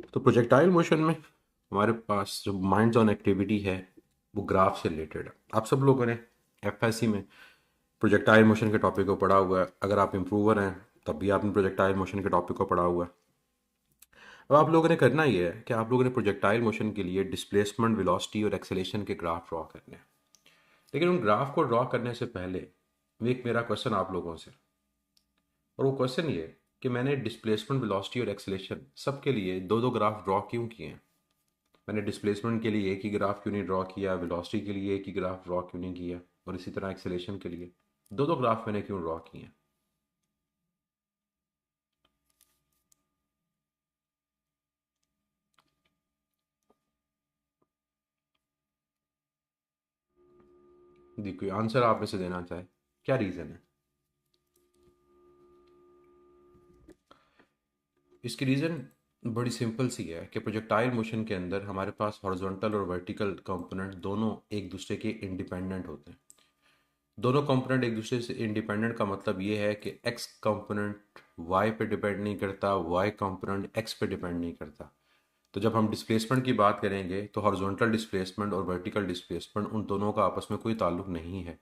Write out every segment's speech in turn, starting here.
तो projectile motion में हमारे पास जो माइंड्स ऑन एक्टिविटी है वो ग्राफ से रिलेटेड है। आप सब लोगों ने एफएससी में प्रोजेक्टाइल मोशन के टॉपिक को पढ़ा हुआ है। अगर आप इम्प्रूवर हैं तब भी आपने प्रोजेक्टाइल मोशन के टॉपिक को पढ़ा हुआ है। अब आप लोगों ने करना ये है कि आप लोगों ने प्रोजेक्टाइल मोशन के लिए डिस्प्लेसमेंट, वेलोसिटी और एक्सेलेरेशन के ग्राफ ड्रॉ करने हैं। लेकिन उन ग्राफ को ड्रॉ करने से पहले एक मेरा क्वेश्चन आप लोगों से, और वो क्वेश्चन ये कि मैंने डिस्प्लेसमेंट, वेलोसिटी और एक्सेलेरेशन सबके लिए दो दो ग्राफ ड्रॉ क्यों किए हैं। मैंने डिस्प्लेसमेंट के लिए एक ही ग्राफ क्यों नहीं ड्रॉ किया, वेलोसिटी के लिए एक ही ग्राफ ड्रॉ क्यों नहीं किया, और इसी तरह एक्सेलेरेशन के लिए दो दो ग्राफ मैंने क्यों ड्रॉ किए हैं। देखिए आंसर आप में से देना चाहे, क्या रीज़न है इसकी। रीज़न बड़ी सिंपल सी है कि प्रोजेक्टाइल मोशन के अंदर हमारे पास हॉरिजॉन्टल और वर्टिकल कंपोनेंट दोनों एक दूसरे के इंडिपेंडेंट होते हैं। दोनों कंपोनेंट एक दूसरे से इंडिपेंडेंट का मतलब ये है कि एक्स कंपोनेंट वाई पे डिपेंड नहीं करता, वाई कंपोनेंट एक्स पे डिपेंड नहीं करता। तो जब हम डिस्प्लेसमेंट की बात करेंगे तो हॉरिजॉन्टल डिस्प्लेसमेंट और वर्टिकल डिस्प्लेसमेंट उन दोनों का आपस में कोई ताल्लुक नहीं है।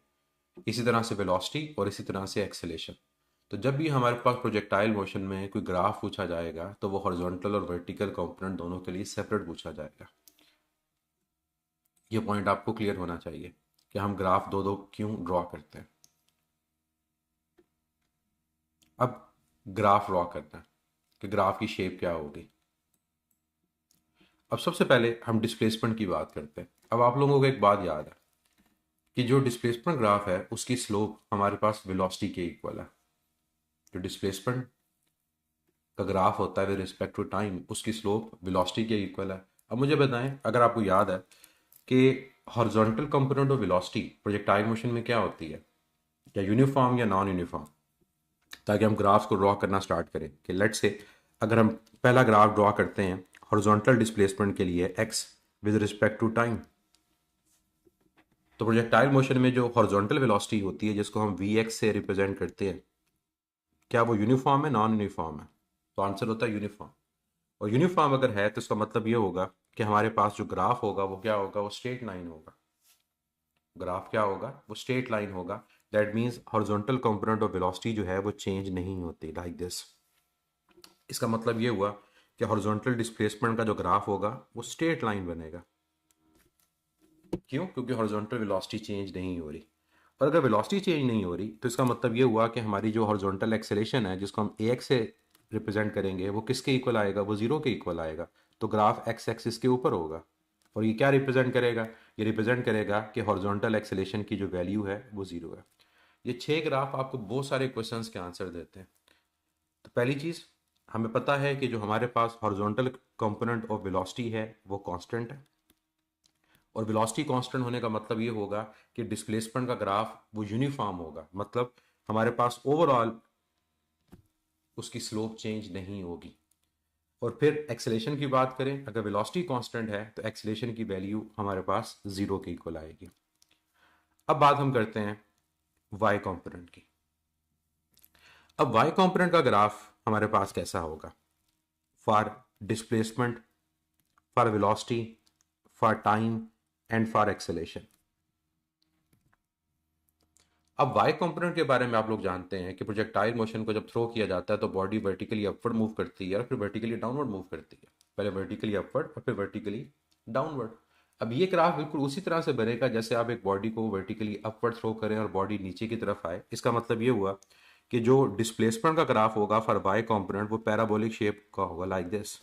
इसी तरह से वेलोसिटी और इसी तरह से एक्सेलेरेशन। तो जब भी हमारे पास प्रोजेक्टाइल मोशन में कोई ग्राफ पूछा जाएगा तो वो हॉरिजॉन्टल और वर्टिकल कंपोनेंट दोनों के लिए सेपरेट पूछा जाएगा। ये पॉइंट आपको क्लियर होना चाहिए कि हम ग्राफ दो दो क्यों ड्रॉ करते हैं। अब ग्राफ ड्रॉ करना है कि ग्राफ की शेप क्या होगी। अब सबसे पहले हम डिस्प्लेसमेंट की बात करते हैं। अब आप लोगों को एक बात याद है कि जो डिस्प्लेसमेंट ग्राफ है उसकी स्लोप हमारे पास वेलोसिटी के इक्वल है। जो डिस्प्लेसमेंट का ग्राफ होता है विद रिस्पेक्ट टू टाइम, उसकी स्लोप वेलोसिटी के इक्वल है। अब मुझे बताएं, अगर आपको याद है कि horizontal component of velocity projectile motion में क्या होती है, या यूनिफॉर्म या नॉन यूनिफॉर्म, ताकि हम ग्राफ्स को ड्रॉ करना स्टार्ट करें। कि लेट से अगर हम पहला ग्राफ ड्रॉ करते हैं हॉरिजॉन्टल डिस्प्लेसमेंट के लिए x with respect to time, तो प्रोजेक्टाइल मोशन में जो हॉरिजॉन्टल वेलोसिटी होती है जिसको हम वी एक्स से रिप्रेजेंट करते हैं, क्या वो यूनिफॉर्म है, नॉन यूनिफॉर्म है? तो आंसर होता है यूनिफॉर्म। और यूनिफॉर्म अगर है तो इसका मतलब ये होगा कि हमारे पास जो ग्राफ होगा वो क्या होगा, वो स्ट्रेट लाइन होगा। ग्राफ क्या होगा, वो स्ट्रेट लाइन होगा। That means horizontal component of velocity जो है वो चेंज नहीं होती लाइक दिस। इसका मतलब ये हुआ कि हॉरिजॉन्टल डिस्प्लेसमेंट का जो ग्राफ होगा वो स्ट्रेट लाइन बनेगा। क्यों? क्योंकि हॉरिजॉन्टल वेलोसिटी चेंज नहीं हो रही। और अगर वेलोसिटी चेंज नहीं हो रही तो इसका मतलब ये हुआ कि हमारी जो हॉरिजॉन्टल एक्सेलेरेशन है जिसको हम ए एक्स से रिप्रेजेंट करेंगे वो किसके इक्वल आएगा, वो जीरो के इक्वल आएगा। तो ग्राफ एक्स एक्सिस के ऊपर होगा। और ये क्या रिप्रेजेंट करेगा, ये रिप्रेजेंट करेगा कि हॉरिजॉन्टल एक्सेलेरेशन की जो वैल्यू है वो जीरो है। ये छह ग्राफ आपको बहुत सारे क्वेश्चंस के आंसर देते हैं। तो पहली चीज़, हमें पता है कि जो हमारे पास हॉरिजॉन्टल कंपोनेंट ऑफ वेलोसिटी है वो कांस्टेंट है। और वेलोसिटी कांस्टेंट होने का मतलब ये होगा कि डिस्प्लेसमेंट का ग्राफ वो यूनिफॉर्म होगा, मतलब हमारे पास ओवरऑल उसकी स्लोप चेंज नहीं होगी। और फिर एक्सेलेरेशन की बात करें, अगर वेलोसिटी कांस्टेंट है तो एक्सेलेरेशन की वैल्यू हमारे पास जीरो के इक्वल आएगी। अब बात हम करते हैं वाई कंपोनेंट की। अब वाई कंपोनेंट का ग्राफ हमारे पास कैसा होगा, for displacement, for velocity, for time and for acceleration. अब वाई कंपोनेंट के बारे में आप लोग जानते हैं कि प्रोजेक्टाइल मोशन को जब थ्रो किया जाता है तो बॉडी वर्टिकली अपवर्ड मूव करती है और फिर वर्टिकली डाउनवर्ड मूव करती है। पहले वर्टिकली अपवर्ड और फिर वर्टिकली डाउनवर्ड। अब ये ग्राफ बिल्कुल उसी तरह से बनेगा जैसे आप एक बॉडी को वर्टिकली अपवर्ड थ्रो करें और बॉडी नीचे की तरफ आए। इसका मतलब ये हुआ कि जो डिस्प्लेसमेंट का ग्राफ होगा फॉर वाई कंपोनेंट वो पैराबोलिक शेप का होगा लाइक दिस।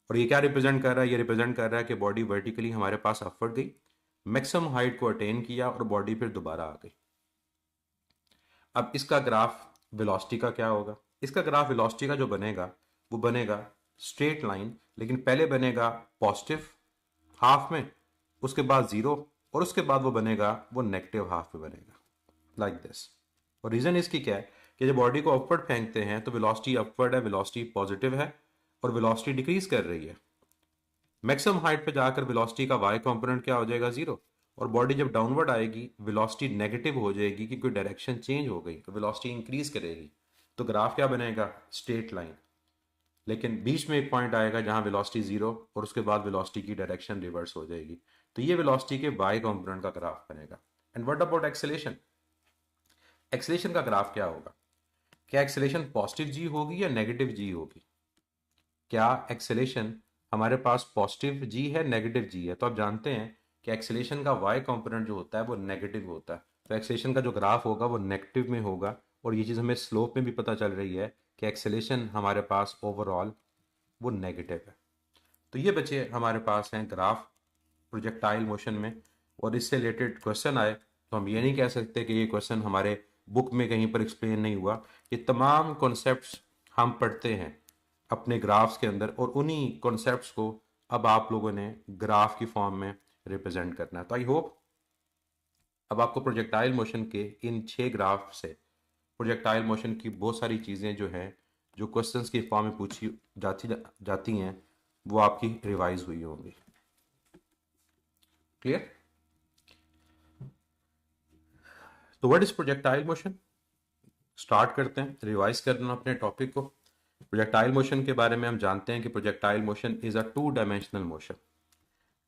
और ये क्या रिप्रेजेंट कर रहा है, ये रिप्रेजेंट कर रहा है कि बॉडी वर्टिकली हमारे पास अपवर्ड गई, मैक्सिमम हाइट को अटेन किया और बॉडी फिर दोबारा आ गई। अब इसका ग्राफ वेलोसिटी का क्या होगा, इसका ग्राफ वेलोसिटी का जो बनेगा वो बनेगा स्ट्रेट लाइन, लेकिन पहले बनेगा पॉजिटिव हाफ में, उसके बाद जीरो, और उसके बाद वो बनेगा वो नेगेटिव हाफ में बनेगा लाइक दिस। और रीजन इसकी क्या है कि जब बॉडी को अपवर्ड फेंकते हैं तो वेलोसिटी अपवर्ड है, वेलोसिटी पॉजिटिव है और वेलोसिटी डिक्रीज कर रही है। मैक्सिमम हाइट पे जाकर वेलोसिटी का वाई कंपोनेंट क्या हो जाएगा, जीरो। और बॉडी जब डाउनवर्ड आएगी वेलोसिटी नेगेटिव हो जाएगी क्योंकि डायरेक्शन चेंज हो गई, तो वेलोसिटी इंक्रीज करेगी। तो ग्राफ क्या बनेगा, स्ट्रेट लाइन। लेकिन बीच में एक पॉइंट आएगा जहां वेलोसिटी जीरो और उसके बाद वेलोसिटी की डायरेक्शन रिवर्स हो जाएगी। तो ये वेलोसिटी के वाई कंपोनेंट का ग्राफ बनेगा। And what about acceleration? Acceleration का ग्राफ क्या होगा? क्या एक्सेलेरेशन पॉजिटिव जी होगी या नेगेटिव जी होगी? क्या एक्सेलेरेशन हमारे पास पॉजिटिव जी है, नेगेटिव जी है? तो आप जानते हैं कि एक्सेलेरेशन का वाई कंपोनेंट जो होता है वो नेगेटिव होता है। तो एक्सेलेरेशन का जो ग्राफ होगा वो नेगेटिव में होगा। और ये चीज़ हमें स्लोप में भी पता चल रही है कि एक्सेलेरेशन हमारे पास ओवरऑल वो नेगेटिव है। तो ये बचे हमारे पास हैं ग्राफ प्रोजेक्टाइल मोशन में। और इससे रिलेटेड क्वेश्चन आए तो हम ये नहीं कह सकते कि ये क्वेश्चन हमारे बुक में कहीं पर एक्सप्लेन नहीं हुआ। ये तमाम कॉन्सेप्ट्स हम पढ़ते हैं अपने ग्राफ्स के अंदर, और उन्हीं कॉन्सेप्ट्स को अब आप लोगों ने ग्राफ की फॉर्म में रिप्रेजेंट करना है। तो आई होप अब आपको प्रोजेक्टाइल मोशन के इन 6 ग्राफ से प्रोजेक्टाइल मोशन की बहुत सारी चीज़ें जो हैं, जो क्वेश्चंस की फॉर्म में पूछी जाती हैं, वो आपकी रिवाइज हुई होंगी। क्लियर? तो what is projectile motion? Start करते हैं रिवाइज करना अपने टॉपिक को। प्रोजेक्टाइल मोशन के बारे में हम जानते हैं कि projectile motion is a two dimensional motion.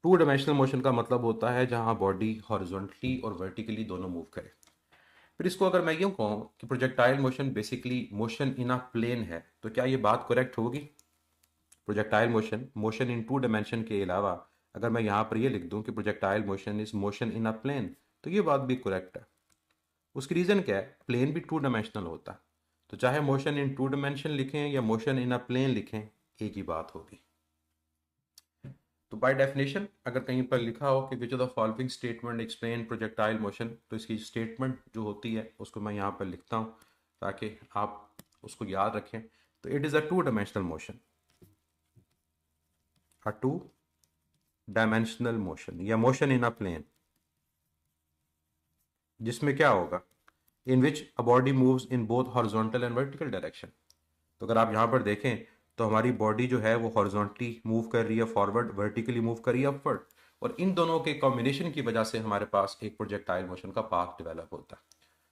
Two dimensional motion का मतलब होता है जहां बॉडी हॉरिजॉन्टली और वर्टिकली दोनों मूव करे। फिर इसको अगर मैं यूं कहूं कि projectile motion basically motion in a plane है, तो क्या ये बात करेक्ट होगी? Projectile motion motion in two dimension के अलावा अगर मैं यहाँ पर ये लिख दूं कि projectile motion is motion in a plane, तो ये बात भी करेक्ट है। उसकी रीज़न क्या है? प्लेन भी टू डायमेंशनल होता है। तो चाहे मोशन इन टू डायमेंशन लिखें या मोशन इन अ प्लेन लिखें, एक ही बात होगी। तो बाय डेफिनेशन अगर कहीं पर लिखा हो कि which of the following statement explain projectile motion, तो इसकी स्टेटमेंट जो होती है उसको मैं यहाँ पर लिखता हूँ ताकि आप उसको याद रखें। तो it is a two dimensional motion, a two dimensional motion या मोशन इन अ प्लेन, जिसमें क्या होगा? In which a body moves in both horizontal and vertical direction. तो अगर आप यहाँ पर देखें तो हमारी बॉडी जो है वो हॉरिजॉन्टली मूव कर रही है फॉरवर्ड, वर्टिकली मूव कर रही है अपवर्ड, और इन दोनों के कॉम्बिनेशन की वजह से हमारे पास एक प्रोजेक्टाइल मोशन का पाथ डेवलप होता है।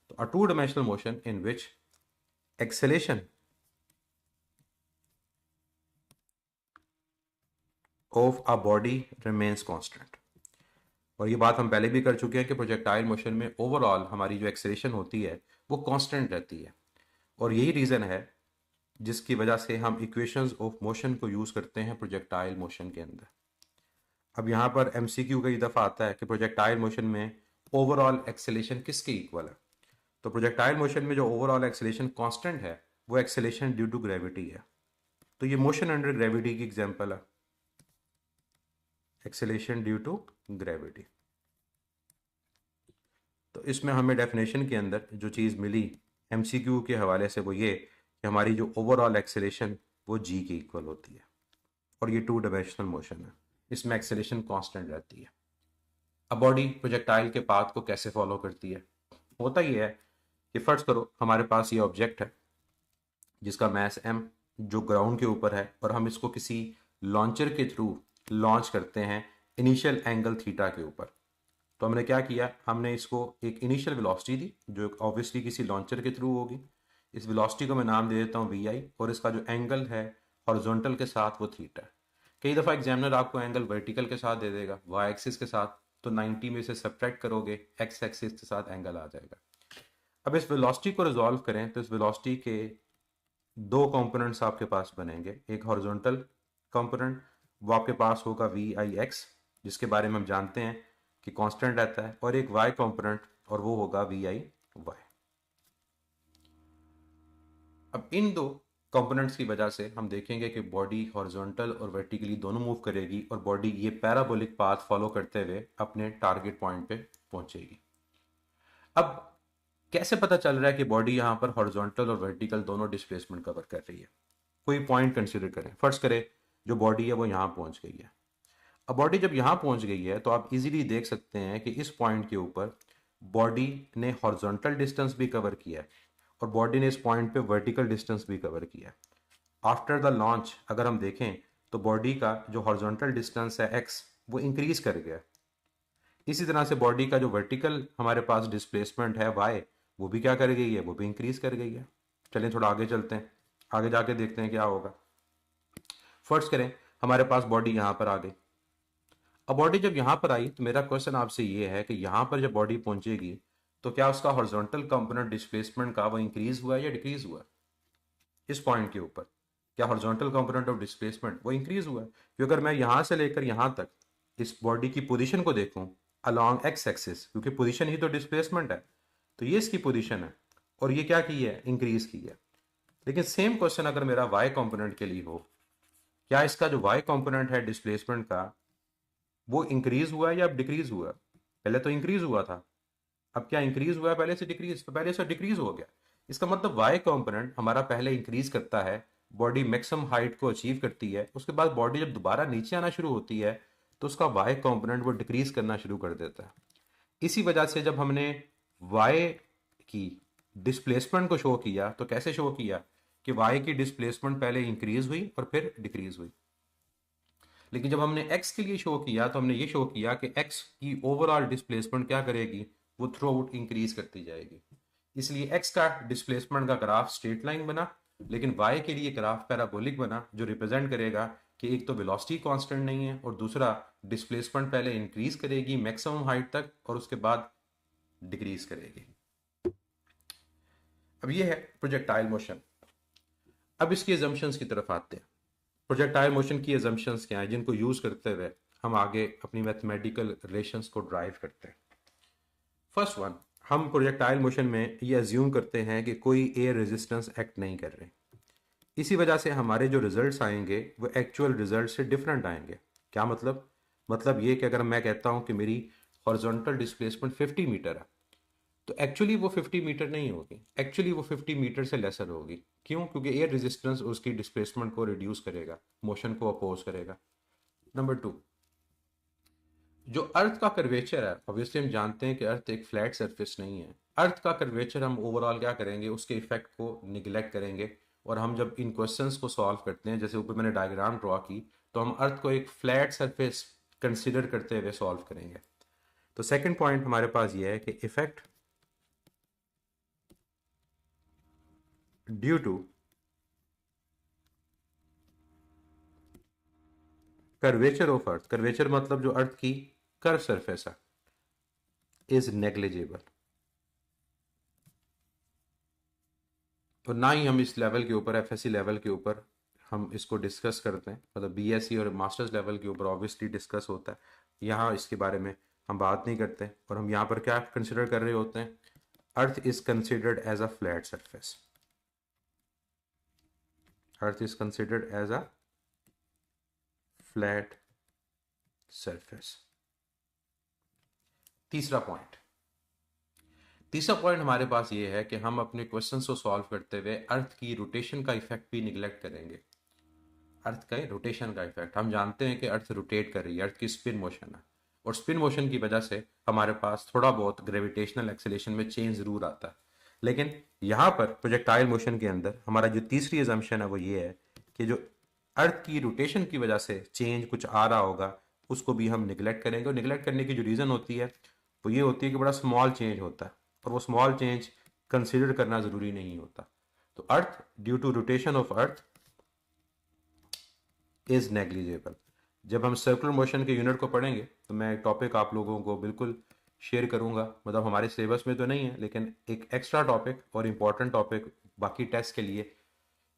तो a two dimensional motion in which acceleration of a body remains constant. और ये बात हम पहले भी कर चुके हैं कि प्रोजेक्टाइल मोशन में ओवरऑल हमारी जो एक्सेलेरेशन होती है वो कांस्टेंट रहती है। और यही रीज़न है जिसकी वजह से हम इक्वेशंस ऑफ मोशन को यूज़ करते हैं प्रोजेक्टाइल मोशन के अंदर। अब यहाँ पर एमसीक्यू कई दफ़ा आता है कि प्रोजेक्टाइल मोशन में ओवरऑल एक्सेलेरेशन किसके इक्वल है? तो प्रोजेक्टाइल मोशन में जो ओवरऑल एक्सेलेरेशन कांस्टेंट है वो एक्सेलेरेशन ड्यू टू ग्रेविटी है। तो ये मोशन अंडर ग्रेविटी की एग्जांपल है, एक्सेलेरेशन ड्यू टू ग्रेविटी। तो इसमें हमें डेफिनेशन के अंदर जो चीज़ मिली एमसीक्यू के हवाले से वो ये कि हमारी जो ओवरऑल एक्सेलेरेशन वो जी के इक्वल होती है, और ये टू डायमेंशनल मोशन है, इसमें एक्सेलेरेशन कांस्टेंट रहती है। अब बॉडी प्रोजेक्टाइल के पाथ को कैसे फॉलो करती है? होता ही है कि फर्ज करो हमारे पास ये ऑब्जेक्ट है जिसका मैस m, जो ग्राउंड के ऊपर है, और हम इसको किसी लॉन्चर के थ्रू लॉन्च करते हैं इनिशियल एंगल थीटा के ऊपर। तो हमने क्या किया? हमने इसको एक इनिशियल वेलोसिटी दी जो ऑब्वियसली किसी लॉन्चर के थ्रू होगी। इस वेलोसिटी को मैं नाम दे देता हूँ vi, और इसका जो एंगल है हॉरिजॉन्टल के साथ वो थीटा है। कई दफ़ा एग्जामिनर आपको एंगल वर्टिकल के साथ दे देगा, वाई एक्सिस के साथ, तो 90 में से सब्ट्रैक्ट करोगे, एक्स एक्सिस के साथ एंगल आ जाएगा। अब इस वेलोसिटी को रिजॉल्व करें तो इस वेलोसिटी के दो कंपोनेंट्स आपके पास बनेंगे। एक हॉरिजॉन्टल कंपोनेंट, वो आपके पास होगा वी आई एक्स, जिसके बारे में हम जानते हैं कि कांस्टेंट रहता है, और एक वाई कंपोनेंट, और वो होगा वी आई वाई। अब इन दो कंपोनेंट्स की वजह से हम देखेंगे कि बॉडी हॉरिजॉन्टल और वर्टिकली दोनों मूव करेगी, और बॉडी ये पैराबोलिक पाथ फॉलो करते हुए अपने टारगेट पॉइंट पे पहुंचेगी। अब कैसे पता चल रहा है कि बॉडी यहाँ पर हॉरिजॉन्टल और वर्टिकल दोनों डिस्प्लेसमेंट कवर कर रही है? कोई पॉइंट कंसिडर करें, फर्स्ट करें जो बॉडी है वो यहाँ पहुंच गई है। अब बॉडी जब यहाँ पहुंच गई है तो आप इजीली देख सकते हैं कि इस पॉइंट के ऊपर बॉडी ने हॉरिजॉन्टल डिस्टेंस भी कवर किया है, और बॉडी ने इस पॉइंट पे वर्टिकल डिस्टेंस भी कवर किया है। आफ्टर द लॉन्च अगर हम देखें तो बॉडी का जो हॉरिजॉन्टल डिस्टेंस है एक्स, वो इंक्रीज कर गया। इसी तरह से बॉडी का जो वर्टिकल हमारे पास डिस्प्लेसमेंट है वाई, वो भी क्या कर गई है? वो भी इंक्रीज कर गई है। चलें थोड़ा आगे चलते हैं, आगे जाके देखते हैं क्या होगा। फर्स्ट करें हमारे पास बॉडी यहां पर आ गई। अब बॉडी जब यहां पर आई तो मेरा क्वेश्चन आपसे ये है कि यहां पर जब बॉडी पहुंचेगी तो क्या उसका हॉरिजॉन्टल कंपोनेंट डिस्प्लेसमेंट का वो इंक्रीज हुआ है या डिक्रीज हुआ है? इस पॉइंट के ऊपर क्या हॉरिजॉन्टल कंपोनेंट ऑफ डिस्प्लेसमेंट वो इंक्रीज हुआ है? क्योंकि अगर मैं यहां से लेकर यहां तक इस बॉडी की पोजीशन को देखूं अलोंग एक्स एक्सिस, क्योंकि पोजीशन ही तो डिस्प्लेसमेंट है, तो ये इसकी पोजीशन है और ये क्या की है, इंक्रीज की है। लेकिन सेम क्वेश्चन अगर मेरा वाई कंपोनेंट के लिए हो, क्या इसका जो वाई कंपोनेंट है डिस्प्लेसमेंट का वो इंक्रीज हुआ है या डिक्रीज हुआ है? पहले तो इंक्रीज हुआ था, अब क्या इंक्रीज हुआ है पहले से डिक्रीज? तो पहले से डिक्रीज हो गया। इसका मतलब वाई कंपोनेंट हमारा पहले इंक्रीज करता है, बॉडी मैक्सिमम हाइट को अचीव करती है, उसके बाद बॉडी जब दोबारा नीचे आना शुरू होती है तो उसका वाई कंपोनेंट वो डिक्रीज करना शुरू कर देता है। इसी वजह से जब हमने वाई की डिस्प्लेसमेंट को शो किया तो कैसे शो किया कि वाई की डिस्प्लेसमेंट पहले इंक्रीज हुई और फिर डिक्रीज हुई। लेकिन जब हमने एक्स के लिए शो किया तो हमने ये शो किया कि एक्स की ओवरऑल डिस्प्लेसमेंट क्या करेगी, वो थ्रू आउट इंक्रीज करती जाएगी। इसलिए एक्स का डिस्प्लेसमेंट का ग्राफ स्ट्रेट लाइन बना, लेकिन वाई के लिए ग्राफ पैराबोलिक बना, जो रिप्रेजेंट करेगा कि एक तो वेलोसिटी कांस्टेंट नहीं है और दूसरा डिस्प्लेसमेंट पहले इंक्रीज करेगी मैक्सिमम हाइट तक और उसके बाद डिक्रीज करेगी। अब ये है प्रोजेक्टाइल मोशन। अब इसकी एजम्पशंस की तरफ आते हैं। प्रोजेक्टाइल मोशन की एजम्पशंस क्या है जिनको यूज करते हुए हम आगे अपनी मैथमेटिकल रिलेशंस को ड्राइव करते हैं। फर्स्ट वन, हम प्रोजेक्टाइल मोशन में ये अज्यूम करते हैं कि कोई एयर रेजिस्टेंस एक्ट नहीं कर रहे। इसी वजह से हमारे जो रिजल्ट्स आएंगे वो एक्चुअल रिजल्ट से डिफरेंट आएंगे। क्या मतलब ये कि अगर मैं कहता हूं कि मेरी हॉरिजॉन्टल डिस्प्लेसमेंट 50 मीटर है तो एक्चुअली वो 50 मीटर नहीं होगी, एक्चुअली वो 50 मीटर से लेसर होगी। क्यों? क्योंकि एयर रेजिस्टेंस उसकी डिस्प्लेसमेंट को रिड्यूस करेगा, मोशन को अपोज करेगा। नंबर टू, जो अर्थ का कर्वेचर है, ऑब्वियसली हम जानते हैं कि अर्थ एक फ्लैट सरफेस नहीं है। अर्थ का कर्वेचर हम ओवरऑल क्या करेंगे, उसके इफेक्ट को निगलेक्ट करेंगे। और हम जब इन क्वेश्चंस को सॉल्व करते हैं, जैसे ऊपर मैंने डायग्राम ड्रॉ की, तो हम अर्थ को एक फ्लैट सरफेस कंसिडर करते हुए सॉल्व करेंगे। तो सेकंड पॉइंट हमारे पास ये है कि effect due to curvature of earth, curvature मतलब जो अर्थ की कर्व सरफेस है, इज नेग्लिजिबल। तो ना ही हम इस लेवल के ऊपर, एफएससी लेवल के ऊपर हम इसको डिस्कस करते हैं, मतलब बीएससी और मास्टर्स लेवल के ऊपर ऑब्वियसली डिस्कस होता है। यहाँ इसके बारे में हम बात नहीं करते और हम यहाँ पर क्या कंसिडर कर रहे होते हैं, earth is considered as a flat surface. Earth is considered as a flat surface. तीसरा पॉइंट हमारे पास ये है कि हम अपने क्वेश्चंस को सॉल्व करते हुए अर्थ की रोटेशन का इफेक्ट भी निगलेक्ट करेंगे। अर्थ का रोटेशन का इफेक्ट, हम जानते हैं कि अर्थ रोटेट कर रही है, अर्थ की स्पिन मोशन है, और स्पिन मोशन की वजह से हमारे पास थोड़ा बहुत ग्रेविटेशनल एक्सेलेरेशन में चेंज जरूर आता है। लेकिन यहाँ पर प्रोजेक्टाइल मोशन के अंदर हमारा जो तीसरी एजम्पशन है वो ये है कि जो अर्थ की रोटेशन की वजह से चेंज कुछ आ रहा होगा उसको भी हम निगलेक्ट करेंगे। और निगलेक्ट करने की जो रीज़न होती है वो ये होती है कि बड़ा स्मॉल चेंज होता है और वो स्मॉल चेंज कंसिडर करना ज़रूरी नहीं होता। तो earth due to rotation of earth is negligible. जब हम सर्कुलर मोशन के यूनिट को पढ़ेंगे तो मैं एक टॉपिक आप लोगों को बिल्कुल शेयर करूंगा, मतलब हमारे सिलेबस में तो नहीं है लेकिन एक एक्स्ट्रा टॉपिक और इम्पॉर्टेंट टॉपिक बाकी टेस्ट के लिए,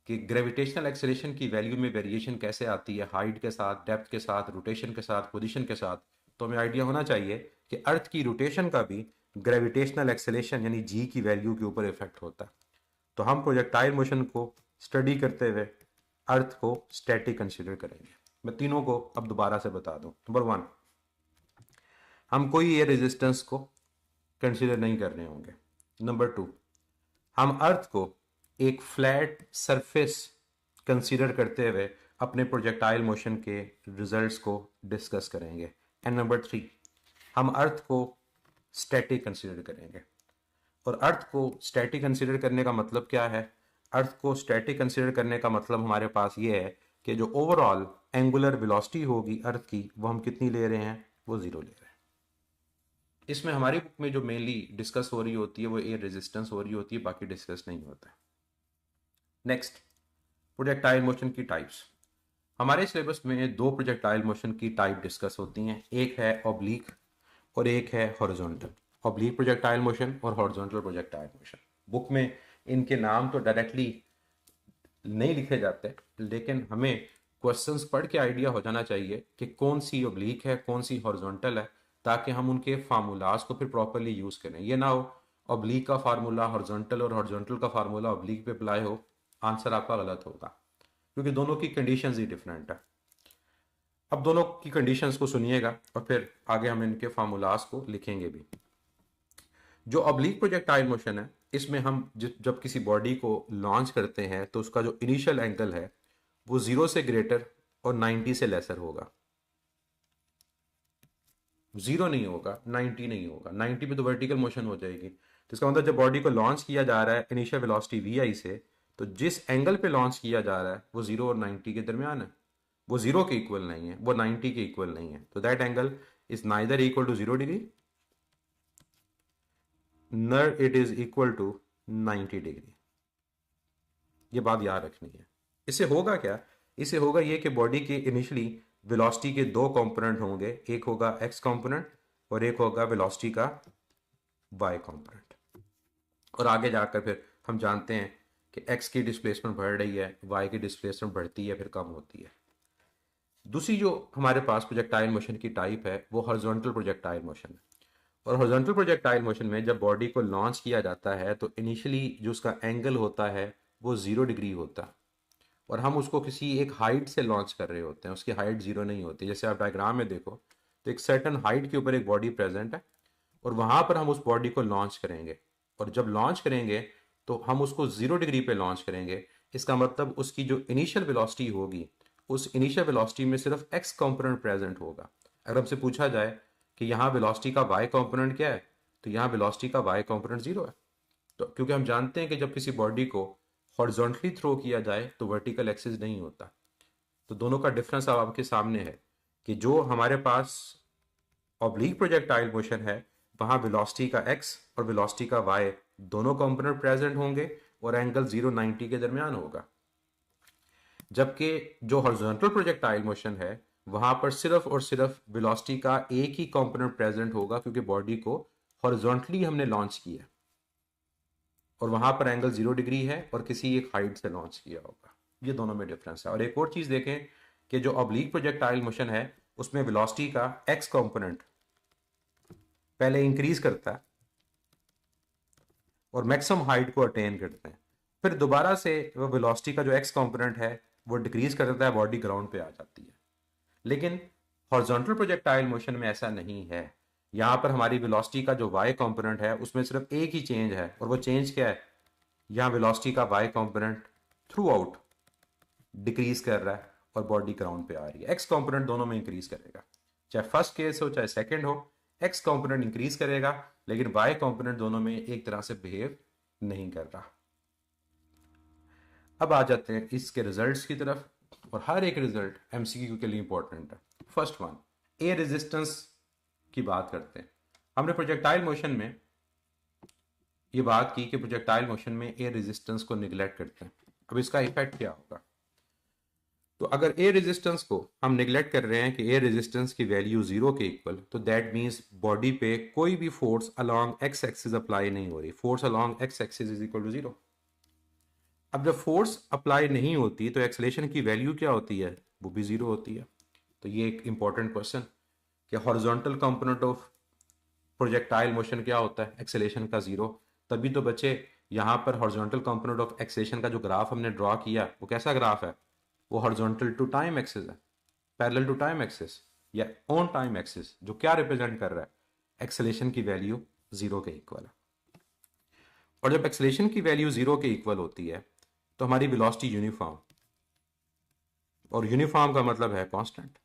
कि ग्रेविटेशनल एक्सेलरेशन की वैल्यू में वेरिएशन कैसे आती है हाइट के साथ, डेप्थ के साथ, रोटेशन के साथ, पोजीशन के साथ। तो हमें आइडिया होना चाहिए कि अर्थ की रोटेशन का भी ग्रेविटेशनल एक्सेलरेशन यानी जी की वैल्यू के ऊपर इफेक्ट होता है। तो हम प्रोजेक्टाइल मोशन को स्टडी करते हुए अर्थ को स्टैटिक कंसीडर करेंगे। मैं तीनों को अब दोबारा से बता दूं। नंबर वन, हम कोई एयर रेजिस्टेंस को कंसीडर नहीं कर रहे होंगे। नंबर टू, हम अर्थ को एक फ्लैट सरफेस कंसीडर करते हुए अपने प्रोजेक्टाइल मोशन के रिजल्ट्स को डिस्कस करेंगे। एंड नंबर थ्री, हम अर्थ को स्टैटिक कंसीडर करेंगे। और अर्थ को स्टैटिक कंसीडर करने का मतलब क्या है? अर्थ को स्टैटिक कंसीडर करने का मतलब हमारे पास ये है कि जो ओवरऑल एंगुलर वेलोसिटी होगी अर्थ की वो हम कितनी ले रहे हैं, वो जीरो ले रहे हैं। इसमें हमारी बुक में जो मेनली डिस्कस हो रही होती है वो एयर रेजिस्टेंस हो रही होती है, बाकी डिस्कस नहीं होता है। नेक्स्ट, प्रोजेक्टाइल मोशन की टाइप्स। हमारे सिलेबस में दो प्रोजेक्टाइल मोशन की टाइप डिस्कस होती हैं, एक है ऑब्लिक और एक है हॉरिजॉन्टल। ऑब्लिक प्रोजेक्टाइल मोशन और हॉरिजॉन्टल प्रोजेक्टाइल मोशन, बुक में इनके नाम तो डायरेक्टली नहीं लिखे जाते, लेकिन हमें क्वेश्चंस पढ़ के आइडिया हो जाना चाहिए कि कौन सी ऑब्लिक है कौन सी हॉरिजॉन्टल है, ताकि हम उनके फार्मूलाज को फिर प्रॉपरली यूज करें। ये ना हो ऑब्लिक का फार्मूला हॉरिजॉन्टल और हॉरिजॉन्टल का फार्मूला ऑब्लिक पे अप्लाई हो, आंसर आपका गलत होगा, क्योंकि दोनों की कंडीशंस ही डिफरेंट है। अब दोनों की कंडीशंस को सुनिएगा और फिर आगे हम इनके फार्मूलाज को लिखेंगे भी। जो ऑब्लिक प्रोजेक्टाइल मोशन है, इसमें हम जब किसी बॉडी को लॉन्च करते हैं तो उसका जो इनिशियल एंगल है वो 0 से ग्रेटर और 90 से लेसर होगा। 0 नहीं होगा, 90 नहीं होगा। 90 पे तो वर्टिकल मोशन हो जाएगी। तो इसका मतलब जब बॉडी को लॉन्च किया जा रहा है इनिशियल वेलोसिटी vi से, तो जिस एंगल पे लॉन्च किया जा रहा है वो 0 और 90 के दरमियान है। वो 0 के इक्वल नहीं है, वो 90 के इक्वल नहीं है। तो that angle is neither equal to 0 degree nor it is equal to 90 degree. ये बात याद रखनी है। इससे होगा क्या? इससे होगा ये कि बॉडी के इनिशियली वेलोसिटी के दो कंपोनेंट होंगे, एक होगा एक्स कंपोनेंट और एक होगा वेलोसिटी का वाई कंपोनेंट। और आगे जाकर फिर हम जानते हैं कि एक्स की डिस्प्लेसमेंट बढ़ रही है, वाई की डिस्प्लेसमेंट बढ़ती है, फिर कम होती है। दूसरी जो हमारे पास प्रोजेक्टाइल मोशन की टाइप है वो हॉरिजॉन्टल प्रोजेक्टाइल मोशन है। और हॉरिजॉन्टल प्रोजेक्टाइल मोशन में जब बॉडी को लॉन्च किया जाता है तो इनिशियली जो उसका एंगल होता है वो 0 डिग्री होता है, और हम उसको किसी एक हाइट से लॉन्च कर रहे होते हैं। उसकी हाइट 0 नहीं होती। जैसे आप डायग्राम में देखो तो एक सर्टन हाइट के ऊपर एक बॉडी प्रेजेंट है और वहां पर हम उस बॉडी को लॉन्च करेंगे, और जब लॉन्च करेंगे तो हम उसको 0 डिग्री पे लॉन्च करेंगे। इसका मतलब उसकी जो इनिशियल वेलोसिटी होगी उस इनिशियल वेलोसिटी में सिर्फ एक्स कंपोनेंट प्रेजेंट होगा। अगर हमसे पूछा जाए कि यहाँ वेलोसिटी का वाई कंपोनेंट क्या है, तो यहाँ वेलोसिटी का वाई कंपोनेंट 0 है। तो क्योंकि हम जानते हैं कि जब किसी बॉडी को हॉरिजॉन्टली थ्रो किया जाए तो वर्टिकल एक्सिस नहीं होता। तो दोनों का डिफरेंस अब आपके सामने है कि जो हमारे पास ऑब्लिक प्रोजेक्टाइल मोशन है वहां वेलोसिटी का एक्स और वेलोसिटी का वाई दोनों कंपोनेंट प्रेजेंट होंगे और एंगल 0-90 के दरमियान होगा। जबकि जो हॉरिजॉन्टल प्रोजेक्टाइल मोशन है वहां पर सिर्फ और सिर्फ वेलोसिटी का एक ही कंपोनेंट प्रेजेंट होगा, क्योंकि बॉडी को हॉरिजॉन्टली हमने लॉन्च किया और वहां पर एंगल 0 डिग्री है और किसी एक हाइट से लॉन्च किया होगा। ये दोनों में डिफरेंस है। और एक और चीज देखें कि जो ऑब्लिक प्रोजेक्टाइल मोशन है उसमें वेलोसिटी का एक्स कंपोनेंट पहले इंक्रीज करता है और मैक्सिमम हाइट को अटेन करते हैं, फिर दोबारा से वो वेलोसिटी का जो एक्स कंपोनेंट है वो डिक्रीज कर देता है, बॉडी ग्राउंड पे आ जाती है। लेकिन हॉरिजॉन्टल प्रोजेक्टाइल मोशन में ऐसा नहीं है। यहां पर हमारी वेलोसिटी का जो वाई कंपोनेंट है उसमें सिर्फ एक ही चेंज है, और वो चेंज क्या है? यहां वेलोसिटी का Y component throughout decrease कर रहा है और बॉडी ग्राउंड पे आ रही है। एक्स कंपोनेंट दोनों में इंक्रीज करेगा, चाहे फर्स्ट केस हो चाहे सेकंड हो, एक्स कंपोनेंट इंक्रीज करेगा, लेकिन वाई कंपोनेंट दोनों में एक तरह से बिहेव नहीं कर रहा। अब आ जाते हैं इसके रिजल्ट्स की तरफ, और हर एक रिजल्ट एमसीक्यू के लिए इंपॉर्टेंट है। फर्स्ट वन, एयर रेजिस्टेंस की बात करते हैं। हमने प्रोजेक्टाइल मोशन में ये बात की कि प्रोजेक्टाइल मोशन में एयर रेजिस्टेंस को निगलेक्ट करते हैं। अब इसका इफेक्ट क्या होगा? तो अगर एयर रेजिस्टेंस को हम निगलेक्ट कर रहे हैं कि एयर रेजिस्टेंस की वैल्यू 0 के इक्वल, तो दैट मींस बॉडी पे कोई भी force along x axis apply नहीं हो रही। Force along x axis is equal to 0। अब जब फोर्स अप्लाई नहीं होती तो एक्सेलेरेशन की वैल्यू क्या होती है? वो भी 0 होती है। तो ये एक इंपॉर्टेंट क्वेश्चन कि horizontal component of projectile motion क्या होता है? एक्सेलेरेशन का 0। तभी तो बच्चे यहां पर हॉरिजॉन्टल कंपोनेंट ऑफ एक्सेलेरेशन का जो ग्राफ हमने ड्रॉ किया वो कैसा ग्राफ है? वो हॉरिजॉन्टल टू टाइम एक्सिस है, पैरेलल टू टाइम एक्सिस या ऑन टाइम एक्सिस, जो क्या रिप्रेजेंट कर रहा है? एक्सेलेरेशन की वैल्यू 0 के इक्वल है। और जब एक्सेलेरेशन की वैल्यू 0 के इक्वल होती है तो हमारी वेलोसिटी यूनिफॉर्म, और यूनिफॉर्म का मतलब है कांस्टेंट।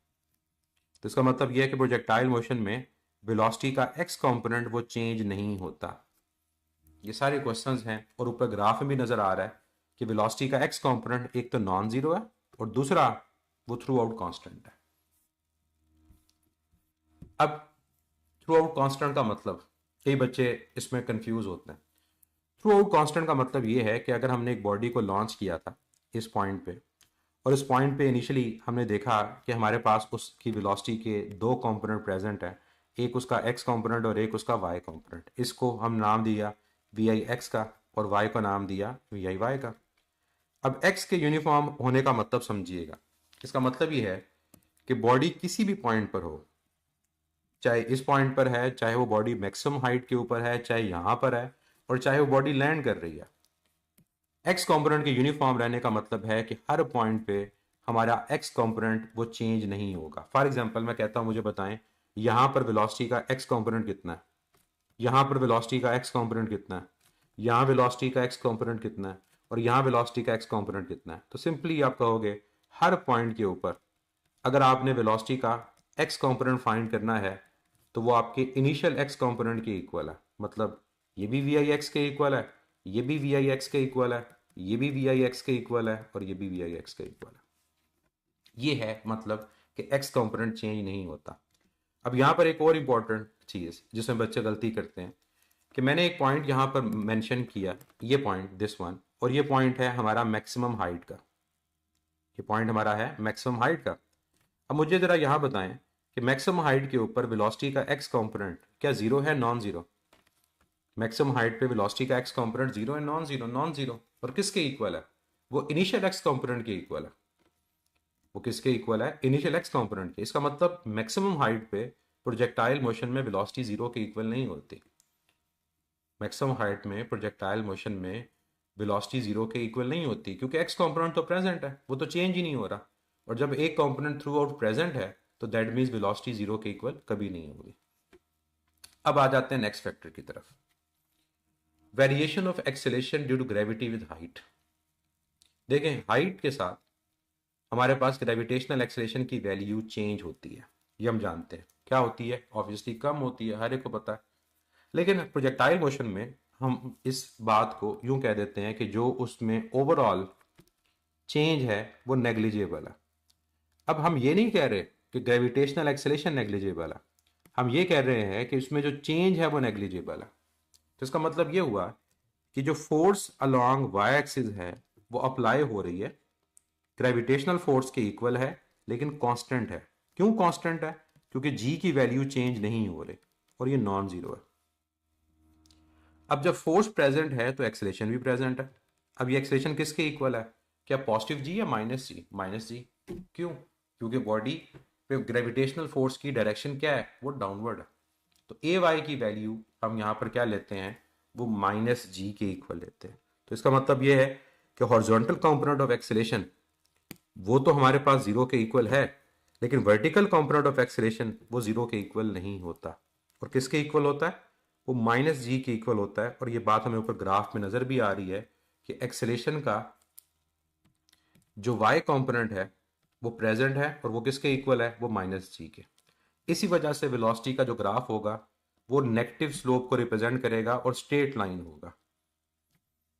तो इसका मतलब यह है कि प्रोजेक्टाइल मोशन में वेलोसिटी का एक्स कंपोनेंट वो चेंज नहीं होता। ये सारे क्वेश्चंस हैं, और ऊपर ग्राफ में भी नजर आ रहा है कि वेलोसिटी का एक्स कंपोनेंट एक तो नॉन जीरो है और दूसरा वो थ्रू आउट कॉन्स्टेंट है। अब थ्रू आउट कॉन्स्टेंट का मतलब, कई बच्चे इसमें कंफ्यूज होते हैं। थ्रू आउट कॉन्स्टेंट का मतलब ये है कि अगर हमने एक बॉडी को लॉन्च किया था इस पॉइंट पे और इस पॉइंट पे इनिशियली हमने देखा कि हमारे पास उसकी वेलोसिटी के दो कंपोनेंट प्रेजेंट हैं, एक उसका एक्स कंपोनेंट और एक उसका वाई कंपोनेंट। इसको हम नाम दिया वी आई एक्स का और वाई को नाम दिया वी आई वाई का। अब एक्स के यूनिफॉर्म होने का मतलब समझिएगा। इसका मतलब ये है कि बॉडी किसी भी पॉइंट पर हो, चाहे इस पॉइंट पर है, चाहे वो बॉडी मैक्सिमम हाइट के ऊपर है, चाहे यहां पर है, और चाहे वो बॉडी लैंड कर रही है, एक्स कंपोनेंट के यूनिफॉर्म रहने का मतलब है कि हर पॉइंट पे हमारा एक्स कंपोनेंट वो चेंज नहीं होगा। फॉर एग्जांपल मैं कहता हूं मुझे बताएं यहां पर वेलोसिटी का एक्स कंपोनेंट कितना है, यहां पर वेलोसिटी का एक्स कंपोनेंट कितना है, यहां वेलोसिटी का एक्स कंपोनेंट कितना है, और यहां वेलोसिटी का एक्स कंपोनेंट कितना है। तो सिंपली आप कहोगे हर पॉइंट के ऊपर अगर आपने वेलोसिटी का एक्स कंपोनेंट फाइंड करना है तो वो आपके इनिशियल एक्स कंपोनेंट के इक्वल है। मतलब ये भी वी आई एक्स के इक्वल है, ये भी वी आई एक्स के इक्वल है, ये भी वी आई एक्स के इक्वल है, और ये भी वी आई एक्स के इक्वल है। ये है मतलब कि एक्स कंपोनेंट चेंज नहीं होता। अब यहाँ पर एक और इम्पॉर्टेंट चीज़ जिसमें बच्चे गलती करते हैं कि मैंने एक पॉइंट यहाँ पर मेंशन किया, ये पॉइंट दिस वन, और ये पॉइंट है हमारा मैक्सिमम हाइट का, ये पॉइंट हमारा है मैक्सिमम हाइट का। अब मुझे जरा यहाँ बताएं कि मैक्सिमम हाइट के ऊपर वेलोसिटी का एक्स कंपोनेंट क्या जीरो है, नॉन जीरो? मैक्सिमम हाइट पे वेलोसिटी का एक्स कंपोनेंट जीरो है, नॉन जीरो? Non zero. और किसके इक्वल है? वो इनिशियल एक्स कंपोनेंट के इक्वल है। वो किसके इक्वल है? इनिशियल एक्स कंपोनेंट के। इसका मतलब मैक्सिमम हाइट पे प्रोजेक्टाइल मोशन में वेलोसिटी जीरो के इक्वल नहीं होती। मैक्सिमम हाइट में प्रोजेक्टाइल मोशन में वेलोसिटी जीरो के इक्वल नहीं होती, क्योंकि एक्स कंपोनेंट तो प्रेजेंट है, वो तो चेंज ही नहीं हो रहा। और जब एक कंपोनेंट थ्रू आउट प्रेजेंट है तो दैट मीन्स वेलोसिटी जीरो के इक्वल कभी नहीं होगी। अब आ जाते हैं नेक्स्ट फैक्टर की तरफ, variation of acceleration due to gravity with height. देखें हाइट के साथ हमारे पास ग्रेविटेशनल एक्सेलेरेशन की वैल्यू चेंज होती है, ये हम जानते हैं। क्या होती है? ऑब्वियसली कम होती है, हर एक को पता है। लेकिन प्रोजेक्टाइल मोशन में हम इस बात को यूं कह देते हैं कि जो उसमें ओवरऑल चेंज है वो नेग्लिजिबल है। अब हम ये नहीं कह रहे कि ग्रेविटेशनल एक्सेलेरेशन नेग्लिजिबल है, हम ये कह रहे हैं कि उसमें जो चेंज है वो नेग्लिजिबल है। तो इसका मतलब ये हुआ कि जो फोर्स अलोंग वाई एक्सिस है वो अप्लाई हो रही है, ग्रेविटेशनल फोर्स के इक्वल है, लेकिन कांस्टेंट है। क्यों कांस्टेंट है? क्योंकि जी की वैल्यू चेंज नहीं हो रही और ये नॉन जीरो है। अब जब फोर्स प्रेजेंट है तो एक्सेलेरेशन भी प्रेजेंट है। अब ये एक्सेलेरेशन किसके इक्वल है? क्या पॉजिटिव जी या माइनस जी? माइनस जी। क्यों? क्योंकि बॉडी पे ग्रेविटेशनल फोर्स की डायरेक्शन क्या है? वो डाउनवर्ड है। तो ए वाई की वैल्यू हम यहाँ पर क्या लेते हैं? वो माइनस जी के इक्वल लेते हैं। तो इसका मतलब ये है कि हॉरिजॉन्टल कंपोनेंट ऑफ एक्सेलेरेशन वो तो हमारे पास जीरो के इक्वल है, लेकिन वर्टिकल कंपोनेंट ऑफ एक्सेलेरेशन वो जीरो के इक्वल नहीं होता। और किसके इक्वल होता है? वो माइनस जी के इक्वल होता है। और ये बात हमें ऊपर ग्राफ में नजर भी आ रही है कि एक्सेलेरेशन का जो वाई कंपोनेंट है वो प्रेजेंट है और वो किसके इक्वल है? वो माइनस जी के। इसी वजह से वेलोसिटी का जो ग्राफ होगा वो नेगेटिव स्लोप को रिप्रेजेंट करेगा और स्ट्रेट लाइन होगा।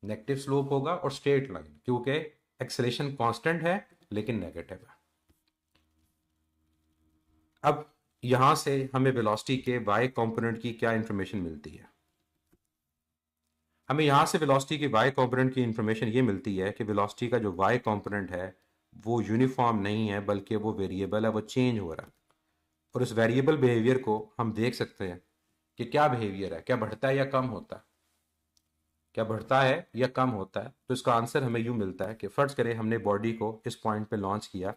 नेगेटिव स्लोप होगा और स्ट्रेट लाइन, क्योंकि एक्सेलेरेशन कांस्टेंट है लेकिन नेगेटिव है। अब यहां से हमें वेलोसिटी के वाई कंपोनेंट की क्या इंफॉर्मेशन मिलती है? हमें यहां से वेलोसिटी के वाई कंपोनेंट की इंफॉर्मेशन ये मिलती है कि वेलोसिटी का जो वाई कंपोनेंट है वो यूनिफॉर्म नहीं है, बल्कि वो वेरिएबल है, वो चेंज हो रहा है। और उस वेरिएबल बिहेवियर को हम देख सकते हैं कि क्या बिहेवियर है, क्या बढ़ता है या कम होता है, क्या बढ़ता है या कम होता है। तो इसका आंसर हमें यूं मिलता है कि फर्ज करें हमने बॉडी को इस पॉइंट पे लॉन्च किया,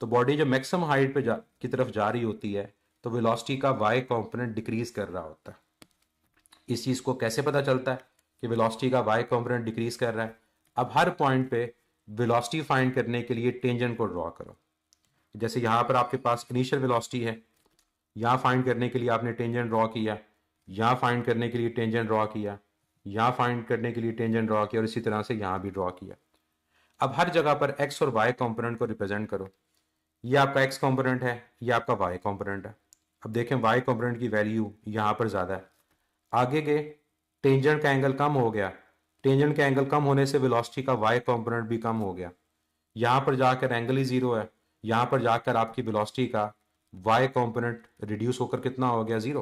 तो बॉडी जब मैक्सिमम हाइट पे की तरफ जा रही होती है तो वेलोसिटी का वाई कंपोनेंट डिक्रीज कर रहा होता है। इस चीज़ को कैसे पता चलता है कि वेलोसिटी का वाई कंपोनेंट डिक्रीज कर रहा है? अब हर पॉइंट पे वेलोसिटी फाइंड करने के लिए टेंजेंट को ड्रॉ करो। जैसे यहाँ पर आपके पास इनिशियल वेलोसिटी है, यहाँ फाइंड करने के लिए आपने टेंजेंट ड्रॉ किया, यहाँ फाइंड करने के लिए टेंजेंट ड्रॉ किया, यहाँ फाइंड करने के लिए टेंजेंट ड्रॉ किया, और इसी तरह से यहाँ भी ड्रॉ किया। अब हर जगह पर एक्स और वाई कंपोनेंट को रिप्रेजेंट करो। ये आपका एक्स कंपोनेंट है, ये आपका वाई कंपोनेंट है। अब देखें वाई कंपोनेंट की वैल्यू यहाँ पर ज़्यादा है, आगे के टेंजेंट का एंगल कम हो गया, टेंजेंट का एंगल कम होने से वेलोसिटी का वाई कंपोनेंट भी कम हो गया। यहाँ पर जाकर एंगल ही जीरो है, यहाँ पर जाकर आपकी वेलोसिटी का वाई कंपोनेंट रिड्यूस होकर कितना हो गया? जीरो।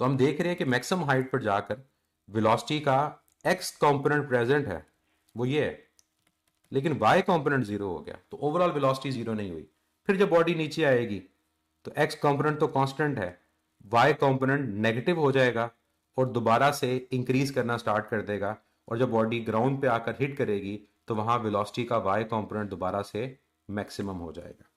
तो हम देख रहे हैं कि मैक्सिमम हाइट पर जाकर वेलोसिटी का एक्स कंपोनेंट प्रेजेंट है, वो ये है, लेकिन y कंपोनेंट जीरो हो गया, तो ओवरऑल वेलोसिटी जीरो नहीं हुई। फिर जब बॉडी नीचे आएगी तो x कंपोनेंट तो कांस्टेंट है, y कंपोनेंट नेगेटिव हो जाएगा और दोबारा से इंक्रीज करना स्टार्ट कर देगा, और जब बॉडी ग्राउंड पे आकर हिट करेगी तो वहां वेलोसिटी का y कंपोनेंट दोबारा से मैक्सिमम हो जाएगा।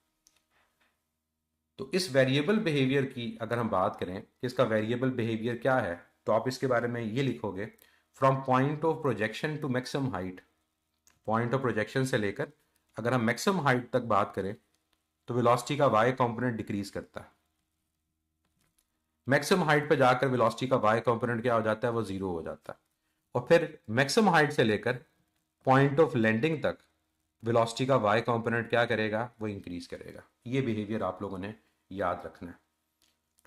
तो इस वेरिएबल बिहेवियर की अगर हम बात करें कि इसका वेरिएबल बिहेवियर क्या है, तो आप इसके बारे में ये लिखोगे, from point of projection to maximum height. Point of projection से लेकर अगर हम मैक्सिमम हाइट तक बात करें तो वेलोसिटी का y कंपोनेंट डिक्रीज करता है। मैक्सिमम हाइट पे जाकर वेलोसिटी का y कंपोनेंट क्या हो जाता है, वो जीरो हो जाता है। और फिर मैक्सिमम हाइट से लेकर पॉइंट ऑफ लैंडिंग तक वेलोसिटी का y कंपोनेंट क्या करेगा, वो इंक्रीज करेगा। ये बिहेवियर आप लोगों ने याद रखना है।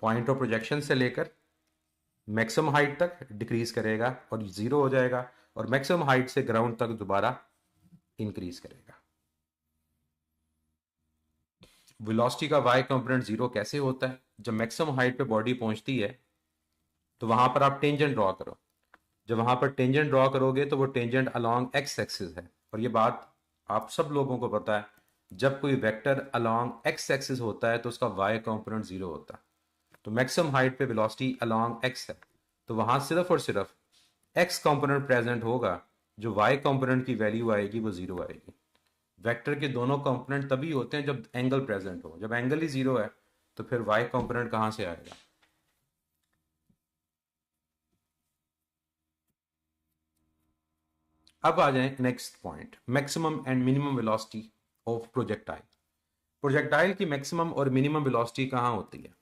पॉइंट ऑफ प्रोजेक्शन से लेकर मैक्सिमम हाइट तक डिक्रीज करेगा और जीरो हो जाएगा, और मैक्सिमम हाइट से ग्राउंड तक दोबारा इंक्रीज करेगा। वेलोसिटी का y कंपोनेंट जीरो कैसे होता है, जब मैक्सिमम हाइट पे बॉडी पहुंचती है तो वहां पर आप टेंजेंट ड्रॉ करो। जब वहां पर टेंजेंट ड्रॉ करोगे तो वो टेंजेंट अलोंग एक्स एक्सिस है, और ये बात आप सब लोगों को पता है, जब कोई वेक्टर अलोंग एक्स एक्सिस होता है तो उसका y कंपोनेंट जीरो होता है। तो मैक्सिमम हाइट पे वेलोसिटी अलोंग एक्स है, तो वहां सिर्फ और सिर्फ एक्स कंपोनेंट प्रेजेंट होगा, जो y कंपोनेंट की वैल्यू आएगी वो जीरो आएगी। वेक्टर के दोनों कंपोनेंट तभी होते हैं जब एंगल प्रेजेंट हो, जब एंगल ही जीरो है तो फिर y कंपोनेंट कहां से आएगा। अब आ जाए next point, maximum and minimum velocity of projectile. Projectile की मैक्सिमम और मिनिमम वेलोसिटी कहां होती है।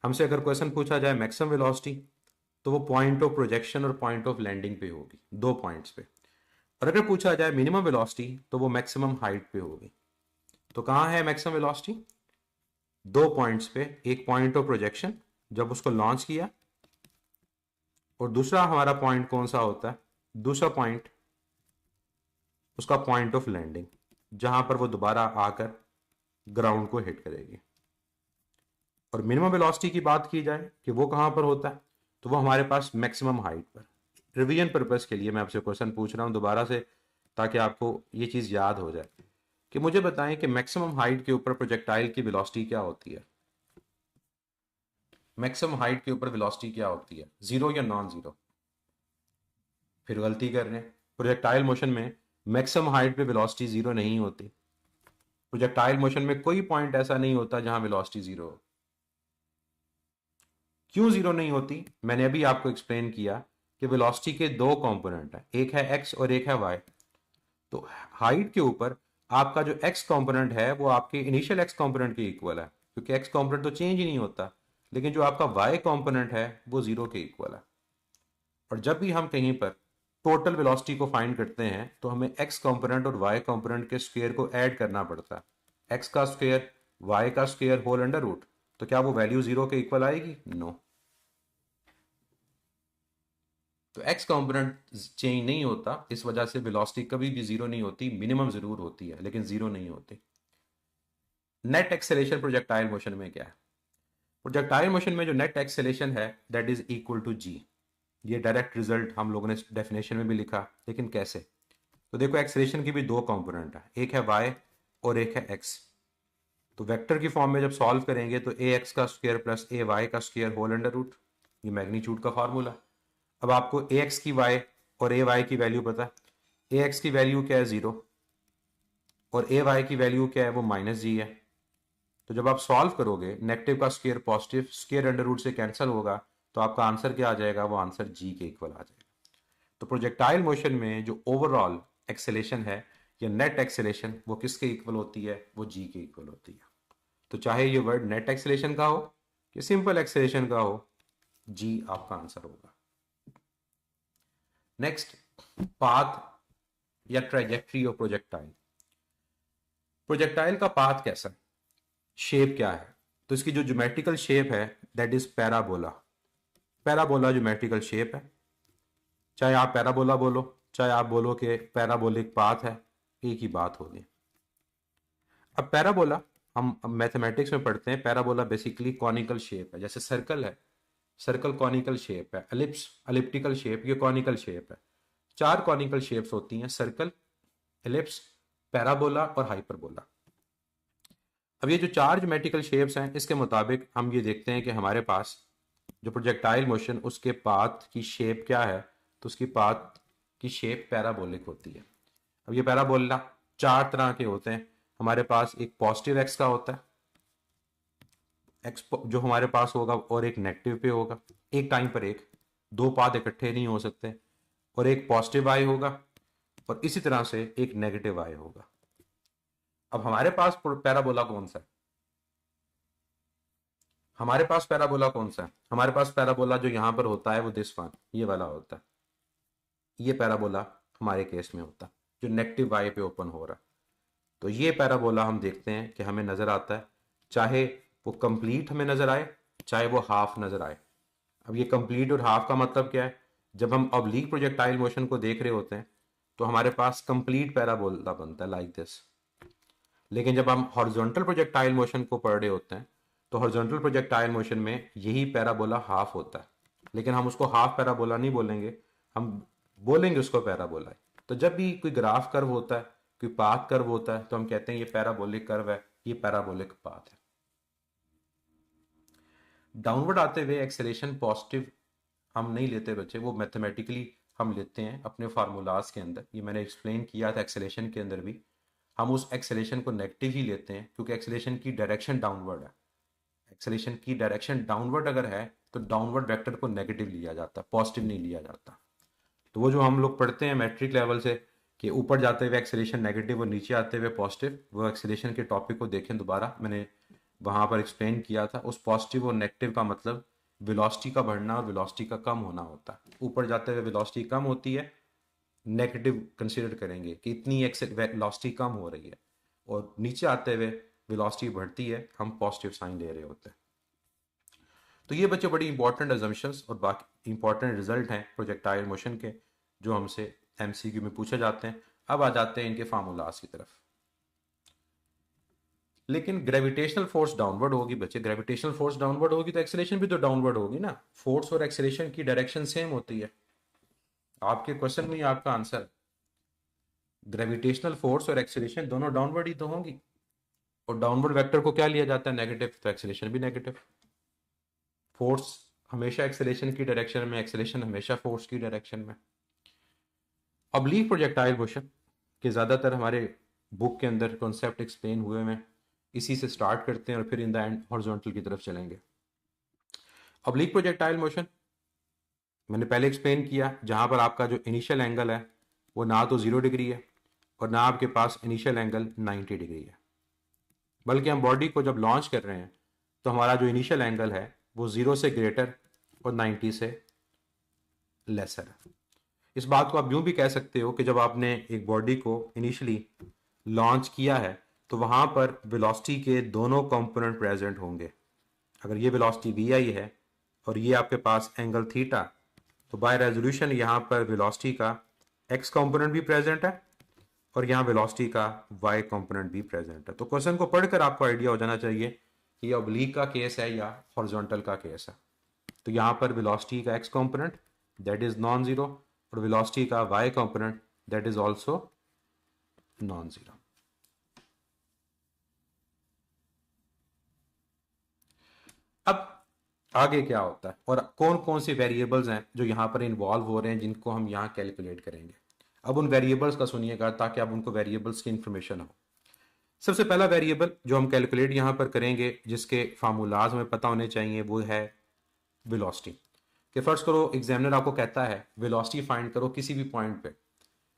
हमसे अगर क्वेश्चन पूछा जाए मैक्सिमम वेलोसिटी, तो वो पॉइंट ऑफ प्रोजेक्शन और पॉइंट ऑफ लैंडिंग पे होगी, दो पॉइंट्स पे। और अगर पूछा जाए मिनिमम वेलोसिटी, तो वो मैक्सिमम हाइट पे होगी। तो कहां है मैक्सिमम वेलोसिटी, दो पॉइंट्स पे, एक पॉइंट ऑफ प्रोजेक्शन जब उसको लॉन्च किया, और दूसरा हमारा पॉइंट कौन सा होता है, दूसरा पॉइंट उसका पॉइंट ऑफ लैंडिंग, जहां पर वो दोबारा आकर ग्राउंड को हिट करेगी। और मिनिमम वेलोसिटी की बात की जाए कि वो कहां पर होता है, तो वो हमारे पास मैक्सिमम हाइट पर। रिवीजन पर्पस के लिए मैं आपसे क्वेश्चन पूछ रहा हूं दोबारा से, ताकि आपको ये चीज याद हो जाए कि मुझे बताएं कि मैक्सिमम हाइट के ऊपर प्रोजेक्टाइल की वेलोसिटी क्या होती है। मैक्सिमम हाइट के ऊपर वेलोसिटी क्या होती है, जीरो या नॉन जीरो। फिर गलती कर रहे हैं, प्रोजेक्टाइल मोशन में मैक्सिमम हाइट पे वेलोसिटी जीरो नहीं होती। प्रोजेक्टाइल मोशन में कोई पॉइंट ऐसा नहीं होता जहां वेलोसिटी जीरो हो। क्यों जीरो नहीं होती, मैंने अभी आपको एक्सप्लेन किया कि वेलोसिटी के दो कंपोनेंट हैं, एक है एक्स और एक है वाई। तो हाइट के ऊपर आपका जो एक्स कंपोनेंट है वो आपके इनिशियल एक्स कंपोनेंट के इक्वल है, क्योंकि एक्स कंपोनेंट तो चेंज ही नहीं होता। लेकिन जो आपका वाई कंपोनेंट है वो जीरो के इक्वल है। और जब भी हम कहीं पर टोटल वेलोसिटी को फाइंड करते हैं तो हमें एक्स कंपोनेंट और वाई कंपोनेंट के स्क्वायर को ऐड करना पड़ता है। एक्स का स्क्वायर वाई का स्क्वायर होल अंडर रूट, तो क्या वो वैल्यू जीरो के इक्वल आएगी, नो। तो एक्स कंपोनेंट चेंज नहीं होता, इस वजह से वेलोसिटी कभी भी जीरो नहीं होती, मिनिमम जरूर होती है लेकिन जीरो नहीं होती। नेट एक्सेलेरेशन प्रोजेक्टाइल मोशन में क्या है, प्रोजेक्टाइल मोशन में जो नेट एक्सेलेरेशन है दैट इज इक्वल टू जी। ये डायरेक्ट रिजल्ट हम लोगों ने डेफिनेशन में भी लिखा, लेकिन कैसे। तो देखो एक्सेलेरेशन की भी दो कंपोनेंट है, एक है वाई और एक है एक्स। तो वेक्टर की फॉर्म में जब सॉल्व करेंगे तो ए एक्स का स्क्वायर प्लस ए वाई का स्क्वायर होल अंडर रूट, ये मैग्नीट्यूड का फॉर्मूला। अब आपको ए एक्स की वाई और ए वाई की वैल्यू पता है। ए एक्स की वैल्यू क्या है, जीरो, और ए वाई की वैल्यू क्या है, वो माइनस जी है। तो जब आप सॉल्व करोगे नेगेटिव का square positive square under root से कैंसिल होगा, तो आपका आंसर क्या आ जाएगा, वो आंसर जी के इक्वल आ जाएगा। तो प्रोजेक्टाइल मोशन में जो ओवरऑल एक्सेलेरेशन है या नेट एक्सेलेरेशन, वो किसके इक्वल होती है, वो जी के इक्वल होती है। तो चाहे ये वर्ड नेट एक्सेलेरेशन का हो कि सिंपल एक्सेलेरेशन का हो, जी आपका आंसर होगा। नेक्स्ट, पाथ या ट्रेजेक्ट्री ऑफ प्रोजेक्टाइल। प्रोजेक्टाइल का पाथ कैसा है, शेप क्या है, तो इसकी जो ज्योमेट्रिकल शेप है that is parabola. Parabola geometrical shape है, चाहे आप पैराबोला बोलो चाहे आप बोलो कि पैराबोलिक पाथ है, एक ही बात होगी। अब पैराबोला हम मैथमेटिक्स में पढ़ते हैं, पैराबोला बेसिकली कॉनिकल शेप है, जैसे सर्कल है, सर्कल कॉनिकल शेप है, एलिप्स एलिप्टिकल शेप, ये कॉनिकल शेप है। चार कॉनिकल शेप्स होती हैं, सर्कल, एलिप्स, पैराबोला और हाइपरबोला। अब ये जो चार ज्योमेट्रिकल शेप्स हैं, इसके मुताबिक हम ये देखते हैं कि हमारे पास जो प्रोजेक्टाइल मोशन उसके पाथ की शेप क्या है, तो उसकी पाथ की शेप पैराबोलिक होती है। अब ये पैराबोला चार तरह के होते हैं। हमारे पास एक पॉजिटिव एक्स का होता है, एक्स जो हमारे पास होगा, और एक नेगेटिव पे होगा, एक टाइम पर एक, दो पाथ इकट्ठे नहीं हो सकते, और एक पॉजिटिव आई होगा और इसी तरह से एक नेगेटिव आई होगा। अब हमारे पास पैराबोला कौन सा है? हमारे पास पैराबोला कौन सा है? हमारे पास पैराबोला जो यहां पर होता है वो दिस वन, ये वाला होता है। ये पैराबोला हमारे केस में होता है जो नेगेटिव वाई पे ओपन हो रहा है। तो ये पैराबोला हम देखते हैं कि हमें नजर आता है, चाहे वो कंप्लीट हमें नजर आए, चाहे वो हाफ नजर आए। अब ये कंप्लीट और हाफ का मतलब क्या है? जब हम ऑब्लिक प्रोजेक्टाइल मोशन को देख रहे होते हैं तो हमारे पास कंप्लीट पैराबोला बनता है लाइक दिस। लेकिन जब हम हॉरिजॉन्टल प्रोजेक्टाइल मोशन को पढ़ रहे होते हैं तो हॉरिजॉन्टल प्रोजेक्टाइल मोशन में यही पैराबोला हाफ होता है, लेकिन हम उसको हाफ पैराबोला नहीं बोलेंगे, हम बोलेंगे उसको पैराबोला है। तो जब भी कोई ग्राफ कर्व होता है, कोई पाथ कर्व होता है, तो हम कहते हैं ये पैराबोलिक कर्व है, ये पैराबोलिक पाथ है। डाउनवर्ड आते हुए एक्सेलेरेशन पॉजिटिव हम नहीं लेते बच्चे, वो मैथमेटिकली हम लेते हैं अपने फार्मूलाज के अंदर। ये मैंने एक्सप्लेन किया था एक्सेलेरेशन के अंदर भी, हम उस एक्सेलेरेशन को नेगेटिव ही लेते हैं क्योंकि एक्सेलेरेशन की डायरेक्शन डाउनवर्ड है। एक्सेलेरेशन की डायरेक्शन डाउनवर्ड अगर है तो डाउनवर्ड वेक्टर को नेगेटिव लिया जाता है, पॉजिटिव नहीं लिया जाता। तो वो जो हम लोग पढ़ते हैं मैट्रिक लेवल से कि ऊपर जाते हुए एक्सेलेरेशन नेगेटिव और नीचे आते हुए पॉजिटिव, वो एक्सेलेरेशन के टॉपिक को देखें दोबारा, मैंने वहां पर एक्सप्लेन किया था। उस पॉजिटिव और नेगेटिव का मतलब वेलोसिटी का बढ़ना और वेलोसिटी का कम होना होता है। ऊपर जाते हुए वेलोसिटी कम होती है, नेगेटिव कंसीडर करेंगे कि इतनी वेलोसिटी कम हो रही है, और नीचे आते हुए वेलोसिटी बढ़ती है, हम पॉजिटिव साइन ले रहे होते हैं। तो ये बच्चे बड़ी इंपॉर्टेंट अजम्पशंस और बाकी इंपॉर्टेंट रिजल्ट हैं प्रोजेक्टाइल मोशन के जो हमसे एमसीक्यू में पूछे जाते हैं। अब आ जाते हैं इनके फार्मूलाज की तरफ। लेकिन ग्रेविटेशनल फोर्स डाउनवर्ड होगी बच्चे, ग्रेविटेशनल फोर्स डाउनवर्ड होगी तो एक्सेलेरेशन भी तो डाउनवर्ड होगी ना। फोर्स और एक्सेलेरेशन की डायरेक्शन सेम होती है। आपके क्वेश्चन में ही आपका आंसर, ग्रेविटेशनल फोर्स और एक्सेलेरेशन दोनों डाउनवर्ड ही तो होंगी, और डाउनवर्ड वेक्टर को क्या लिया जाता है? नेगेटिव, तो एक्सेलेरेशन भी नेगेटिव। फोर्स हमेशा एक्सेलेरेशन की डायरेक्शन में, एक्सेलेरेशन हमेशा फोर्स की डायरेक्शन में। ऑब्लिक प्रोजेक्टाइल मोशन के ज़्यादातर हमारे बुक के अंदर कॉन्सेप्ट एक्सप्लेन हुए हैं, इसी से स्टार्ट करते हैं और फिर इन द एंड हॉरिजॉन्टल की तरफ चलेंगे। ऑब्लिक प्रोजेक्टाइल मोशन मैंने पहले एक्सप्लेन किया, जहां पर आपका जो इनिशियल एंगल है वो ना तो 0 डिग्री है और ना आपके पास इनिशियल एंगल 90 डिग्री है, बल्कि हम बॉडी को जब लॉन्च कर रहे हैं तो हमारा जो इनिशियल एंगल है वो 0 से ग्रेटर और 90 से लेसर है। इस बात को आप यूं भी कह सकते हो कि जब आपने एक बॉडी को इनिशियली लॉन्च किया है तो वहां पर वेलोसिटी के दोनों कंपोनेंट प्रेजेंट होंगे। अगर ये वेलोसिटी वी आई है और ये आपके पास एंगल थीटा, तो बाय रेजोल्यूशन यहाँ पर वेलोसिटी का एक्स कंपोनेंट भी प्रेजेंट है और यहाँ वेलोसिटी का वाई कंपोनेंट भी प्रेजेंट है। तो क्वेश्चन को पढ़कर आपको आइडिया हो जाना चाहिए कि ये ऑब्लिक का केस है या हॉरिजॉन्टल का केस है। तो यहाँ पर वेलोसिटी का x component that is non zero और वेलोसिटी का Y component that is also non zero. अब आगे क्या होता है और कौन कौन से वेरिएबल्स हैं जो यहाँ पर इन्वॉल्व हो रहे हैं जिनको हम यहाँ कैलकुलेट करेंगे। अब उन वेरिएबल्स का सुनिएगा ताकि आप उनको वेरिएबल्स की इंफॉर्मेशन हो। सबसे पहला वेरिएबल जो हम कैलकुलेट यहाँ पर करेंगे, जिसके फार्मूलाज हमें पता होने चाहिए, वो है वेलोसिटी। कि फर्स्ट करो एग्जामिनर आपको कहता है वेलोसिटी फाइंड करो किसी भी पॉइंट पे,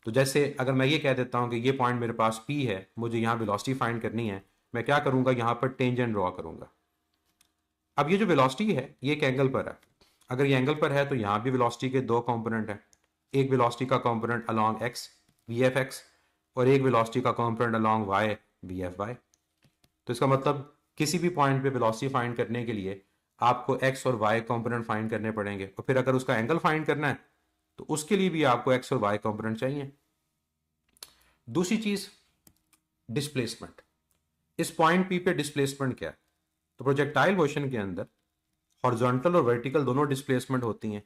तो जैसे अगर मैं ये कह देता हूँ कि ये पॉइंट मेरे पास P है, मुझे यहाँ वेलोसिटी फाइंड करनी है, मैं क्या करूँगा, यहाँ पर टेंजेंट ड्रॉ करूँगा। अब ये जो वेलोसिटी है ये एक एंगल पर है, अगर ये एंगल पर है तो यहाँ भी वेलोसिटी के दो कंपोनेंट हैं, एक वेलोसिटी का component along x v F x और एक वेलोसिटी का component along y v F y. तो इसका मतलब किसी भी पॉइंट पे वेलोसिटी फाइंड करने के लिए आपको एक्स और वाई कंपोनेंट फाइंड करने पड़ेंगे, और फिर अगर उसका एंगल फाइंड करना है तो उसके लिए भी आपको एक्स और वाई कंपोनेंट चाहिए। दूसरी चीज डिस्प्लेसमेंट, इस पॉइंट पी पे डिस्प्लेसमेंट क्या है? तो प्रोजेक्टाइल मोशन के अंदर हॉरिजॉन्टल और वर्टिकल दोनों डिस्प्लेसमेंट होती हैं।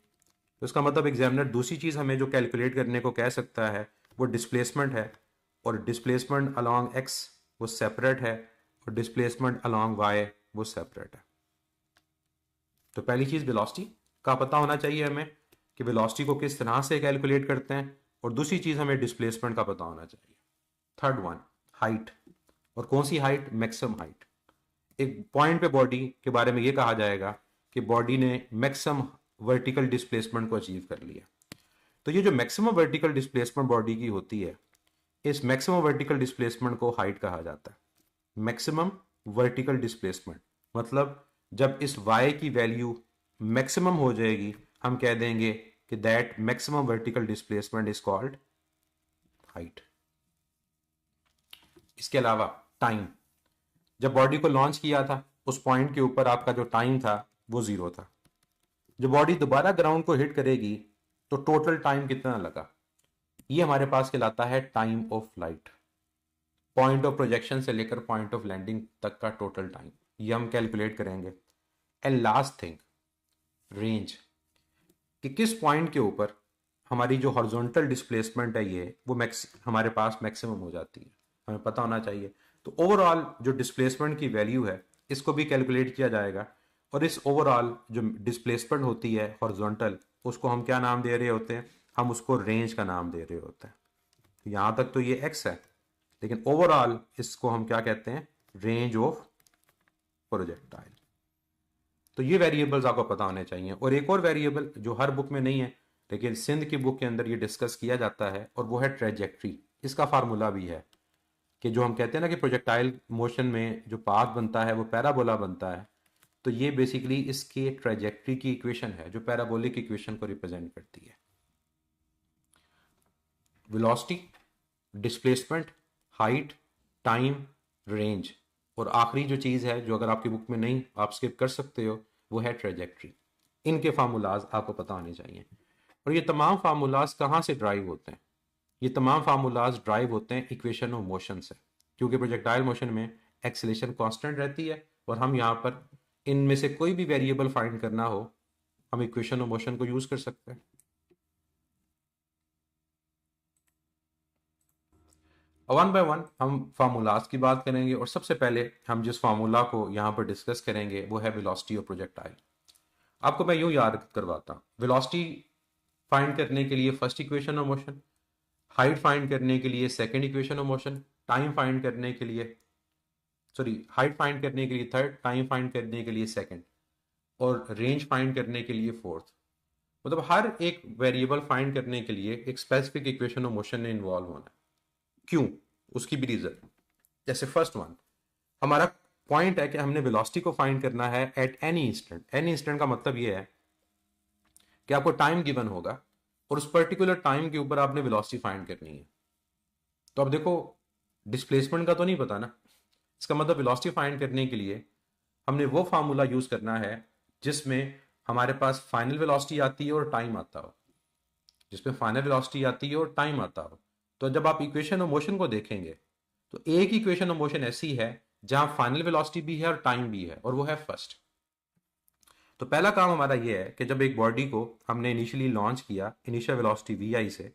तो इसका मतलब एग्जामिनर दूसरी चीज हमें जो कैलकुलेट करने को कह सकता है वो डिस्प्लेसमेंट है, और डिस्प्लेसमेंट अलॉन्ग एक्स वो सेपरेट है और डिस्प्लेसमेंट अलॉन्ग वाई वो सेपरेट है। तो पहली चीज वेलोसिटी का पता होना चाहिए हमें कि वेलोसिटी को किस तरह से कैलकुलेट करते हैं, और दूसरी चीज हमें डिस्प्लेसमेंट का पता होना चाहिए। Third one, height. और कौन सी हाइट? Maximum height. एक पॉइंट पे बॉडी के बारे में ये कहा जाएगा कि बॉडी ने मैक्सिमम वर्टिकल डिस्प्लेसमेंट को अचीव कर लिया। तो ये जो मैक्सिमम वर्टिकल डिस्प्लेसमेंट बॉडी की होती है, इस मैक्सिमम वर्टिकल डिस्प्लेसमेंट को हाइट कहा जाता है। मैक्सिमम वर्टिकल डिस्प्लेसमेंट मतलब जब इस y की वैल्यू मैक्सिमम हो जाएगी, हम कह देंगे कि that maximum vertical displacement is called height. इसके अलावा टाइम। जब बॉडी को लॉन्च किया था उस पॉइंट के ऊपर आपका जो टाइम था वो 0 था। जब बॉडी दोबारा ग्राउंड को हिट करेगी तो टोटल टाइम कितना लगा, ये हमारे पास कहलाता है time of flight. Point of projection से लेकर पॉइंट ऑफ लैंडिंग तक का टोटल टाइम, ये हम कैलकुलेट करेंगे। एंड लास्ट थिंग, रेंज, कि किस पॉइंट के ऊपर हमारी जो हॉरिजॉन्टल डिस्प्लेसमेंट है ये वो हमारे पास मैक्सिमम हो जाती है, हमें पता होना चाहिए। तो ओवरऑल जो डिस्प्लेसमेंट की वैल्यू है इसको भी कैलकुलेट किया जाएगा, और इस ओवरऑल जो डिस्प्लेसमेंट होती है हॉरिजॉन्टल, उसको हम क्या नाम दे रहे होते हैं? हम उसको रेंज का नाम दे रहे होते हैं। यहां तक तो ये एक्स है, लेकिन ओवरऑल इसको हम क्या कहते हैं? Range of projectile. तो ये वेरिएबल्स आपको पता होने चाहिए। और एक और वेरिएबल जो हर बुक में नहीं है लेकिन सिंध की बुक के अंदर ये डिस्कस किया जाता है, और वो है ट्रेजेक्ट्री। इसका फार्मूला भी है कि जो हम कहते हैं ना कि प्रोजेक्टाइल मोशन में जो पाथ बनता है वो पैराबोला बनता है, तो ये बेसिकली इसके ट्रेजेक्ट्री की इक्वेशन है जो पैराबोलिक इक्वेशन को रिप्रेजेंट करती है। Velocity, displacement, height, time, range, और आखिरी जो चीज़ है जो अगर आपकी बुक में नहीं, आप स्किप कर सकते हो, वो है ट्रेजेक्ट्री। इनके फार्मूलाज आपको पता होने चाहिए। और ये तमाम फार्मूलाज कहाँ से ड्राइव होते हैं? ये तमाम फार्मूलाज ड्राइव होते हैं इक्वेशन ऑफ मोशन से, क्योंकि प्रोजेक्टाइल मोशन में एक्सेलेरेशन कांस्टेंट रहती है, और हम यहाँ पर इनमें से कोई भी वेरिएबल फाइंड करना हो हम इक्वेशन ऑफ मोशन को यूज कर सकते हैं। वन बाय वन हम फार्मूलाज की बात करेंगे, और सबसे पहले हम जिस फार्मूला को यहाँ पर डिस्कस करेंगे वो है वेलोसिटी ऑफ प्रोजेक्टाइल। आपको मैं यूं याद करवाता हूँ। वेलोसिटी फाइंड करने के लिए first equation of motion, height find करने के लिए second equation of motion, time find करने के लिए हाइट फाइंड करने के लिए थर्ड, टाइम फाइंड करने के लिए सेकंड, और रेंज फाइंड करने के लिए फोर्थ। मतलब हर एक वेरिएबल फाइंड करने के लिए एक स्पेसिफिक इक्वेशन ऑफ मोशन में इन्वॉल्व होना है। क्यों? उसकी भी रीजन। जैसे फर्स्ट वन, हमारा पॉइंट है कि हमने वेलोसिटी को फाइंड करना है at any instant. Any instant का मतलब यह है कि आपको टाइम गिवन होगा और उस पर्टिकुलर टाइम के ऊपर आपने वेलोसिटी फाइंड करनी है। तो अब देखो, डिस्प्लेसमेंट का तो नहीं पता ना, इसका मतलब वेलोसिटी फाइंड करने के लिए हमने वो फार्मूला यूज करना है जिसमें हमारे पास फाइनल वेलोसिटी आती है और टाइम आता हो, जिसमें फाइनल वेलोसिटी आती है और टाइम आता हो। तो जब आप इक्वेशन ऑफ मोशन को देखेंगे तो एक इक्वेशन ऑफ मोशन ऐसी है जहां फाइनल वेलोसिटी भी है और टाइम भी है, और वो है फर्स्ट। तो पहला काम हमारा ये है कि जब एक बॉडी को हमने इनिशियली लॉन्च किया इनिशियल वेलोसिटी वी से,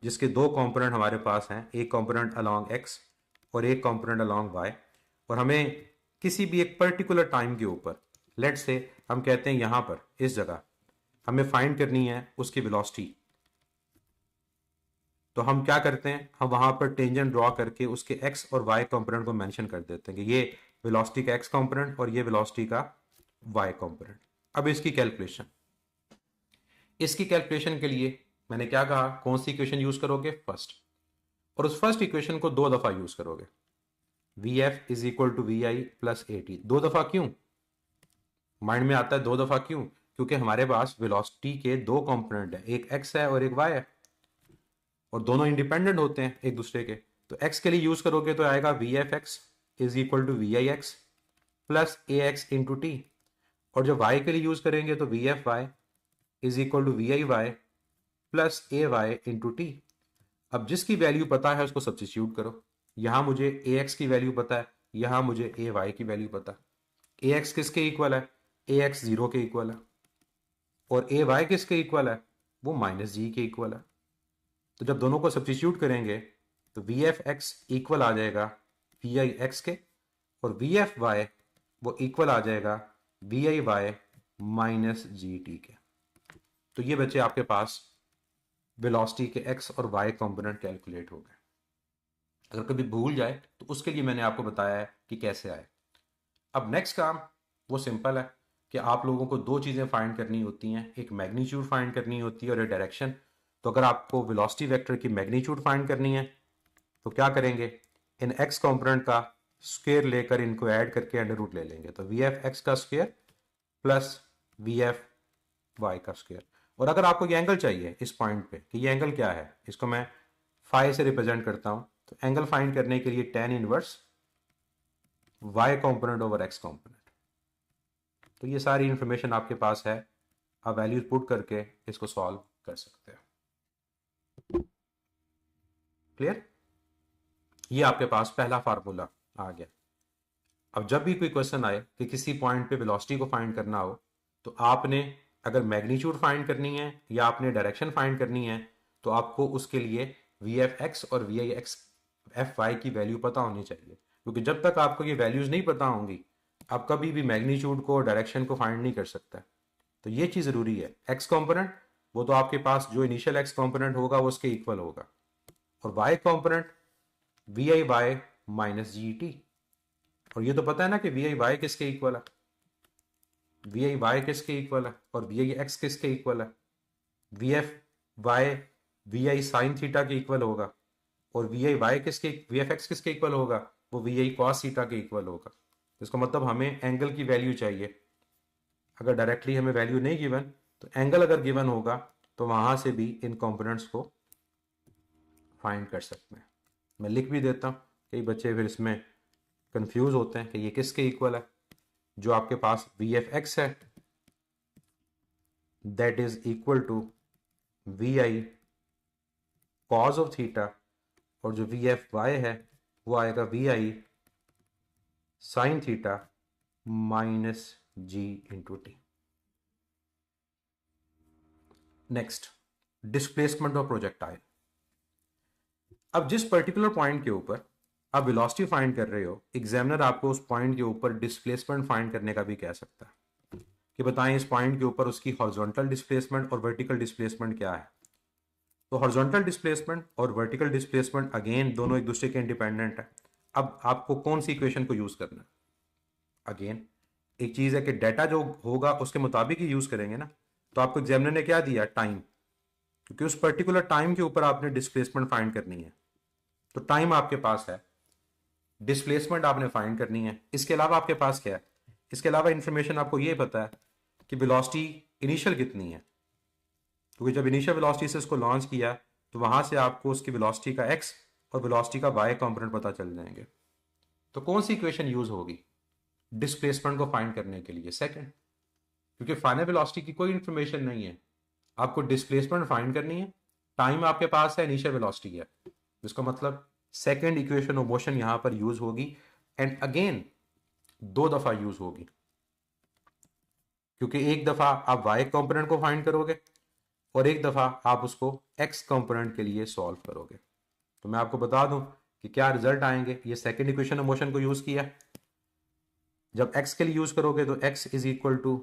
जिसके दो कंपोनेंट हमारे पास हैं, एक कंपोनेंट अलोंग एक्स और एक कंपोनेंट अलोंग वाई, और हमें किसी भी एक पर्टिकुलर टाइम के ऊपर, लेट से हम कहते हैं यहां पर इस जगह हमें फाइंड करनी है उसकी वेलोसिटी, तो हम क्या करते हैं? हम वहां पर टेंजेंट ड्रॉ करके उसके एक्स और वाई कंपोनेंट को मेंशन कर देते हैं कि ये वेलोसिटी का एक्स कंपोनेंट और ये वेलोसिटी का वाई कंपोनेंट। अब इसकी कैलकुलेशन के लिए मैंने क्या कहा? कौन सी इक्वेशन यूज करोगे? फर्स्ट। और उस फर्स्ट इक्वेशन को दो दफा यूज करोगे। V F is equal to we I plus A T. दो दफा क्यों माइंड में आता है? दो दफा क्यों? क्योंकि हमारे पास वेलोसिटी के दो कंपोनेंट है, एक एक्स है और एक वाई है, और दोनों इंडिपेंडेंट होते हैं एक दूसरे के। तो एक्स के लिए यूज करोगे तो आएगा V F X is equal to we I X plus A X into T, और जब वाई के लिए यूज करेंगे तो V F Y is equal to we I Y plus A Y into T. अब जिसकी वैल्यू पता है उसको सब्स्टिट्यूट करो। यहां मुझे ए एक्स की वैल्यू पता है, यहां मुझे ए वाई की वैल्यू पता है। ए एक्स किसके इक्वल है? ए एक्स 0 के इक्वल है। और ए वाई किसके इक्वल है? वो माइनस जी के इक्वल है। तो जब दोनों को सब्स्टिट्यूट करेंगे तो वी एफ एक्स इक्वल आ जाएगा वी आई एक्स के, और वी एफ वाई वो इक्वल आ जाएगा वी आई वाई माइनस जी टी के। तो ये बच्चे आपके पास वेलोसिटी के एक्स और वाई कंपोनेंट कैलकुलेट हो गए। अगर कभी भूल जाए तो उसके लिए मैंने आपको बताया है कि कैसे आए। अब नेक्स्ट काम वो सिंपल है कि आप लोगों को दो चीज़ें फाइंड करनी होती हैं, एक मैग्नीट्यूड फाइंड करनी होती है और एक डायरेक्शन। तो अगर आपको वेलोसिटी वेक्टर की मैग्नीट्यूड फाइंड करनी है तो क्या करेंगे, इन एक्स कंपोनेंट का स्क्वायर लेकर इनको ऐड करके अंडर रूट ले लेंगे। तो वी एफ एक्स का square plus V F Y का स्क्वायर। और अगर आपको ये एंगल चाहिए इस पॉइंट पे कि ये एंगल क्या है, इसको मैं फाई से रिप्रेजेंट करता हूं। तो एंगल फाइंड करने के लिए tan inverse Y component over X component. तो ये सारी इंफॉर्मेशन आपके पास है, आप वैल्यूज पुट करके इसको सॉल्व कर सकते हो। क्लियर? ये आपके पास पहला फार्मूला आ गया। अब जब भी कोई क्वेश्चन आए कि किसी पॉइंट पे वेलोसिटी को फाइंड करना हो, तो आपने अगर मैग्नीट्यूड फाइंड करनी है या आपने डायरेक्शन फाइंड करनी है, तो आपको उसके लिए वी एफ एक्स और वी आई एक्स एफ वाई की वैल्यू पता होनी चाहिए। क्योंकि जब तक आपको ये वैल्यूज नहीं पता होंगी, आप कभी भी मैग्नीट्यूड को डायरेक्शन को फाइंड नहीं कर सकता। तो ये चीज़ ज़रूरी है। एक्स कॉम्पोनेंट वो तो आपके पास जो इनिशियल एक्स कॉम्पोनेंट होगा वो उसके इक्वल होगा, और वाई कॉम्पोनेंट वी आई वाई माइनस जी टी। और ये तो पता है ना कि वी आई वाई किसके इक्वल है, वी आई वाई किसके इक्वल है, और वी आई एक्स किसके इक्वल है। वी एफ वाई वी आई साइन थीटा के इक्वल होगा, और वी आई वाई किसके, वी एफ एक्स किसके इक्वल होगा, वो वी आई कॉस थीटा के इक्वल होगा। इसका मतलब हमें एंगल की वैल्यू चाहिए। अगर डायरेक्टली हमें वैल्यू नहीं गिवन, तो एंगल अगर गिवन होगा तो वहां से भी इन कंपोनेंट्स को फाइंड कर सकते हैं। मैं लिख भी देता हूँ, कई बच्चे फिर इसमें कंफ्यूज होते हैं कि ये किसके इक्वल है। जो आपके पास वी एफ एक्स है that is equal to we I cos of theta, और जो वी एफ वाई है वो आएगा V I sine theta minus G into T. Next, displacement of projectile. अब जिस पर्टिकुलर पॉइंट के ऊपर आप वेलोसिटी फाइंड कर रहे हो, एग्जामिनर आपको उस पॉइंट के ऊपर डिस्प्लेसमेंट फाइंड करने का भी कह सकता है कि बताएं इस पॉइंट के ऊपर उसकी हॉरिजॉन्टल डिस्प्लेसमेंट और वर्टिकल डिस्प्लेसमेंट क्या है। तो हॉरिजॉन्टल डिस्प्लेसमेंट और वर्टिकल डिस्प्लेसमेंट अगेन दोनों एक दूसरे के इंडिपेंडेंट है। अब आपको कौन सी इक्वेशन को यूज करना है, अगेन एक चीज है कि डाटा जो होगा उसके मुताबिक ही यूज करेंगे ना। तो आपको एग्जामिनर ने क्या दिया, टाइम, क्योंकि उस पर्टिकुलर टाइम के ऊपर आपने डिस्प्लेसमेंट फाइंड करनी है। तो टाइम आपके पास है, डिस्प्लेसमेंट आपने फाइंड करनी है। इसके अलावा आपके पास क्या है, इसके अलावा इंफॉर्मेशन आपको ये पता है कि वेलोसिटी इनिशियल कितनी है, क्योंकि जब इनिशियल वेलोसिटी से इसको लॉन्च किया तो वहां से आपको उसकी वेलोसिटी का एक्स और वेलोसिटी का वाई कंपोनेंट पता चल जाएंगे। तो कौन सी इक्वेशन यूज होगी डिस्प्लेसमेंट को फाइंड करने के लिए, सेकंड, क्योंकि फाइनल वेलोसिटी की कोई इंफॉर्मेशन नहीं है, आपको डिस्प्लेसमेंट फाइंड करनी है, टाइम आपके पास है, इनिशियल वेलोसिटी है। इसका मतलब सेकंड इक्वेशन ऑफ मोशन यहां पर यूज होगी, एंड अगेन दो दफा यूज होगी, क्योंकि एक दफा आप वाई कंपोनेंट को फाइंड करोगे और एक दफा आप उसको एक्स कंपोनेंट के लिए सॉल्व करोगे। तो मैं आपको बता दूं कि क्या रिजल्ट आएंगे। ये सेकंड इक्वेशन ऑफ मोशन को यूज किया, जब एक्स के लिए यूज करोगे तो X is equal to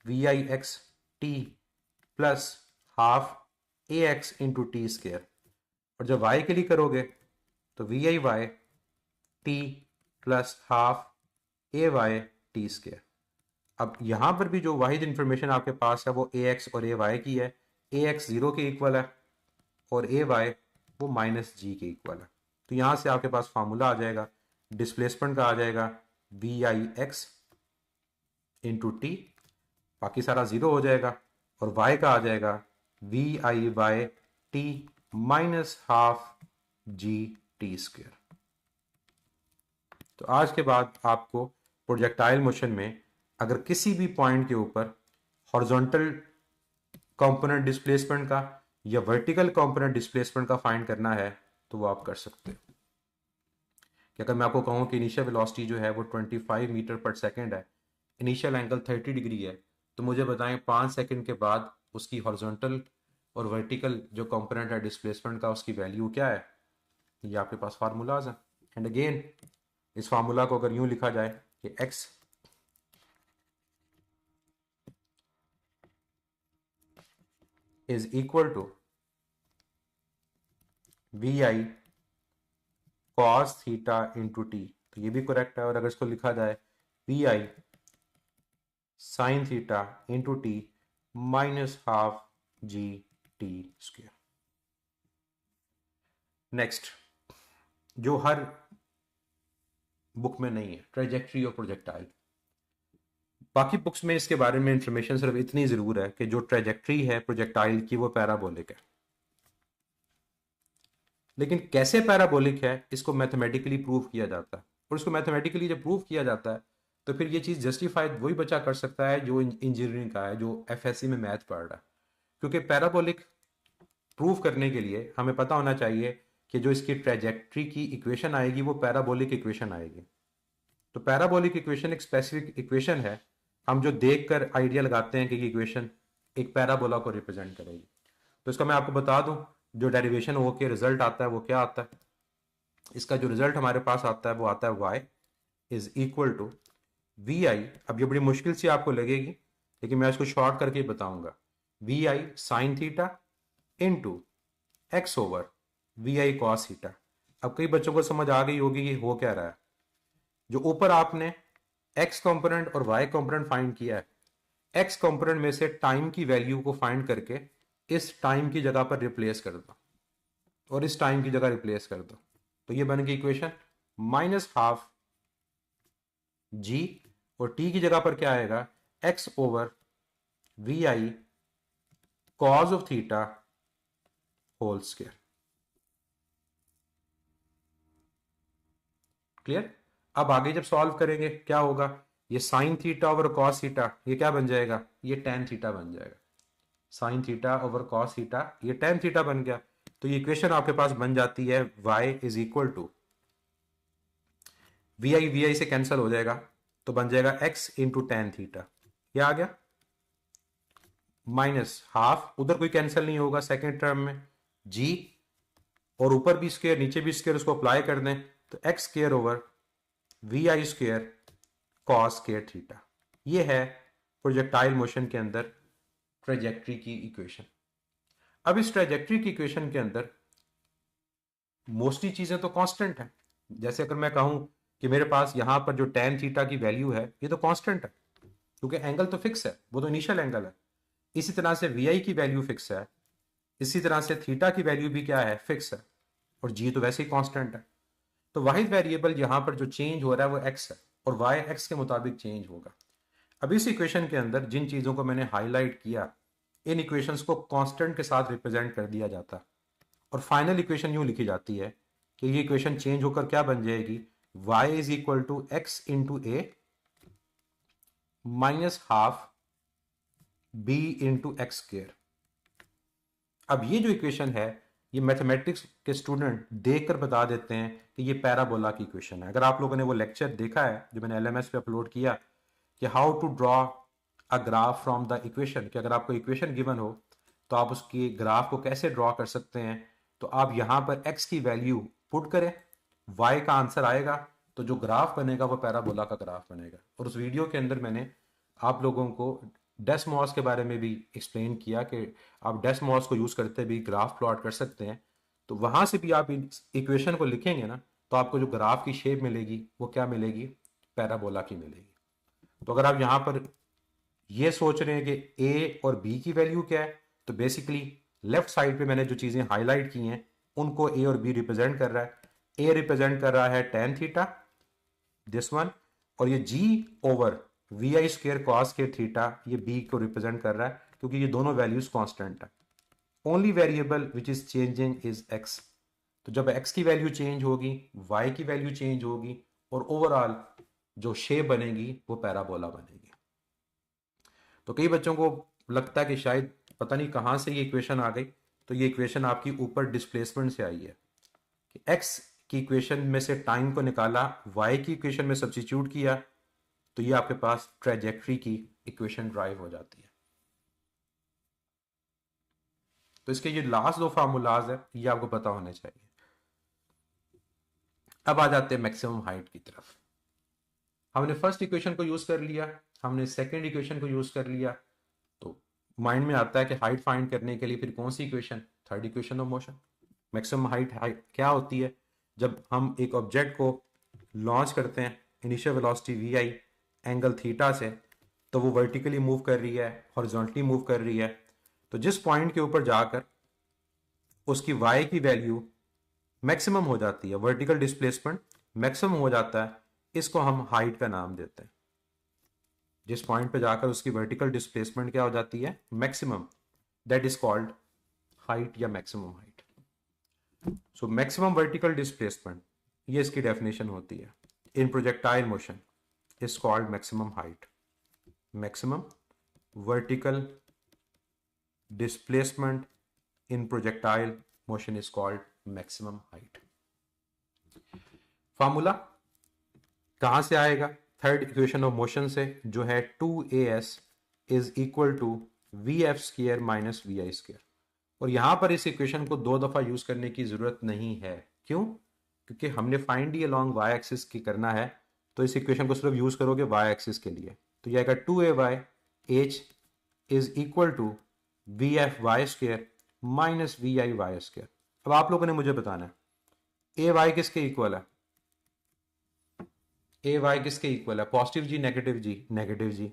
we I X T plus half A X into T square, और जब वाई के लिए करोगे तो V I Y T plus half A Y T square. अब यहां पर भी जो वाहिद इंफॉर्मेशन आपके पास है वो ए एक्स और ए वाई की है। ए एक्स जीरो के इक्वल है और ए वाई वो माइनस जी के इक्वल है। तो यहां से आपके पास फार्मूला आ जाएगा डिस्प्लेसमेंट का, आ जाएगा वी आई एक्स इंटू टी, बाकी सारा जीरो हो जाएगा, और वाई का आ जाएगा वी आई Y T minus half G T square. तो आज के बाद आपको प्रोजेक्टाइल मोशन में अगर किसी भी पॉइंट के ऊपर हॉरिजॉन्टल कंपोनेंट डिस्प्लेसमेंट का या वर्टिकल कंपोनेंट डिस्प्लेसमेंट का फाइंड करना है तो वो आप कर सकते हो। कि अगर मैं आपको कहूं कि इनिशियल वेलोसिटी जो है वो 25 मीटर पर सेकंड है, इनिशियल एंगल 30 डिग्री है, तो मुझे बताएं 5 सेकंड के बाद उसकी हॉरिजॉन्टल और वर्टिकल जो कंपोनेंट है डिस्प्लेसमेंट का उसकी वैल्यू क्या है। ये आपके पास फार्मूलाज हैं। एंड अगेन इस फार्मूला को अगर यूं लिखा जाए कि x is equal to we I cos theta into T, तो ये भी करेक्ट है। और अगर इसको लिखा जाए वी आई sine theta into T minus half G T square. Next जो हर बुक में नहीं है, ट्रेजेक्ट्री और प्रोजेक्टाइल। बाकी बुक्स में इसके बारे में इंफॉर्मेशन सिर्फ इतनी ज़रूर है कि जो ट्रेजेक्ट्री है प्रोजेक्टाइल की वो पैराबोलिक है, लेकिन कैसे पैराबोलिक है इसको मैथमेटिकली प्रूव किया जाता है। और इसको मैथमेटिकली जब प्रूव किया जाता है तो फिर ये चीज़ जस्टिफाइड वही बच्चा कर सकता है जो इंजीनियरिंग का है, जो एफएससी में मैथ पढ़ रहा है। क्योंकि पैराबोलिक प्रूव करने के लिए हमें पता होना चाहिए कि जो इसकी ट्रेजेक्ट्री की इक्वेशन आएगी वो पैराबोलिक इक्वेशन आएगी। तो पैराबोलिक इक्वेशन एक स्पेसिफिक इक्वेशन है, हम जो देख कर आइडिया लगाते हैं कि ये इक्वेशन एक पैराबोला को रिप्रेजेंट करेगी। तो इसका मैं आपको बता दूं, जो डेरिवेशन हो के रिजल्ट आता है वो क्या आता है। इसका जो रिजल्ट हमारे पास आता है वो आता है y is equal to we I. अब ये बड़ी मुश्किल सी आपको लगेगी लेकिन मैं इसको शॉर्ट करके बताऊंगा। V I sine theta into X over V I cos theta. अब कई बच्चों को समझ आ गई होगी कि हो क्या रहा है। जो ऊपर आपने x कंपोनेंट और y कंपोनेंट फाइंड किया है, x कंपोनेंट में से टाइम की वैल्यू को फाइंड करके इस टाइम की जगह पर रिप्लेस कर दो और इस टाइम की जगह रिप्लेस कर दो, तो ये बन गई इक्वेशन माइनस हाफ जी, और t की जगह पर क्या आएगा x over V I cos of theta whole square. Clear. अब आगे जब सॉल्व करेंगे क्या होगा, ये sine theta over cos theta ये क्या बन जाएगा, ये टेन थीटा बन जाएगा। Sine theta over cos theta ये टेन थीटा बन गया। तो ये इक्वेशन आपके पास बन जाती है y is equal to we I से कैंसिल हो जाएगा तो बन जाएगा x इंटू टेन थीटा, ये आ गया माइनस हाफ, उधर कोई कैंसिल नहीं होगा सेकेंड टर्म में g, और ऊपर भी स्क्वायर नीचे भी स्क्वायर, उसको अप्लाई कर दें तो X square over V I square cos square theta. ये है प्रोजेक्टाइल मोशन के अंदर ट्रेजेक्ट्री की इक्वेशन। अब इस ट्रेजेक्ट्री की इक्वेशन के अंदर मोस्टली चीजें तो कांस्टेंट हैं। जैसे अगर मैं कहूं कि मेरे पास यहां पर जो टेन थीटा की वैल्यू है ये तो कांस्टेंट है क्योंकि एंगल तो फिक्स है, वो तो इनिशियल एंगल है। इसी तरह से वी आई की वैल्यू फिक्स है, इसी तरह से थीटा की वैल्यू भी क्या है, फिक्स है, और जी तो वैसे ही कांस्टेंट है। तो वाहिद वेरिएबल यहां पर जो चेंज हो रहा है वो एक्स है और वाई एक्स के मुताबिक चेंज होगा। अब इस इक्वेशन के अंदर जिन चीजों को मैंने हाईलाइट किया, इन इक्वेशंस को कांस्टेंट के साथ रिप्रेजेंट कर दिया जाता है और फाइनल इक्वेशन यूं लिखी जाती है कि ये इक्वेशन चेंज होकर क्या बन जाएगी, y is equal to X into A minus half B into X square. अब ये जो इक्वेशन है ये मैथमेटिक्स के स्टूडेंट देखकर बता देते हैं कि ये पैराबोला की इक्वेशन है। अगर आप लोगों ने वो लेक्चर देखा है जो मैंने एलएमएस पे अपलोड किया कि how to draw a graph from the equation, कि अगर आपको इक्वेशन गिवन हो तो आप उसकी ग्राफ को कैसे ड्रॉ कर सकते हैं, तो आप यहां पर x की वैल्यू पुट करें, y का आंसर आएगा, तो जो ग्राफ बनेगा वो पैराबोला का ग्राफ बनेगा। और उस वीडियो के अंदर मैंने आप लोगों को डेस्मॉस के बारे में भी एक्सप्लेन किया कि आप डेस्मॉस को यूज़ करते भी ग्राफ प्लॉट कर सकते हैं। तो वहां से भी आप इक्वेशन को लिखेंगे ना तो आपको जो ग्राफ की शेप मिलेगी वो क्या मिलेगी, पैराबोला की मिलेगी। तो अगर आप यहाँ पर ये सोच रहे हैं कि ए और बी की वैल्यू क्या है, तो बेसिकली लेफ्ट साइड पे मैंने जो चीज़ें हाईलाइट की हैं उनको ए और बी रिप्रेजेंट कर रहा है। ए रिप्रेजेंट कर रहा है टेन थीटा दिस वन, और ये G over V I square cos के थीटा ये बी को रिप्रेजेंट कर रहा है क्योंकि ये दोनों वैल्यूज कांस्टेंट है। Only variable which is changing is X. तो जब एक्स की वैल्यू चेंज होगी वाई की वैल्यू चेंज होगी और ओवरऑल जो शेप बनेगी वो पैराबोला बनेगी। तो कई बच्चों को लगता है कि शायद पता नहीं कहां से ये इक्वेशन आ गई, तो ये इक्वेशन आपकी ऊपर डिस्प्लेसमेंट से आई है कि एक्स की इक्वेशन में से टाइम को निकाला, वाई की इक्वेशन में सब्स्टिट्यूट किया, तो ये आपके पास ट्रेजेक्ट्री की इक्वेशन ड्राइव हो जाती है। तो इसके ये लास्ट दो फार्मूलाज है ये आपको पता होने चाहिए। अब आ जाते हैं मैक्सिमम हाइट की तरफ। हमने फर्स्ट इक्वेशन को यूज कर लिया, हमने सेकेंड इक्वेशन को यूज कर लिया, तो माइंड में आता है कि हाइट फाइंड करने के लिए फिर कौन सी equation, third equation of motion. Maximum height क्या होती है, जब हम एक ऑब्जेक्ट को लॉन्च करते हैं initial velocity V I angle theta से, तो वो वर्टिकली मूव कर रही है, हॉरिजॉन्टली मूव कर रही है, तो जिस पॉइंट के ऊपर जाकर उसकी वाई की वैल्यू मैक्सिमम हो जाती है, वर्टिकल डिस्प्लेसमेंट मैक्सिमम हो जाता है, इसको हम हाइट का नाम देते हैं। जिस पॉइंट पे जाकर उसकी वर्टिकल डिस्प्लेसमेंट क्या हो जाती है, maximum, that is called height या maximum height. So maximum vertical displacement, ये इसकी डेफिनेशन होती है in projectile motion is called maximum height. Maximum vertical displacement in projectile motion is called maximum height. Formula कहां से आएगा, थर्ड इक्वेशन ऑफ मोशन से, जो है 2as is equal to V F square minus V I square. और यहां पर इस इक्वेशन को दो दफा यूज करने की जरूरत नहीं है। क्यों? क्योंकि हमने find D along Y axis की करना है, तो इस इक्वेशन को सिर्फ यूज करोगे वाई एक्सिस के लिए। तो यह आएगा 2ay h is equal to V F Y square minus V I Y square. अब आप लोगों ने मुझे बताना है ए वाई किसके इक्वल है, ए वाई किसके इक्वल है, पॉजिटिव जी नेगेटिव जी, नेगेटिव जी।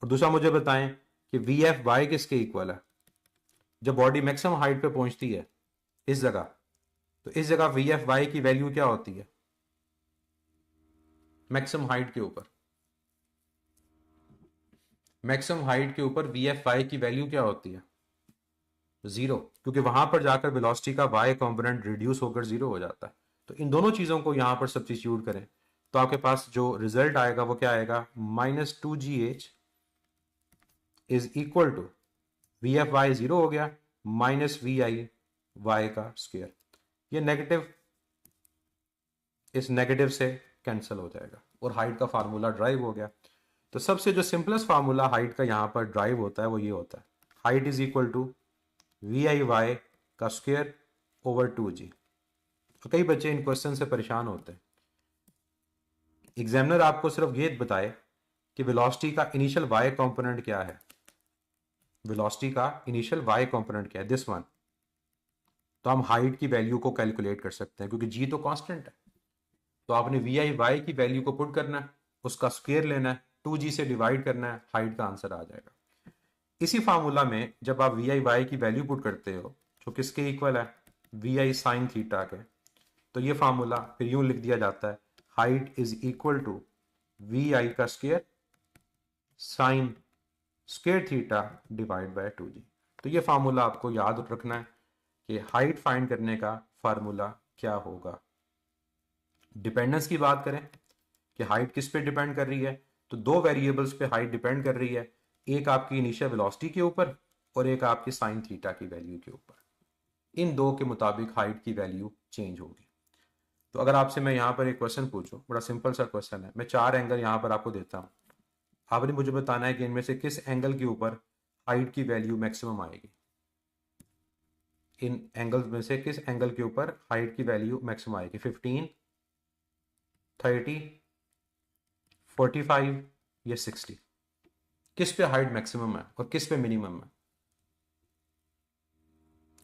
और दूसरा मुझे बताएं कि वी एफ वाई किसके इक्वल है, जब बॉडी मैक्सिमम हाइट पे पहुंचती है इस जगह, तो इस जगह वी एफ वाई की वैल्यू क्या होती है मैक्सिमम हाइट के ऊपर, मैक्सिमम हाइट के ऊपर वी एफ वाई की वैल्यू क्या होती है, जीरो, क्योंकि वहां पर जाकर वेलोसिटी का वाई कंपोनेंट रिड्यूस होकर जीरो हो जाता है। तो इन दोनों चीजों को यहां पर सब्स्टिट्यूट करें, तो आपके पास जो रिजल्ट आएगा वो क्या आएगा, -2gh is equal to V F Y zero हो गया माइनस वी आई वाई का स्क्वायर। ये नेगेटिव इस नेगेटिव से कैंसिल हो जाएगा और हाइट का फार्मूला ड्राइव हो गया। तो सबसे जो सिंपलेस्ट फार्मूला हाइट का यहां पर ड्राइव होता है वो ये होता है, height is equal to we I Y का स्क्वायर ओवर 2g। तो कई बच्चे इन क्वेश्चन से परेशान होते हैं, एग्जामिनर आपको सिर्फ ये बताए कि वेलोसिटी का इनिशियल वाई कंपोनेंट क्या है, वेलोसिटी का इनिशियल वाई कंपोनेंट क्या है, दिस वन, तो हम हाइट की वैल्यू को कैलकुलेट कर सकते हैं क्योंकि जी तो कांस्टेंट है। तो आपने वी आई वाई की वैल्यू को पुट करना है, उसका स्क्वायर लेना है, 2g से डिवाइड करना है, हाइट का आंसर आ जाएगा। इसी फार्मूला में जब आप वी आई वाई की वैल्यू पुट करते हो जो किसके इक्वल है, वी आई साइन थीटा के, तो ये फार्मूला फिर यूं लिख दिया जाता है, height is equal to we I का square sine square theta divide by 2g। तो ये फार्मूला आपको याद रखना है कि हाइट फाइंड करने का फार्मूला क्या होगा। डिपेंडेंस की बात करें कि हाइट किस पे डिपेंड कर रही है, तो दो वेरिएबल्स पे हाइट डिपेंड कर रही है, एक आपकी इनिशियल वेलोसिटी के ऊपर और एक आपकी साइन थीटा की वैल्यू के ऊपर। इन दो के मुताबिक हाइट की वैल्यू चेंज होगी। तो अगर आपसे मैं यहाँ पर एक क्वेश्चन पूछूं, बड़ा सिंपल सा क्वेश्चन है, मैं चार एंगल यहाँ पर आपको देता हूँ, आपने मुझे बताना है कि इनमें से किस एंगल के ऊपर हाइट की वैल्यू मैक्सिमम आएगी, इन एंगल्स में से किस एंगल के ऊपर हाइट की वैल्यू मैक्सिमम आएगी, 15, 30, 45 या 60, किस पे हाइट मैक्सिमम है और किस पे मिनिमम है,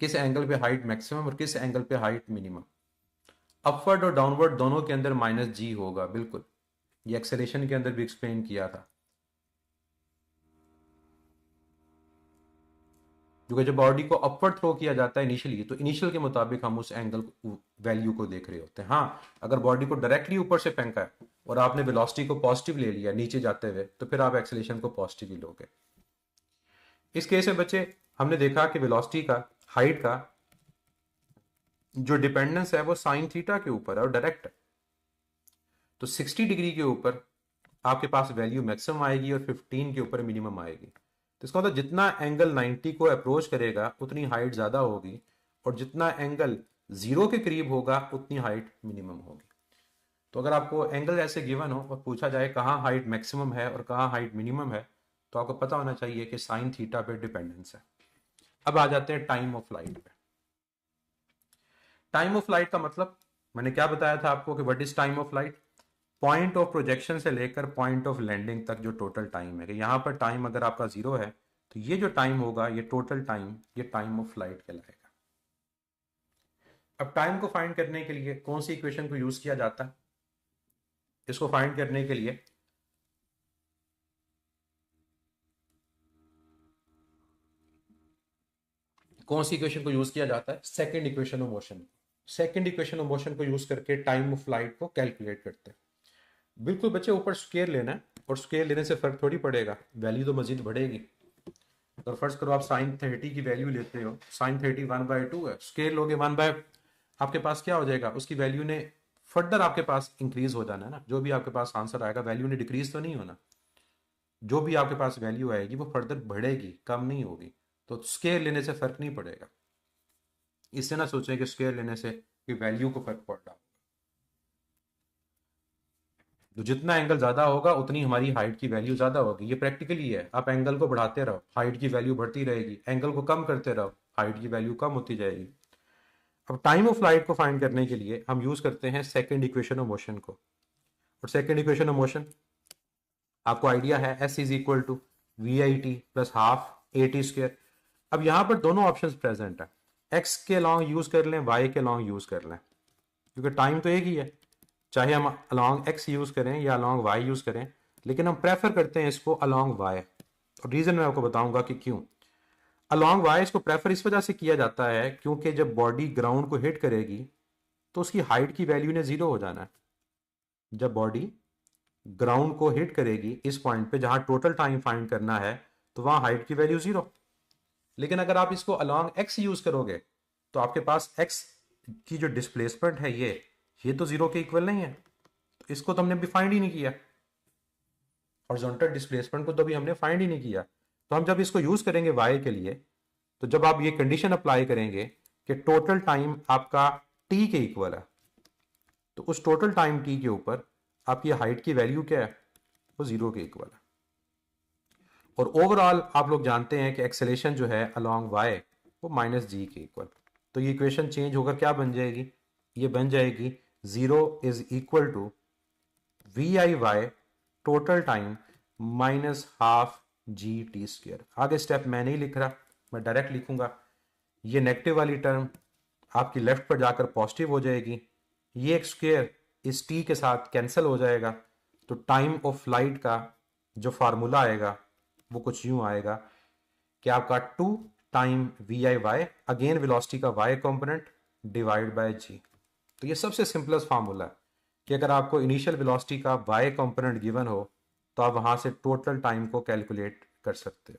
किस एंगल पे हाइट मैक्सिमम और किस एंगल पे हाइट मिनिमम। अपवर्ड और डाउनवर्ड दोनों के अंदर -g होगा, बिल्कुल, ये एक्सेलेरेशन के अंदर भी एक्सप्लेन किया था, क्योंकि जब बॉडी को अपवर्ड थ्रो किया जाता है इनिशियली, तो इनिशियल के मुताबिक हम उस एंगल वैल्यू को देख रहे होते हैं। हाँ, अगर बॉडी को डायरेक्टली ऊपर से फेंका है और आपने वेलोसिटी को पॉजिटिव ले लिया नीचे जाते हुए, तो फिर आप एक्सेलेरेशन को पॉजिटिव ही लोगे। इस केस में बच्चे हमने देखा कि वेलोसिटी का, हाइट का जो डिपेंडेंस है वो साइन थीटा के ऊपर है और डायरेक्ट है। तो 60 डिग्री के ऊपर आपके पास वैल्यू मैक्सिमम आएगी और 15 के ऊपर मिनिमम आएगी। तो इसका मतलब जितना एंगल 90 को अप्रोच करेगा उतनी हाइट ज्यादा होगी, और जितना एंगल 0 के करीब होगा उतनी हाइट मिनिमम होगी। तो अगर आपको एंगल ऐसे गिवन हो और पूछा जाए कहाँ हाइट मैक्सिमम है और कहाँ हाइट मिनिमम है, तो आपको पता होना चाहिए कि साइन थीटा पे डिपेंडेंस है। अब आ जाते हैं टाइम ऑफ लाइट पे। टाइम ऑफ लाइट का मतलब मैंने क्या बताया था आपको कि what is time of flight? Point of projection से लेकर पॉइंट ऑफ लैंडिंग तक जो टोटल टाइम है, कि यहाँ पर टाइम अगर आपका जीरो है तो ये जो टाइम होगा, ये टोटल टाइम, ये टाइम ऑफ फ्लाइट कहलाएगा। अब टाइम को फाइंड करने के लिए कौन सी इक्वेशन को यूज किया जाता है? इसको फाइंड करने के लिए कौन सी इक्वेशन को यूज किया जाता है? Second equation of motion. Second equation of motion को यूज करके टाइम ऑफ फ्लाइट को कैलकुलेट करते हैं। बिल्कुल बच्चे, ऊपर स्केयर लेना है और स्केयर लेने से फर्क थोड़ी पड़ेगा, वैल्यू तो मजीद बढ़ेगी। अगर फर्स्ट करो आप साइन 30 की वैल्यू लेते हो, साइन 30 1/2 है, स्केयर लोगे 1/, आपके पास क्या हो जाएगा? उसकी वैल्यू ने फर्दर आपके पास इंक्रीज हो जाना है ना। जो भी आपके पास आंसर आएगा वैल्यू ने डिक्रीज तो नहीं होना, जो भी आपके पास वैल्यू आएगी वो फर्दर बढ़ेगी, कम नहीं होगी। तो स्केयर लेने से फर्क नहीं पड़ेगा। इससे ना सोचें कि स्केयर लेने से कि वैल्यू को फर्क पड़ रहा। तो जितना एंगल ज्यादा होगा उतनी हमारी हाइट की वैल्यू ज्यादा होगी। ये प्रैक्टिकली है, आप एंगल को बढ़ाते रहो, हाइट की वैल्यू बढ़ती रहेगी, एंगल को कम करते रहो, हाइट की वैल्यू कम होती जाएगी। अब टाइम ऑफ फ्लाइट को फाइंड करने के लिए हम यूज करते हैं सेकंड इक्वेशन ऑफ मोशन को। और सेकंड इक्वेशन ऑफ मोशन आपको आइडिया है, S is equal to we I T plus half A T square. अब यहां पर दोनों ऑप्शन प्रेजेंट है, एक्स के लॉन्ग यूज कर लें, वाई के लॉन्ग यूज कर लें, क्योंकि टाइम तो एक ही है, चाहे हम अलॉन्ग एक्स यूज करें या अलॉन्ग वाई यूज करें, लेकिन हम प्रेफर करते हैं इसको अलॉन्ग वाई। और रीजन मैं आपको बताऊंगा कि क्यों। अलॉन्ग वाई इसको प्रेफर इस वजह से किया जाता है क्योंकि जब बॉडी ग्राउंड को हिट करेगी तो उसकी हाइट की वैल्यू ने जीरो हो जाना है। जब बॉडी ग्राउंड को हिट करेगी इस पॉइंट पे जहां टोटल टाइम फाइंड करना है, तो वहां हाइट की वैल्यू जीरो। लेकिन अगर आप इसको अलॉन्ग एक्स यूज करोगे तो आपके पास एक्स की जो डिस्प्लेसमेंट है ये तो जीरो के इक्वल नहीं है, तो इसको तो हमने अभी फाइंड ही नहीं किया। हॉरिजॉन्टल डिस्प्लेसमेंट को तो अभी हमने फाइंड ही नहीं किया। तो हम जब इसको यूज करेंगे वाई के लिए, तो जब आप ये कंडीशन अप्लाई करेंगे कि टोटल टाइम आपका टी के इक्वल है, तो उस टोटल टाइम टी के ऊपर आपकी हाइट की वैल्यू क्या है? वो जीरो के इक्वल है। और ओवरऑल आप लोग जानते हैं कि एक्सेलेरेशन जो है अलॉन्ग वाई वो माइनस जी के इक्वल। तो ये इक्वेशन चेंज होकर क्या बन जाएगी? ये बन जाएगी zero is equal to we I Y total time minus half G T square. आगे स्टेप मैं नहीं लिख रहा, मैं डायरेक्ट लिखूंगा। ये नेगेटिव वाली टर्म आपकी लेफ्ट पर जाकर पॉजिटिव हो जाएगी, ये एक स्क्वायर इस टी के साथ कैंसिल हो जाएगा। तो टाइम ऑफ फ्लाइट का जो फार्मूला आएगा वो कुछ यूं आएगा कि आपका 2 टाइम वी आई वाई, अगेन वेलोसिटी का Y component divide by G. तो ये सबसे सिंपलेस्ट फार्मूला है कि अगर आपको इनिशियल वेलोसिटी का वाई कंपोनेंट गिवन हो तो आप वहां से टोटल टाइम को कैलकुलेट कर सकते हो।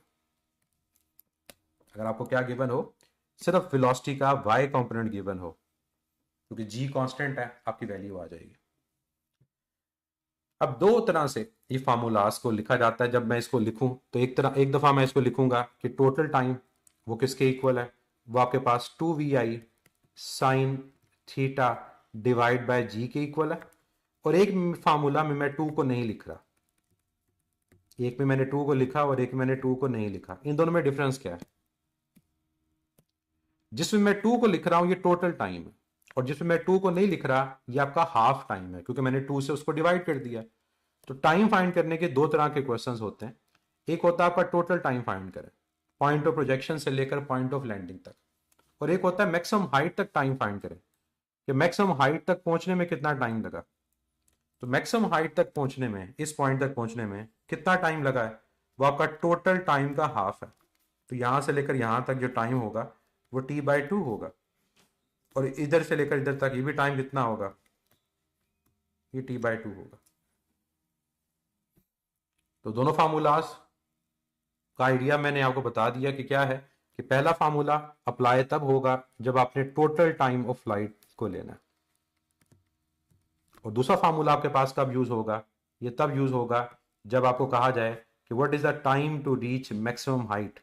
अगर आपको क्या गिवन हो? सिर्फ वेलोसिटी का वाई कंपोनेंट गिवन हो, क्योंकि जी कांस्टेंट है, आपकी वैल्यू आ जाएगी। अब दो तरह से ये फार्मूलास को लिखा जाता है। जब मैं इसको लिखूं तो एक दफा मैं इसको लिखूंगा कि टोटल टाइम वो किसके इक्वल है? वो आपके पास 2vi sine theta divide by G के इक्वल है। और एक फार्मूला में मैं 2 को नहीं लिख रहा, एक में मैंने 2 को लिखा और एक में मैंने 2 को नहीं लिखा। इन दोनों में डिफरेंस क्या है? जिसमें मैं 2 को लिख रहा हूं ये टोटल टाइम है, और जिसमें मैं 2 को नहीं लिख रहा ये आपका हाफ टाइम है, क्योंकि मैंने 2 से उसको डिवाइड कर दिया। तो टाइम फाइंड करने के दो तरह के क्वेश्चंस होते हैं। एक होता है आपका टोटल टाइम फाइंड करें, पॉइंट ऑफ प्रोजेक्शन से लेकर पॉइंट ऑफ लैंडिंग तक। और एक होता है मैक्सिमम हाइट तक टाइम फाइंड करें, कि मैक्सिमम हाइट तक पहुंचने में कितना टाइम लगा। तो मैक्सिमम हाइट तक पहुंचने में, इस पॉइंट तक पहुंचने में कितना टाइम लगा है? वो आपका टोटल टाइम का हाफ है। तो यहां से लेकर यहां तक जो टाइम होगा वो t/2 होगा, और इधर से लेकर इधर तक ये भी टाइम कितना होगा? ये t/2 होगा। तो दोनों फार्मूलाज का आइडिया मैंने आपको बता दिया कि क्या है, कि पहला फार्मूला अप्लाई तब होगा जब आपने टोटल टाइम ऑफ फ्लाइट को लेना है, और दूसरा फार्मूला आपके पास कब यूज होगा? ये तब यूज होगा जब आपको कहा जाए कि what is the time to reach maximum height.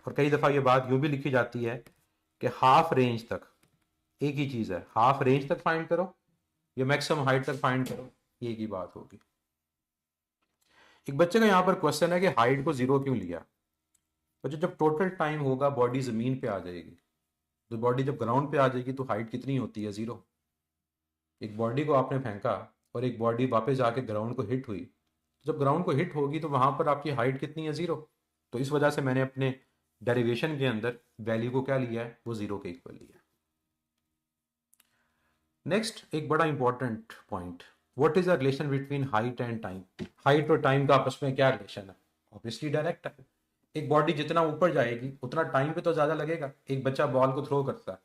और कई दफा ये बात यूं भी लिखी जाती है कि हाफ रेंज तक, एक ही चीज है, हाफ रेंज तक फाइंड करो या मैक्सिमम हाइट तक फाइंड करो, ये की बात होगी। एक बच्चे का यहां पर क्वेश्चन है कि हाइट को जीरो क्यों लिया? बच्चे, जब टोटल टाइम होगा बॉडी जमीन पे आ जाएगी, तो बॉडी जब ग्राउंड पे आ जाएगी तो हाइट कितनी होती है? जीरो। एक बॉडी को आपने फेंका और एक बॉडी वापस जाके ग्राउंड को हिट हुई, जब ग्राउंड को हिट होगी तो वहां पर आपकी हाइट कितनी है, जीरो। तो इस वजह से मैंने अपने डेरिवेशन के अंदर वैल्यू को क्या लिया है, वो जीरो के इक्वल लिया। नेक्स्ट एक बड़ा important point, what is the relation between height and time. Height और टाइम का आपस में क्या रिलेशन है, ऑब्वियसली डायरेक्ट है। एक बॉडी जितना ऊपर जाएगी उतना टाइम पे तो ज्यादा लगेगा। एक बच्चा बॉल को थ्रो करता है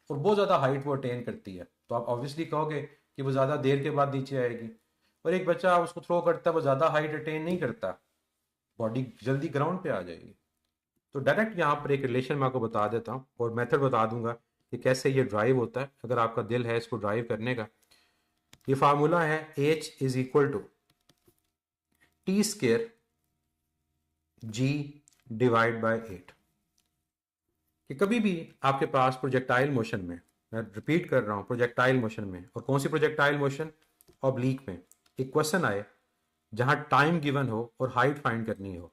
और बहुत ज्यादा हाइट वो अटेन करती है, तो आप ऑब्वियसली कहोगे कि वो ज्यादा देर के बाद नीचे आएगी। और एक बच्चा उसको थ्रो करता है, वो ज्यादा हाइट अटेन नहीं करता, बॉडी जल्दी ग्राउंड पे आ जाएगी। तो डायरेक्ट यहाँ पर एक रिलेशन मैं आपको बता देता हूँ और मेथड बता दूंगा कि कैसे ये ड्राइव होता है, अगर आपका दिल है इसको ड्राइव करने का। ये फार्मूला है H is equal to T square G divide by 8। कि कभी भी आपके पास प्रोजेक्टाइल मोशन में, मैं रिपीट कर रहा हूं, प्रोजेक्टाइल मोशन में, और कौन सी प्रोजेक्टाइल मोशन, ऑब्लिक में, एक क्वेश्चन आए जहां टाइम गिवन हो और हाइट फाइंड करनी हो,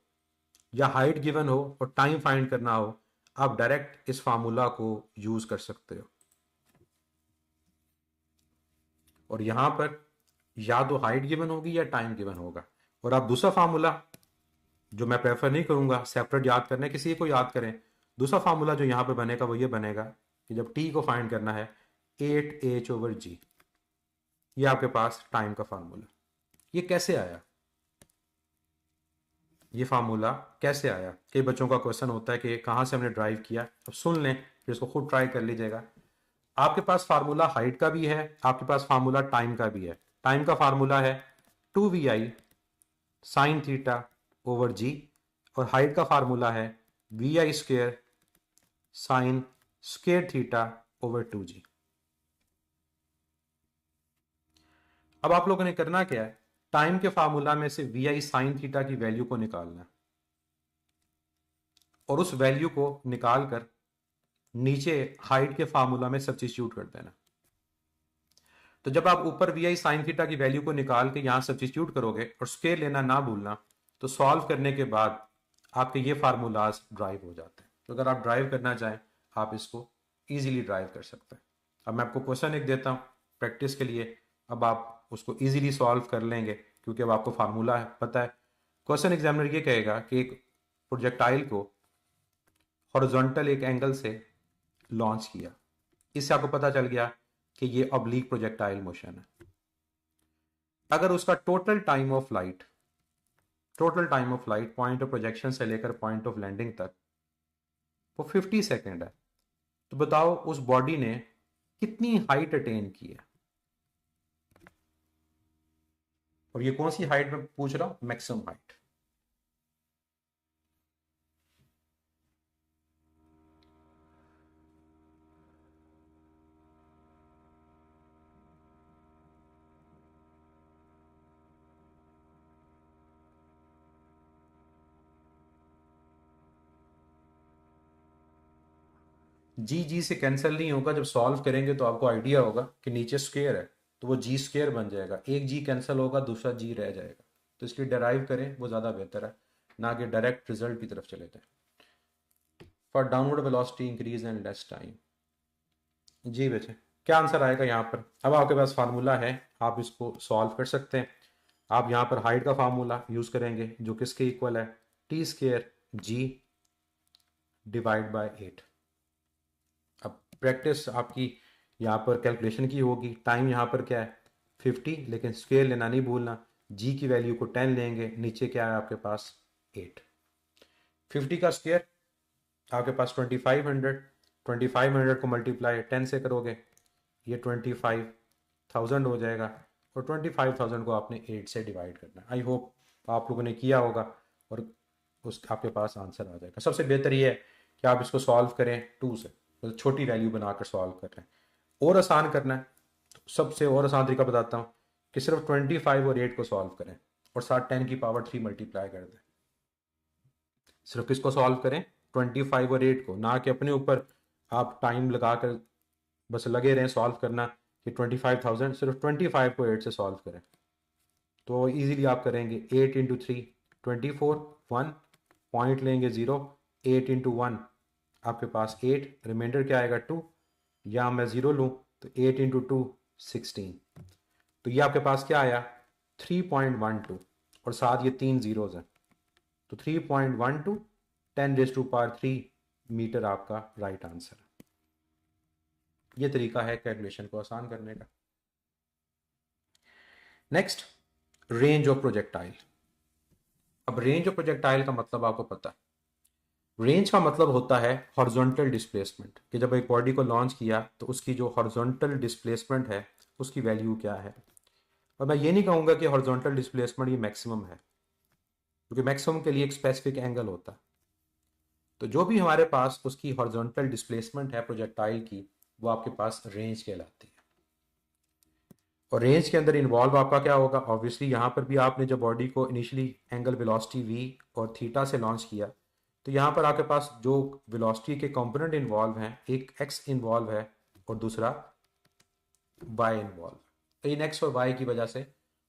या हाइट गिवन हो और टाइम फाइंड करना हो, आप डायरेक्ट इस फार्मूला को यूज कर सकते हो। और यहां पर या तो हाइट गिवन होगी या टाइम गिवन होगा। और आप दूसरा फार्मूला, जो मैं प्रेफर नहीं करूंगा सेपरेट याद करने, किसी को याद करें, दूसरा फार्मूला जो यहां पर बनेगा वो ये बनेगा कि जब टी को फाइंड करना है 8h/g, ये आपके पास टाइम का फार्मूला। ये कैसे आया, ये फार्मूला कैसे आया, कई बच्चों का क्वेश्चन होता है कि कहां से हमने ड्राइव किया। अब सुन लें फिर इसको खुद ट्राई कर लीजिएगा। आपके पास फार्मूला हाइट का भी है, आपके पास फार्मूला टाइम का भी है। टाइम का फार्मूला है 2vi साइन थीटा ओवर जी, और हाइट का फार्मूला है vi square sine square theta over 2g। अब आप लोगों ने करना क्या है, टाइम के फार्मूला में से vi साइन थीटा की वैल्यू को निकालना है और उस वैल्यू को निकालकर नीचे हाइट के फार्मूला में सब्स्टिट्यूट कर देना। तो जब आप ऊपर vi साइन थीटा की वैल्यू को निकाल के यहां सब्स्टिट्यूट करोगे और स्क्वायर लेना ना भूलना, तो सॉल्व करने के बाद आपके ये फार्मूलाज ड्राइव हो जाते हैं। तो अगर आप ड्राइव करना चाहें आप इसको इजीली ड्राइव कर सकते हैं। अब मैं आपको क्वेश्चन एक देता हूं प्रैक्टिस के लिए, अब आप उसको इजीली सॉल्व कर लेंगे क्योंकि अब आपको फार्मूला है पता है। क्वेश्चन एग्जामिनर ये कहेगा कि एक प्रोजेक्टाइल को हॉरिजॉन्टल एक एंगल से लॉन्च किया, इससे आपको पता चल गया कि ये ऑब्लिक प्रोजेक्टाइल मोशन है। अगर उसका total time of light point of projection से लेकर पॉइंट ऑफ लैंडिंग तक वो 50 सेकेंड है, तो बताओ उस बॉडी ने कितनी हाइट अटेन की है। और ये कौन सी हाइट में पूछ रहा हूं, मैक्सिमम हाइट। जी जी से कैंसिल नहीं होगा, जब सॉल्व करेंगे तो आपको आइडिया होगा कि नीचे स्क्वायर है तो वो जी स्क्वायर बन जाएगा, एक जी कैंसिल होगा दूसरा जी रह जाएगा। तो इसलिए डेराइव करें वो ज़्यादा बेहतर है, ना कि डायरेक्ट रिजल्ट की तरफ चले जाए। For downward velocity increase and less time, जी बच्चे क्या आंसर आएगा यहाँ पर। अब आपके पास फार्मूला है, आप इसको सॉल्व कर सकते हैं। आप यहाँ पर हाइट का फार्मूला यूज़ करेंगे जो किसके इक्वल है, T square G divide by 8। अब प्रैक्टिस आपकी यहाँ पर कैलकुलेशन की होगी। टाइम यहाँ पर क्या है 50, लेकिन स्क्वायर लेना नहीं भूलना। जी की वैल्यू को 10 लेंगे, नीचे क्या है आपके पास 8। 50 का स्क्वायर आपके पास 2500, 2500 को मल्टीप्लाई 10 से करोगे ये 25,000 हो जाएगा, और 25,000 को आपने 8 से डिवाइड करना है। आई होप आप लोगों ने किया होगा और उस आपके पास आंसर आ जाएगा। सबसे बेहतर ये है कि आप इसको सॉल्व करें 2 से, मतलब छोटी वैल्यू बनाकर सॉल्व कर रहे हैं। और आसान करना है तो सबसे और आसान तरीका बताता हूँ कि सिर्फ 25 और 8 को सॉल्व करें और साथ 10 की पावर 3 मल्टीप्लाई कर दें। सिर्फ किसको सॉल्व करें, 25 और 8 को, ना कि अपने ऊपर आप टाइम लगा कर बस लगे रहें सॉल्व करना कि 25,000, सिर्फ 25 को 8 से सॉल्व करें तो इजीली आप करेंगे। 8 इंटू 3 24, 1 पॉइंट लेंगे 0, 8 इंटू 1 आपके पास 8, रिमाइंडर क्या आएगा 2, या मैं 0 लूँ तो 8 इंटू 2 16। तो ये आपके पास क्या आया 3.12 और साथ ये 3 जीरोज हैं, तो 3.12 10⁻³ मीटर आपका राइट आंसर है। ये तरीका है कैलकुलेशन को आसान करने का। Next, range of projectile. अब रेंज ऑफ प्रोजेक्टाइल का मतलब आपको पता है। रेंज का मतलब होता है हॉरिजॉन्टल डिस्प्लेसमेंट, कि जब एक बॉडी को लॉन्च किया तो उसकी जो हॉरिजॉन्टल डिस्प्लेसमेंट है उसकी वैल्यू क्या है। और मैं ये नहीं कहूँगा कि हॉरिजॉन्टल डिस्प्लेसमेंट ये मैक्सिमम है, क्योंकि मैक्सिमम के लिए एक स्पेसिफिक एंगल होता है। तो जो भी हमारे पास उसकी हॉरिजॉन्टल डिस्प्लेसमेंट है प्रोजेक्टाइल की, वो आपके पास रेंज कहलाती है। और रेंज के अंदर इन्वॉल्व आपका क्या होगा, ऑब्वियसली यहाँ पर भी आपने जब बॉडी को इनिशियली एंगल वेलोसिटी v और थीटा से लॉन्च किया, तो यहाँ पर आपके पास जो वेलोसिटी के कंपोनेंट इन्वॉल्व हैं, एक x इन्वॉल्व है और दूसरा y इन्वॉल्व है। तो इन x और y की वजह से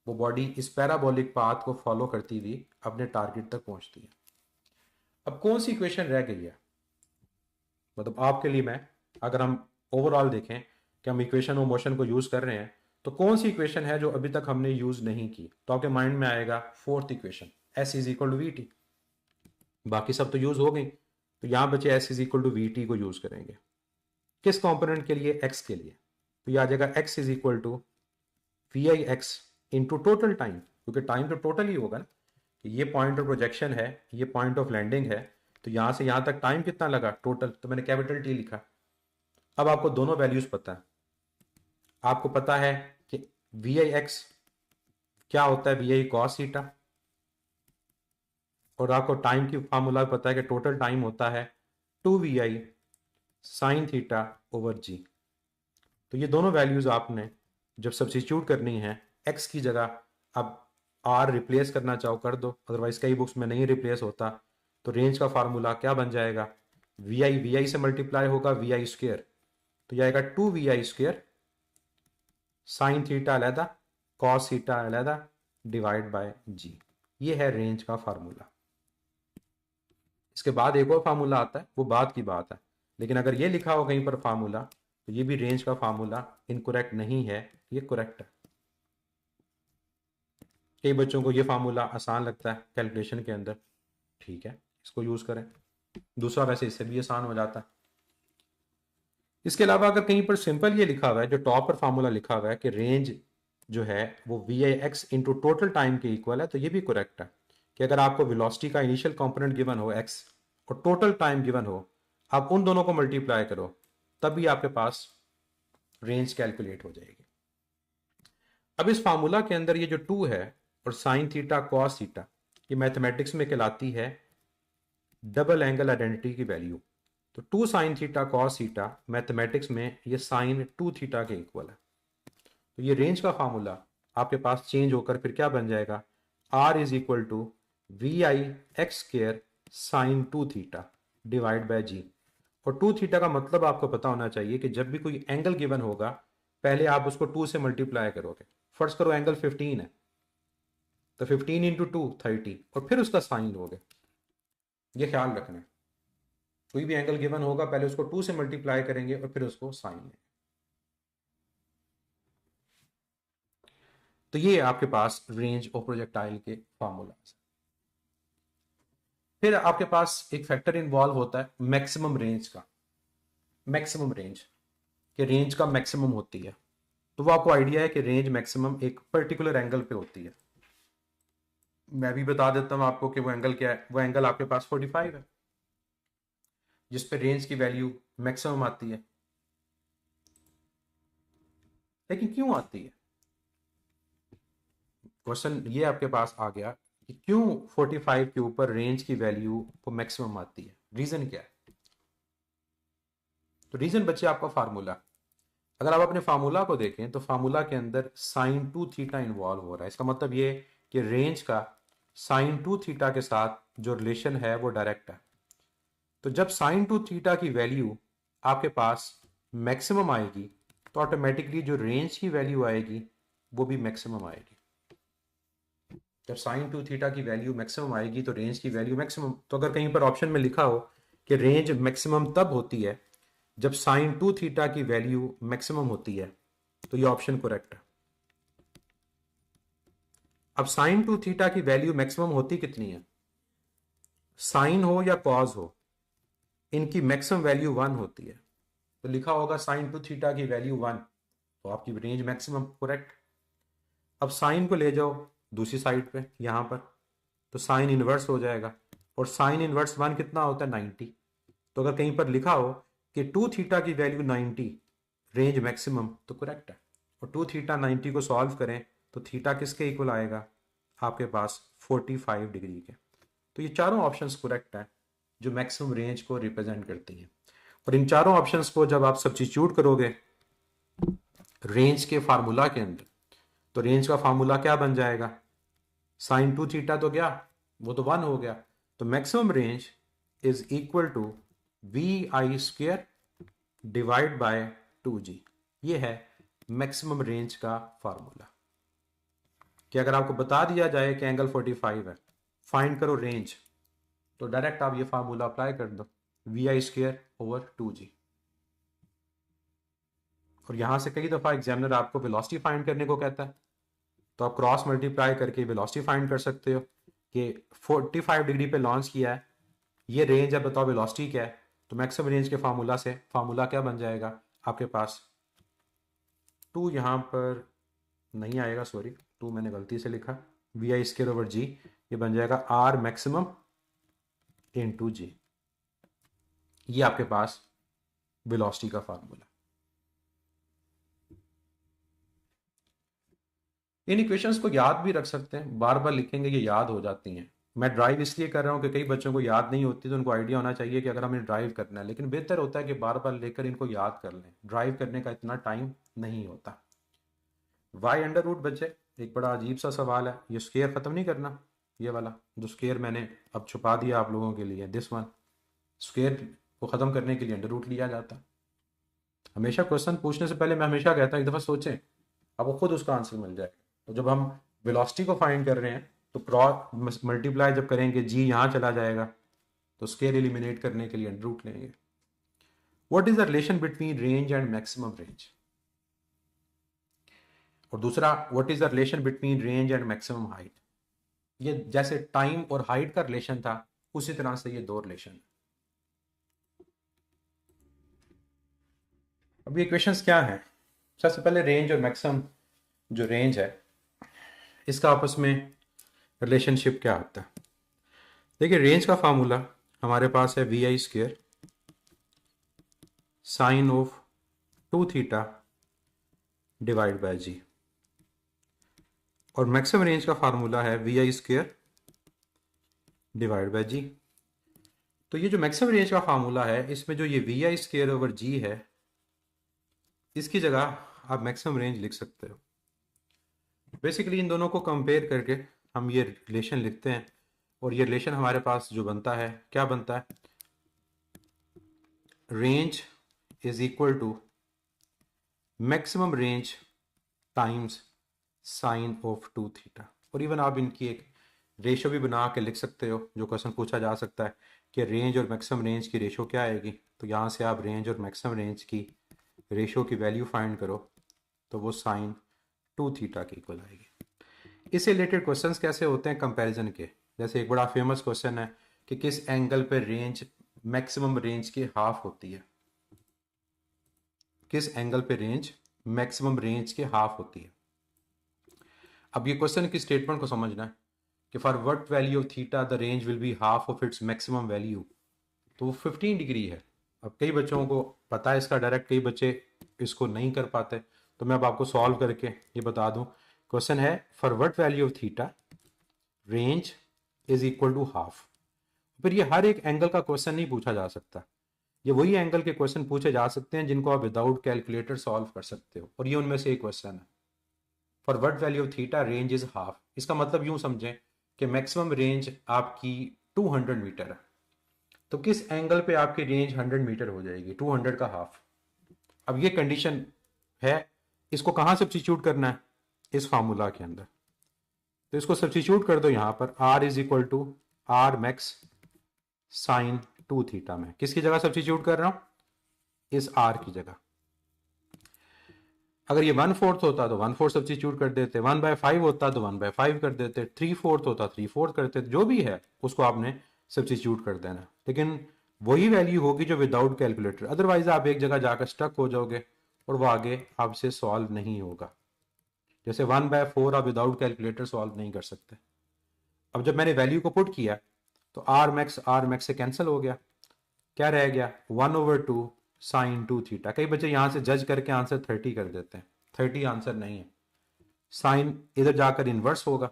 वो बॉडी इस पैराबोलिक पाथ को फॉलो करती हुई अपने टारगेट तक पहुंचती है। अब कौन सी इक्वेशन रह गई है, मतलब आपके लिए मैं, अगर हम ओवरऑल देखें कि हम इक्वेशन ऑफ मोशन को यूज कर रहे हैं, तो कौन सी इक्वेशन है जो अभी तक हमने यूज नहीं की, तो आपके माइंड में आएगा fourth equation S is equal to V T. बाकी सब तो यूज हो गई, तो यहां बचे S is equal to V T को यूज करेंगे। किस कंपोनेंट के लिए, x के लिए, तो यह आ जाएगा x is equal to we I x into total time, क्योंकि टाइम तो टोटल ही होगा ना। ये पॉइंट ऑफ प्रोजेक्शन है, ये पॉइंट ऑफ लैंडिंग है, तो यहां से यहां तक टाइम कितना लगा टोटल, तो मैंने कैपिटल T लिखा। अब आपको दोनों वैल्यूज पता है, आपको पता है कि वी आई एक्स क्या होता है, वी आई कॉस थीटा, और आपको टाइम की फार्मूला पता है कि टोटल टाइम होता है 2 VI साइन थीटा ओवर जी। तो ये दोनों वैल्यूज आपने जब सब्स्टिट्यूट करनी है, एक्स की जगह अब आर रिप्लेस करना चाहो कर दो, अदरवाइज कई बुक्स में नहीं रिप्लेस होता। तो रेंज का फार्मूला क्या बन जाएगा, वी आई से मल्टीप्लाई होगा वी आई स्क्वेयर, तो यह आएगा 2 VI स्क्वेयर साइन थीटा अलहदा कॉस थीटा अलहदा डिवाइड बाय जी। ये है रेंज का फार्मूला। इसके बाद एक और फार्मूला आता है, वो बात की बात है, लेकिन अगर ये लिखा हो कहीं पर फार्मूला, तो ये भी रेंज का फार्मूला इनकरेक्ट नहीं है, ये करेक्ट है। कई बच्चों को ये फार्मूला आसान लगता है कैलकुलेशन के अंदर, ठीक है, इसको यूज करें। दूसरा वैसे इससे भी आसान हो जाता है। इसके अलावा अगर कहीं पर सिंपल ये लिखा हुआ है, जो टॉप पर फार्मूला लिखा हुआ है कि रेंज जो है वो वी आई एक्स इंटू टोटल टाइम के इक्वल है, तो ये भी करेक्ट है कि अगर आपको वेलोसिटी का इनिशियल कंपोनेंट गिवन हो x और टोटल टाइम गिवन हो, आप उन दोनों को मल्टीप्लाई करो, तभी आपके पास रेंज कैलकुलेट हो जाएगी। अब इस फार्मूला के अंदर ये जो 2 है और साइन थीटा कॉस थीटा, ये मैथमेटिक्स में कहलाती है डबल एंगल आइडेंटिटी की वैल्यू। तो 2 sine theta cos theta mathematics में ये साइन 2 थीटा के इक्वल है। तो ये रेंज का फार्मूला आपके पास चेंज होकर फिर क्या बन जाएगा, R is equal to we I X square sine 2 theta divide by G. और 2 थीटा का मतलब आपको पता होना चाहिए कि जब भी कोई एंगल गिवन होगा, पहले आप उसको 2 से मल्टीप्लाई करोगे। फर्स्ट करो एंगल 15 है, तो 15 इंटू 2 30, और फिर उसका साइन लोगे। ये ख्याल रखना है, कोई भी एंगल गिवन होगा पहले उसको 2 से मल्टीप्लाई करेंगे और फिर उसको साइन लेंगे। तो ये आपके पास रेंज ऑफ प्रोजेक्टाइल के फार्मूलाज। फिर आपके पास एक फैक्टर इन्वॉल्व होता है मैक्सिमम रेंज का। मैक्सिमम रेंज के रेंज का मैक्सिमम होती है, तो वो आपको आइडिया है कि रेंज मैक्सिमम एक पर्टिकुलर एंगल पे होती है। मैं भी बता देता हूं आपको कि वो एंगल क्या है। वो एंगल आपके पास 45 है, जिस पे रेंज की वैल्यू मैक्सिमम आती है। लेकिन क्यों आती है, क्वेश्चन ये आपके पास आ गया कि क्यों 45 के ऊपर रेंज की वैल्यू वो मैक्सिमम आती है, रीजन क्या है। तो रीजन बच्चे आपका फार्मूला। अगर आप अपने फार्मूला को देखें तो फार्मूला के अंदर साइन 2 थीटा इन्वॉल्व हो रहा है। इसका मतलब ये कि रेंज का साइन 2 थीटा के साथ जो रिलेशन है वो डायरेक्ट है। तो जब साइन 2 थीटा की वैल्यू आपके पास मैक्सिमम आएगी, तो ऑटोमेटिकली जो रेंज की वैल्यू आएगी वो भी मैक्सिमम आएगी। जब साइन 2 थीटा की वैल्यू मैक्सिमम आएगी तो रेंज की वैल्यू मैक्सिमम। तो अगर कहीं पर ऑप्शन में लिखा हो कि रेंज मैक्सिमम तब होती है जब साइन 2 थीटा की वैल्यू मैक्सिमम होती है, तो ये ऑप्शन करेक्ट है। अब साइन टू थीटा की वैल्यू मैक्सिमम होती कितनी है? साइन हो या कॉज हो, इनकी मैक्सिमम वैल्यू 1 होती है। तो लिखा होगा साइन टू थीटा की वैल्यू 1, तो आपकी रेंज मैक्सिमम, करेक्ट। अब साइन को ले जाओ दूसरी साइड पे यहां पर, तो साइन इनवर्स हो जाएगा, और साइन इनवर्स 1 कितना होता है? 90। तो अगर कहीं पर लिखा हो कि टू थीटा की वैल्यू 90, रेंज मैक्सिमम, तो करेक्ट है। और टू थीटा 90 को सॉल्व करें तो थीटा किसके इक्वल आएगा? आपके पास 45 डिग्री के। तो ये चारों ऑप्शंस करेक्ट है जो मैक्सिमम रेंज को रिप्रेजेंट करती हैं। और इन चारों ऑप्शंस को जब आप सब्स्टिट्यूट करोगे रेंज के फार्मूला के अंदर, तो रेंज का फार्मूला क्या बन जाएगा? साइन टू थीटा तो क्या, वो तो 1 हो गया। तो maximum range is equal to we I square divide by 2g। ये है मैक्सिमम रेंज का फार्मूला। कि अगर आपको बता दिया जाए कि एंगल 45 है, फाइंड करो रेंज, तो डायरेक्ट आप ये फार्मूला अप्लाई कर दो, we I square over 2g। और यहां से कई दफा एग्जामिनर आपको वेलोसिटी फाइंड करने को कहता है, तो आप क्रॉस मल्टीप्लाई करके वेलोसिटी फाइंड कर सकते हो कि 45 डिग्री पे लॉन्च किया है, ये रेंज है, बताओ वेलोसिटी क्या है। तो मैक्सिमम रेंज के फार्मूला से फार्मूला क्या बन जाएगा आपके पास? 2 यहां पर नहीं आएगा, सॉरी 2 मैंने गलती से लिखा, वी आई स्क्वायर ओवर जी, ये बन जाएगा आर मैक्सिमम इन टू जी। ये आपके पास वेलोसिटी का फार्मूला। इन इक्वेशंस को याद भी रख सकते हैं, बार बार लिखेंगे ये याद हो जाती हैं। मैं ड्राइव इसलिए कर रहा हूँ कि कई बच्चों को याद नहीं होती, तो उनको आइडिया होना चाहिए कि अगर हमें ड्राइव करना है, लेकिन बेहतर होता है कि बार बार लेकर इनको याद कर लें। ड्राइव करने का इतना टाइम नहीं होता। वाई अंडर रूट बच्चे एक बड़ा अजीब सा सवाल है, ये स्क्वायर खत्म नहीं करना, ये वाला जो स्क्वायर मैंने अब छुपा दिया आप लोगों के लिए, दिस वन, स्क्वायर को खत्म करने के लिए अंडर रूट लिया जाता है। हमेशा क्वेश्चन पूछने से पहले मैं हमेशा कहता हूँ एक दफ़ा सोचें, आपको खुद उसका आंसर मिल जाएगा। तो जब हम वेलोसिटी को फाइंड कर रहे हैं तो क्रॉस मल्टीप्लाई जब करेंगे, जी यहाँ चला जाएगा, तो स्क्वायर एलिमिनेट करने के लिए अंडर रूट लेंगे। What is the relation between range and maximum range? और दूसरा, what is the relation between range and maximum height? ये जैसे टाइम और हाइट का रिलेशन था, उसी तरह से ये दो रिलेशन। अब ये क्वेश्चंस क्या है? सबसे पहले रेंज और मैक्सिमम जो रेंज है इसका आपस में रिलेशनशिप क्या होता है? देखिए रेंज का फार्मूला हमारे पास है V I square sine of 2 theta divide by G, और मैक्सिमम रेंज का फार्मूला है V I square divide by G. तो ये जो मैक्सिमम रेंज का फार्मूला है, इसमें जो ये वी आई स्क्वेयर ओवर जी है, इसकी जगह आप मैक्सिमम रेंज लिख सकते हो। बेसिकली इन दोनों को कंपेयर करके हम ये रिलेशन लिखते हैं, और ये रिलेशन हमारे पास जो बनता है, क्या बनता है? Range is equal to maximum range times sine of 2 theta. और इवन आप इनकी एक रेशो भी बना के लिख सकते हो, जो क्वेश्चन पूछा जा सकता है कि रेंज और मैक्सिमम रेंज की रेशो क्या आएगी। तो यहाँ से आप रेंज और मैक्सिमम रेंज की रेशो की वैल्यू फाइंड करो, तो वो साइन 2 थीटा की इक्वल आएगी। इससे रिलेटेड क्वेश्चंस कैसे होते हैं कंपैरिजन के? जैसे एक बड़ा फेमस क्वेश्चन है कि किस एंगल पे रेंज मैक्सिमम रेंज की हाफ होती है? किस एंगल पे रेंज मैक्सिमम रेंज के हाफ होती है? अब ये क्वेश्चन की स्टेटमेंट को समझना है कि for what value of theta the range will be half of its maximum value, तो वो 15 डिग्री है। अब कई बच्चों को पता है इसका डायरेक्ट, कई बच्चे इसको नहीं कर पाते, तो मैं अब आपको सॉल्व करके ये बता दूं। क्वेश्चन है for what value of theta range is equal to half. फिर ये हर एक एंगल का क्वेश्चन नहीं पूछा जा सकता, ये वही एंगल के क्वेश्चन पूछे जा सकते हैं जिनको आप विदाउट कैलकुलेटर सॉल्व कर सकते हो, और ये उनमें से एक क्वेश्चन है। For what value of theta range is half, इसका मतलब यूं समझें कि मैक्सिमम रेंज आपकी 200 मीटर है, तो किस एंगल पे आपकी रेंज 100 मीटर हो जाएगी? 200 का हाफ। अब ये कंडीशन है, इसको कहाँ सब्स्टिट्यूट करना है? इस फार्मूला के अंदर। तो इसको सब्स्टिट्यूट कर दो यहाँ पर, r is equal to R max sine 2 theta में। किसकी जगह सब्स्टिट्यूट कर रहा हूं? इस r की जगह। अगर ये 1/4 होता तो 1/4 सब्स्टिट्यूट कर देते, 1/5 होता तो 1/5 कर देते, 3/4 होता 3/4 करते, जो भी है उसको आपने सब्स्टिट्यूट कर देना। लेकिन वही वैल्यू होगी जो विदाउट कैलकुलेटर, अदरवाइज आप एक जगह जाकर स्टक हो जाओगे और वो आगे आपसे सॉल्व नहीं होगा। जैसे 1/4 आप विदाउट कैलकुलेटर सॉल्व नहीं कर सकते। अब जब मैंने वैल्यू को पुट किया तो आर मैक्स से कैंसिल हो गया, क्या रह गया 1/2 साइन 2 थीटा। कई बच्चे यहां से जज करके आंसर 30 कर देते हैं, 30 आंसर नहीं है। साइन इधर जाकर इनवर्स होगा,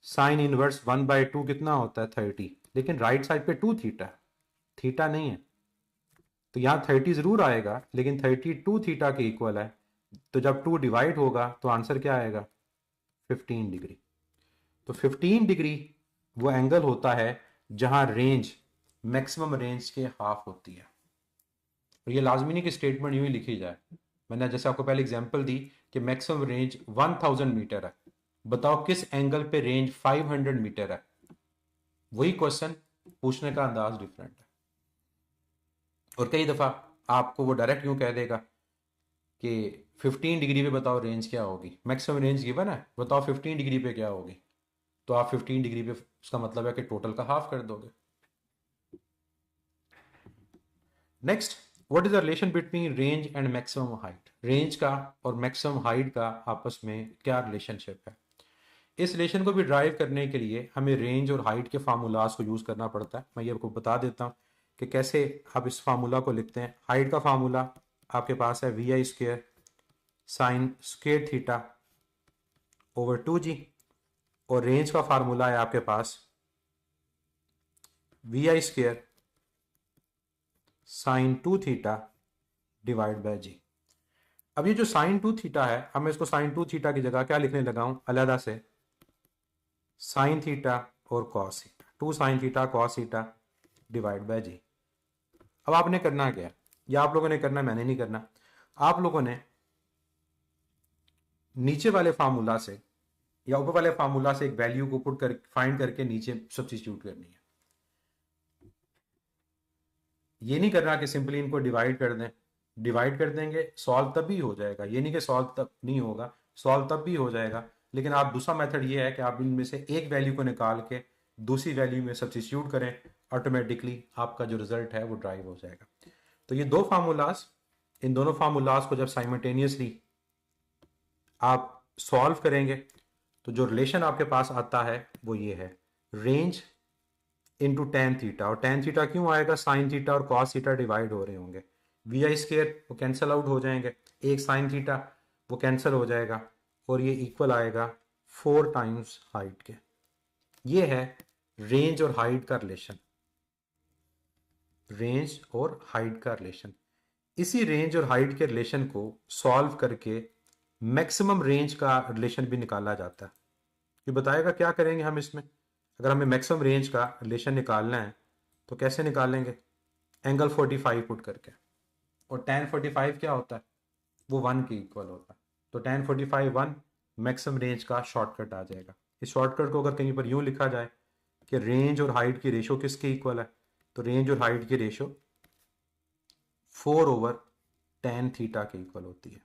साइन इनवर्स 1/2 कितना होता है 30, लेकिन राइट साइड पे 2 थीटा, थीटा नहीं है, तो यहां 30 जरूर आएगा लेकिन 32 थीटा के इक्वल है। तो जब 2 डिवाइड होगा तो आंसर क्या आएगा 15 डिग्री। तो 15 डिग्री वो एंगल होता है जहां रेंज मैक्सिमम रेंज के हाफ होती है। और ये लाजमी नहीं कि स्टेटमेंट यूं ही लिखी जाए। मैंने जैसे आपको पहले एग्जांपल दी कि मैक्सिमम रेंज 1000 मीटर है, बताओ किस एंगल पे रेंज 500 मीटर है। वही क्वेश्चन पूछने का अंदाज डिफरेंट है। और कई दफा आपको वो डायरेक्ट यूं कह देगा कि 15 डिग्री पे बताओ रेंज क्या होगी, मैक्सिमम रेंज गिवन है, बताओ 15 डिग्री पे क्या होगी। तो आप 15 डिग्री पे उसका मतलब है कि टोटल का हाफ कर दोगे। Next, what is the relation between range and maximum height. Range का और मैक्सिमम हाइट का आपस में क्या रिलेशनशिप है। इस रिलेशन को भी ड्राइव करने के लिए हमें रेंज और हाइट के फार्मूलाज को यूज करना पड़ता है। मैं ये आपको बता देता हूँ कि कैसे आप इस फार्मूला को लिखते हैं। हाइट का फार्मूला आपके पास है VI² sign square theta over 2G, और रेंज का फार्मूला है आपके पास VI² sine 2 theta divide by G। अब ये जो साइन 2 थीटा है, अब मैं इसको साइन 2 थीटा की जगह क्या लिखने लगा हूं अलहदा से, साइन थीटा और cos theta, 2 sine theta cos theta divide by G। अब आपने करना क्या है, या आप लोगों ने करना, मैंने नहीं करना, आप लोगों ने नीचे वाले फार्मूला से या ऊपर वाले फार्मूला से एक वैल्यू को पुट कर फाइंड करके नीचे सब्स्टिट्यूट करनी है। ये नहीं करना कि सिंपली इनको डिवाइड कर दें, डिवाइड कर देंगे सॉल्व तब भी हो जाएगा, ये नहीं कि सॉल्व तब नहीं होगा, सॉल्व तब भी हो जाएगा। लेकिन आप दूसरा मेथड ये है कि आप इनमें से एक वैल्यू को निकाल के दूसरी वैल्यू में सब्स्टिट्यूट करें, ऑटोमेटिकली आपका जो रिजल्ट है वो ड्राइव हो जाएगा। तो ये दो फार्मूलाज, इन दोनों फार्मूलाज को जब साइमल्टेनियसली आप सॉल्व करेंगे तो जो रिलेशन आपके पास आता है वो ये है, रेंज इंटू टेन थीटा। और टेन थीटा क्यों आएगा, साइन थीटा और कॉस थीटा डिवाइड हो रहे होंगे, VI² वो कैंसिल आउट हो जाएंगे, एक साइन थीटा वो कैंसिल हो जाएगा, और ये इक्वल आएगा 4 टाइम्स हाइट के। ये है रेंज और हाइट का रिलेशन, रेंज और हाइट का रिलेशन। इसी रेंज और हाइट के रिलेशन को सॉल्व करके मैक्सिमम रेंज का रिलेशन भी निकाला जाता है। ये बताएगा क्या करेंगे हम इसमें। अगर हमें मैक्सिमम रेंज का रिलेशन निकालना है तो कैसे निकालेंगे, एंगल 45 पुट करके, और tan 45 क्या होता है, वो 1 के इक्वल होता है। तो tan 45 1 मैक्सिमम रेंज का शॉर्टकट आ जाएगा। इस शॉर्टकट को अगर कहीं पर यूं लिखा जाए कि रेंज और हाइट की रेशो किसके इक्वल है, तो रेंज और हाइट की रेशो 4/tan थीटा के इक्वल होती है।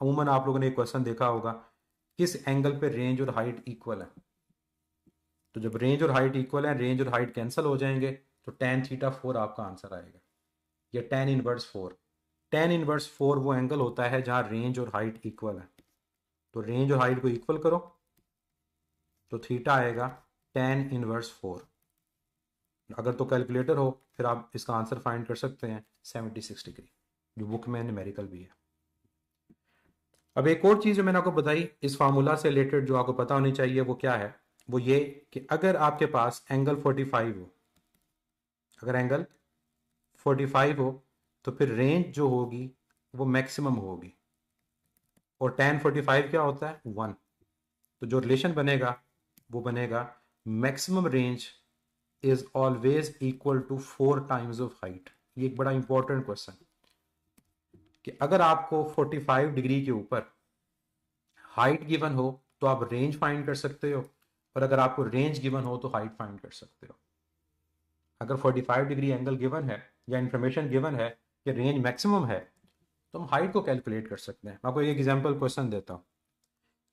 अमूमन आप लोगों ने एक क्वेश्चन देखा होगा, किस एंगल पे रेंज और हाइट इक्वल है। तो जब रेंज और हाइट इक्वल है, रेंज और हाइट कैंसिल हो जाएंगे, तो tan थीटा 4 आपका आंसर आएगा, या tan इनवर्स 4। tan इनवर्स 4 वो एंगल होता है जहां रेंज और हाइट इक्वल है। तो रेंज और हाइट को इक्वल करो तो थीटा आएगा tan इनवर्स 4। अगर तो कैलकुलेटर हो फिर आप इसका आंसर फाइंड कर सकते हैं 76 डिग्री, जो बुक में न्यूमेरिकल भी है। अब एक और चीज़ जो मैंने आपको बताई इस फार्मूला से रिलेटेड जो आपको पता होनी चाहिए वो क्या है, वो ये कि अगर आपके पास एंगल 45 हो, अगर एंगल 45 हो तो फिर रेंज जो होगी वो मैक्सिमम होगी, और tan 45 क्या होता है 1। तो जो रिलेशन बनेगा वो बनेगा maximum range is always equal to 4 times of height. ये एक बड़ा इंपॉर्टेंट क्वेश्चन कि अगर आपको 45 डिग्री के ऊपर हाइट गिवन हो तो आप रेंज फाइंड कर सकते हो, और अगर आपको रेंज गिवन हो तो हाइट फाइंड कर सकते हो। अगर 45 डिग्री एंगल गिवन है या इंफॉर्मेशन गिवन है कि रेंज मैक्सिमम है, तो हम हाइट को कैलकुलेट कर सकते हैं। मैं आपको एक एग्जाम्पल क्वेश्चन देता हूँ।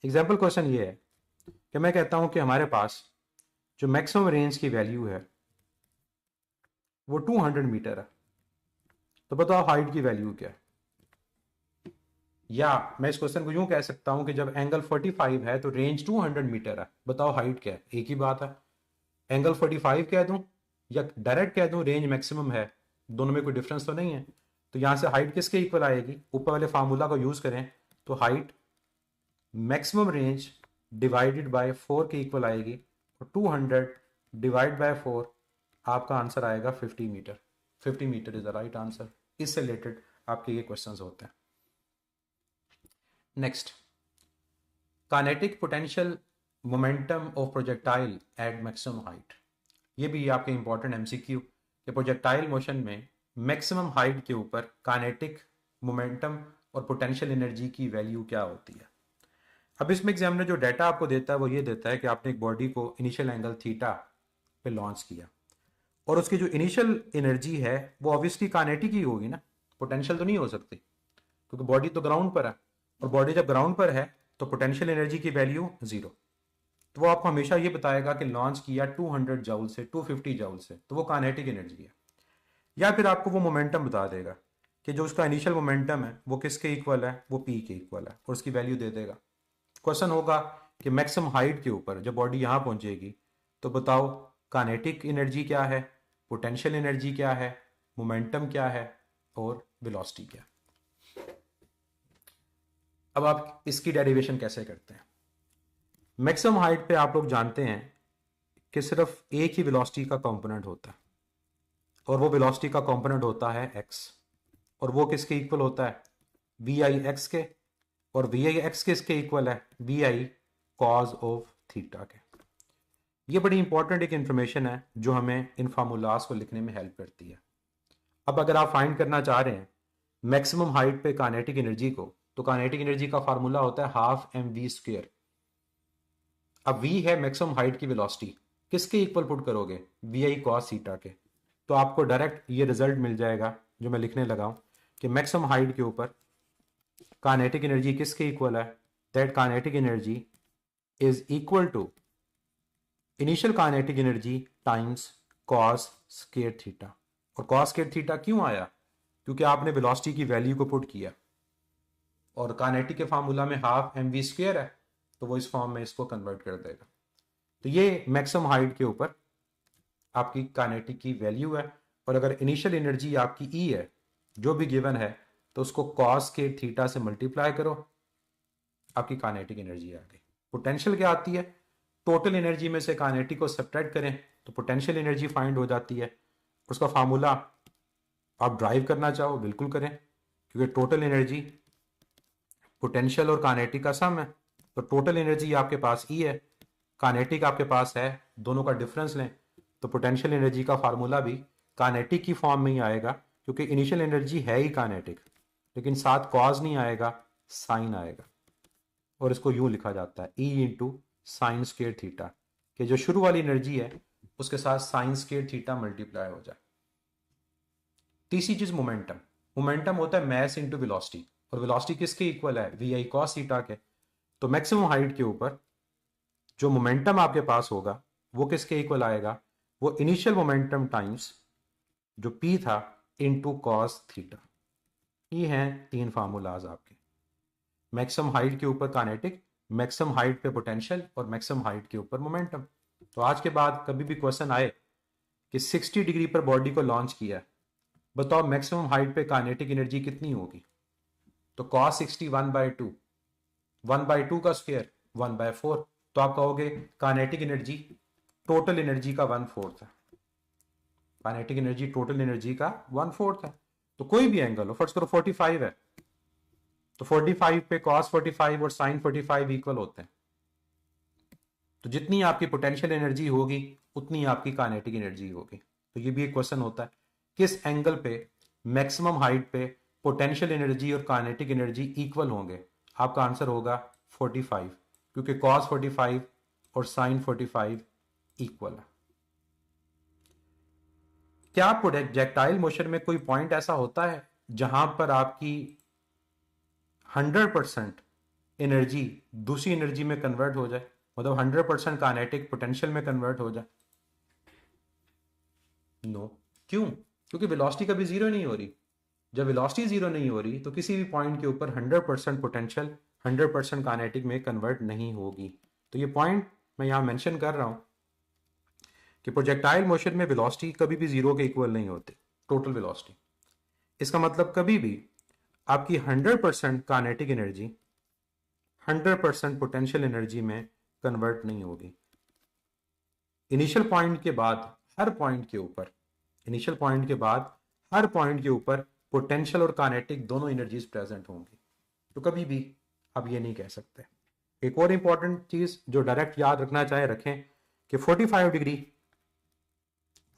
एग्जाम्पल क्वेश्चन ये है कि मैं कहता हूँ कि हमारे पास जो मैक्सिमम रेंज की वैल्यू है वो 200 मीटर है, तो बताओ हाइट की वैल्यू क्या है। या मैं इस क्वेश्चन को यूं कह सकता हूं कि जब एंगल 45 है तो रेंज 200 मीटर है, बताओ हाइट क्या है। एक ही बात है, एंगल 45 कह दूं या डायरेक्ट कह दूं रेंज मैक्सिमम है, दोनों में कोई डिफरेंस तो नहीं है। तो यहां से हाइट किसके इक्वल आएगी, ऊपर वाले फार्मूला को यूज करें तो height maximum range divided by 4 के इक्वल आएगी, और 200 डिवाइड बाय 4 आपका आंसर आएगा 50 metre. 50 metre is the right answer. इससे रिलेटेड आपके ये क्वेश्चंस होते हैं। Next, kinetic potential momentum of projectile at maximum height. ये भी आपके इंपॉर्टेंट एमसीक्यू कि प्रोजेक्टाइल मोशन में मैक्सिमम हाइट के ऊपर काइनेटिक मोमेंटम और पोटेंशियल एनर्जी की वैल्यू क्या होती है। अब इसमें एग्जामिनर जो डाटा आपको देता है वो ये देता है कि आपने एक बॉडी को इनिशियल एंगल थीटा पे लॉन्च किया, और उसकी जो इनिशियल एनर्जी है वो ऑब्वियसली काइनेटिक ही होगी ना, पोटेंशियल तो नहीं हो सकती, क्योंकि बॉडी तो ग्राउंड पर है, और बॉडी जब ग्राउंड पर है तो पोटेंशियल एनर्जी की वैल्यू जीरो। तो वो आपको हमेशा ये बताएगा कि लॉन्च किया 200 जाउल से, 250 जाउल से, तो वो काइनेटिक एनर्जी है। या फिर आपको वो मोमेंटम बता देगा कि जो उसका इनिशियल मोमेंटम है वो किसके इक्वल है, वो पी के इक्वल है, और उसकी वैल्यू दे देगा। क्वेश्चन होगा कि मैक्सिमम हाइट के ऊपर जब बॉडी यहां पहुंचेगी तो बताओ काइनेटिक एनर्जी क्या है, पोटेंशियल एनर्जी क्या है, मोमेंटम क्या है, और वेलोसिटी क्या है। अब आप इसकी डेरिवेशन कैसे करते हैं। मैक्सिमम हाइट पे आप लोग जानते हैं कि सिर्फ एक ही वेलोसिटी का कंपोनेंट होता है, और वो वेलोसिटी का कंपोनेंट होता है x, और वो किसके इक्वल होता है, वी आई एक्स के, और वी आई एक्स किसके इक्वल है, V I cos of theta के। ये बड़ी इंपॉर्टेंट एक इंफॉर्मेशन है जो हमें इन फार्मूलाज को लिखने में हेल्प करती है। अब अगर आप फाइंड करना चाह रहे हैं मैक्सिमम हाइट पे काइनेटिक एनर्जी को, तो काइनेटिक एनर्जी का फार्मूला होता है हाफ एम वी स्क्वेयर। अब v है मैक्सिमम हाइट की वेलोसिटी, किसके इक्वल पुट करोगे, वी आई कॉस थीटा के। तो आपको डायरेक्ट ये रिजल्ट मिल जाएगा जो मैं लिखने लगा हूं कि मैक्सिमम हाइट के ऊपर काइनेटिक एनर्जी किसके इक्वल है, that kinetic energy is equal to initial kinetic energy times cos square theta. और कॉस स्क्वायर थीटा क्यों आया, क्योंकि आपने वेलोसिटी की वैल्यू को पुट किया, और काइनेटिक के फार्मूला में हाफ एम वी स्क्वायर है, तो वो इस फॉर्म में इसको कन्वर्ट कर देगा। तो ये मैक्सिमम हाइट के ऊपर आपकी काइनेटिक की वैल्यू है, और अगर इनिशियल एनर्जी आपकी ई है जो भी गिवन है, तो उसको कॉस के थीटा से मल्टीप्लाई करो, आपकी काइनेटिक एनर्जी आ गई। पोटेंशियल क्या आती है, टोटल एनर्जी में से काइनेटिक को सब्ट्रैक्ट करें तो पोटेंशियल एनर्जी फाइंड हो जाती है। उसका फार्मूला आप ड्राइव करना चाहो बिल्कुल करें, क्योंकि टोटल एनर्जी पोटेंशियल और काइनेटिक का सम है। तो टोटल एनर्जी आपके पास ई है, काइनेटिक आपके पास है, दोनों का डिफरेंस लें तो पोटेंशियल एनर्जी का फार्मूला भी काइनेटिक की फॉर्म में ही आएगा, क्योंकि इनिशियल एनर्जी है ही काइनेटिक, लेकिन साथ कॉज नहीं आएगा, साइन आएगा। और इसको यूं लिखा जाता है E into sine square theta, कि जो शुरू वाली एनर्जी है उसके साथ साइन स्क्वायर थीटा मल्टीप्लाई हो जाए। तीसरी चीज मोमेंटम। मोमेंटम होता है मैस इंटू वेलोसिटी, और वेलोसिटी किसके इक्वल है, वी आई कॉस थीटा के। तो मैक्सिमम हाइट के ऊपर जो मोमेंटम आपके पास होगा वो किसके इक्वल आएगा, वो इनिशियल मोमेंटम टाइम्स जो पी था इनटू कॉस थीटा। ये हैं तीन फार्मूलाज आपके, मैक्सिमम हाइट के ऊपर काइनेटिक, मैक्सिमम हाइट पे पोटेंशियल, और मैक्सिमम हाइट के ऊपर मोमेंटम। तो आज के बाद कभी भी क्वेश्चन आए कि 60 डिग्री पर बॉडी को लॉन्च किया, बताओ मैक्सिमम हाइट पे काइनेटिक एनर्जी कितनी होगी, तो कॉस 60 1/2, 1/2 का स्क्वायर 1/4, तो आप कहोगे काइनेटिक एनर्जी टोटल एनर्जी का 1/4 है। काइनेटिक एनर्जी टोटल एनर्जी का 1/4 है। तो कोई भी एंगल हो, फर्स्ट करो 45 है, तो 45 पे cos 45 और sin 45 इक्वल होते हैं। तो जितनी आपकी पोटेंशियल एनर्जी होगी उतनी आपकी काइनेटिक एनर्जी होगी। तो ये भी एक क्वेश्चन होता है, किस एंगल पे मैक्सिमम हाइट पे पोटेंशियल एनर्जी और काइनेटिक एनर्जी इक्वल होंगे। आपका आंसर होगा 45, क्योंकि cos 45 और sin 45 इक्वल है। क्या प्रोजेक्टाइल मोशन में कोई पॉइंट ऐसा होता है जहां पर आपकी 100% एनर्जी दूसरी एनर्जी में कन्वर्ट हो जाए, मतलब 100% काइनेटिक पोटेंशियल में कन्वर्ट हो जाए? नो। क्यों? क्योंकि वेलोसिटी कभी जीरो नहीं हो रही। जब वेलोसिटी जीरो नहीं हो रही तो किसी भी पॉइंट के ऊपर 100% पोटेंशियल 100% काइनेटिक में कन्वर्ट नहीं होगी। तो ये पॉइंट मैं यहाँ मेंशन कर रहा हूँ कि प्रोजेक्टाइल मोशन में वेलोसिटी कभी भी जीरो के इक्वल नहीं होती, टोटल वेलोसिटी। इसका मतलब कभी भी आपकी 100% काइनेटिक एनर्जी 100% पोटेंशियल एनर्जी में कन्वर्ट नहीं होगी। इनिशियल पॉइंट के बाद हर पॉइंट के ऊपर इनिशियल पॉइंट के बाद हर पॉइंट के ऊपर पोटेंशियल और काइनेटिक दोनों एनर्जीज प्रेजेंट होंगी। तो कभी भी आप ये नहीं कह सकते। एक और इंपॉर्टेंट चीज जो डायरेक्ट याद रखना चाहे रखें कि 45 डिग्री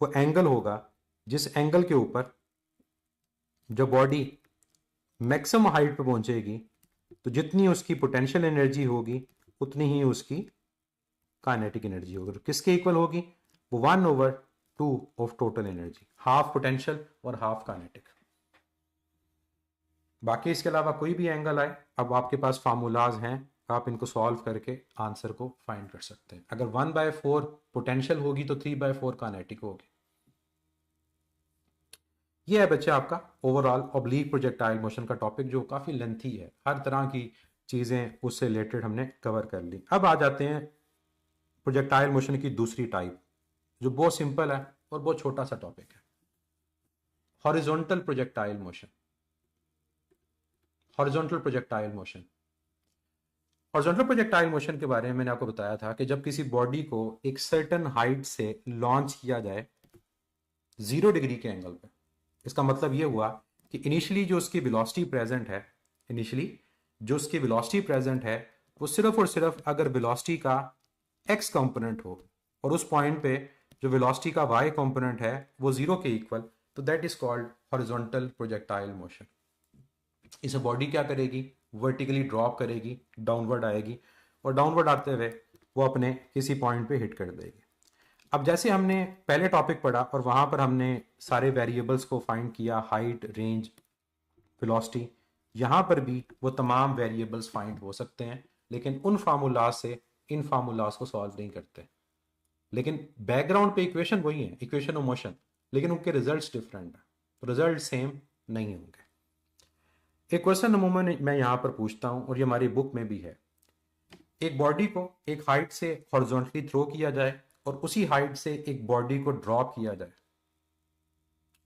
वो एंगल होगा जिस एंगल के ऊपर जो बॉडी मैक्सिमम हाइट पे पहुंचेगी तो जितनी उसकी पोटेंशियल एनर्जी होगी उतनी ही उसकी काइनेटिक एनर्जी होगी। तो किसके इक्वल होगी? वो 1/2 of total energy, half potential और हाफ काइनेटिक। बाकी इसके अलावा कोई भी एंगल आए, अब आपके पास फार्मूलाज हैं, आप इनको सॉल्व करके आंसर को फाइंड कर सकते हैं। अगर 1/4 पोटेंशियल होगी तो 3/4 काइनेटिक होगी। ये है बच्चे आपका ओवरऑल ऑब्लिक प्रोजेक्टाइल मोशन का टॉपिक, जो काफ़ी लेंथी है। हर तरह की चीज़ें उससे रिलेटेड हमने कवर कर ली। अब आ जाते हैं प्रोजेक्टाइल मोशन की दूसरी टाइप, जो बहुत सिंपल है और बहुत छोटा सा टॉपिक है, horizontal projectile motion. Horizontal projectile motion horizontal projectile motion के बारे में मैंने आपको बताया था कि जब किसी बॉडी को एक सर्टेन हाइट से लॉन्च किया जाए 0 डिग्री के एंगल पे, इसका मतलब ये हुआ कि इनिशियली जो उसकी वेलोसिटी प्रेजेंट है वो सिर्फ और सिर्फ अगर वेलोसिटी का एक्स कंपोनेंट हो और उस पॉइंट पे जो वेलोसिटी का वाई कंपोनेंट है वो 0 के इक्वल, तो that is called horizontal projectile motion. इसे बॉडी क्या करेगी? वर्टिकली ड्रॉप करेगी, डाउनवर्ड आएगी और डाउनवर्ड आते हुए वो अपने किसी पॉइंट पे हिट कर देगी। अब जैसे हमने पहले टॉपिक पढ़ा और वहां पर हमने सारे वेरिएबल्स को फाइंड किया, हाइट, रेंज, वेलोसिटी, यहां पर भी वो तमाम वेरिएबल्स फाइंड हो सकते हैं, लेकिन उन फार्मूलाज से इन फार्मूलाज को सॉल्व नहीं करते। लेकिन बैकग्राउंड पे इक्वेशन वही है, इक्वेशन ऑफ मोशन, लेकिन उनके रिजल्ट्स डिफरेंट है, रिजल्ट सेम नहीं होंगे। एक क्वेश्चन अमूमन मैं यहां पर पूछता हूं और ये हमारी बुक में भी है। एक बॉडी को एक हाइट से हॉरिजॉन्टली थ्रो किया जाए और उसी हाइट से एक बॉडी को ड्रॉप किया जाए,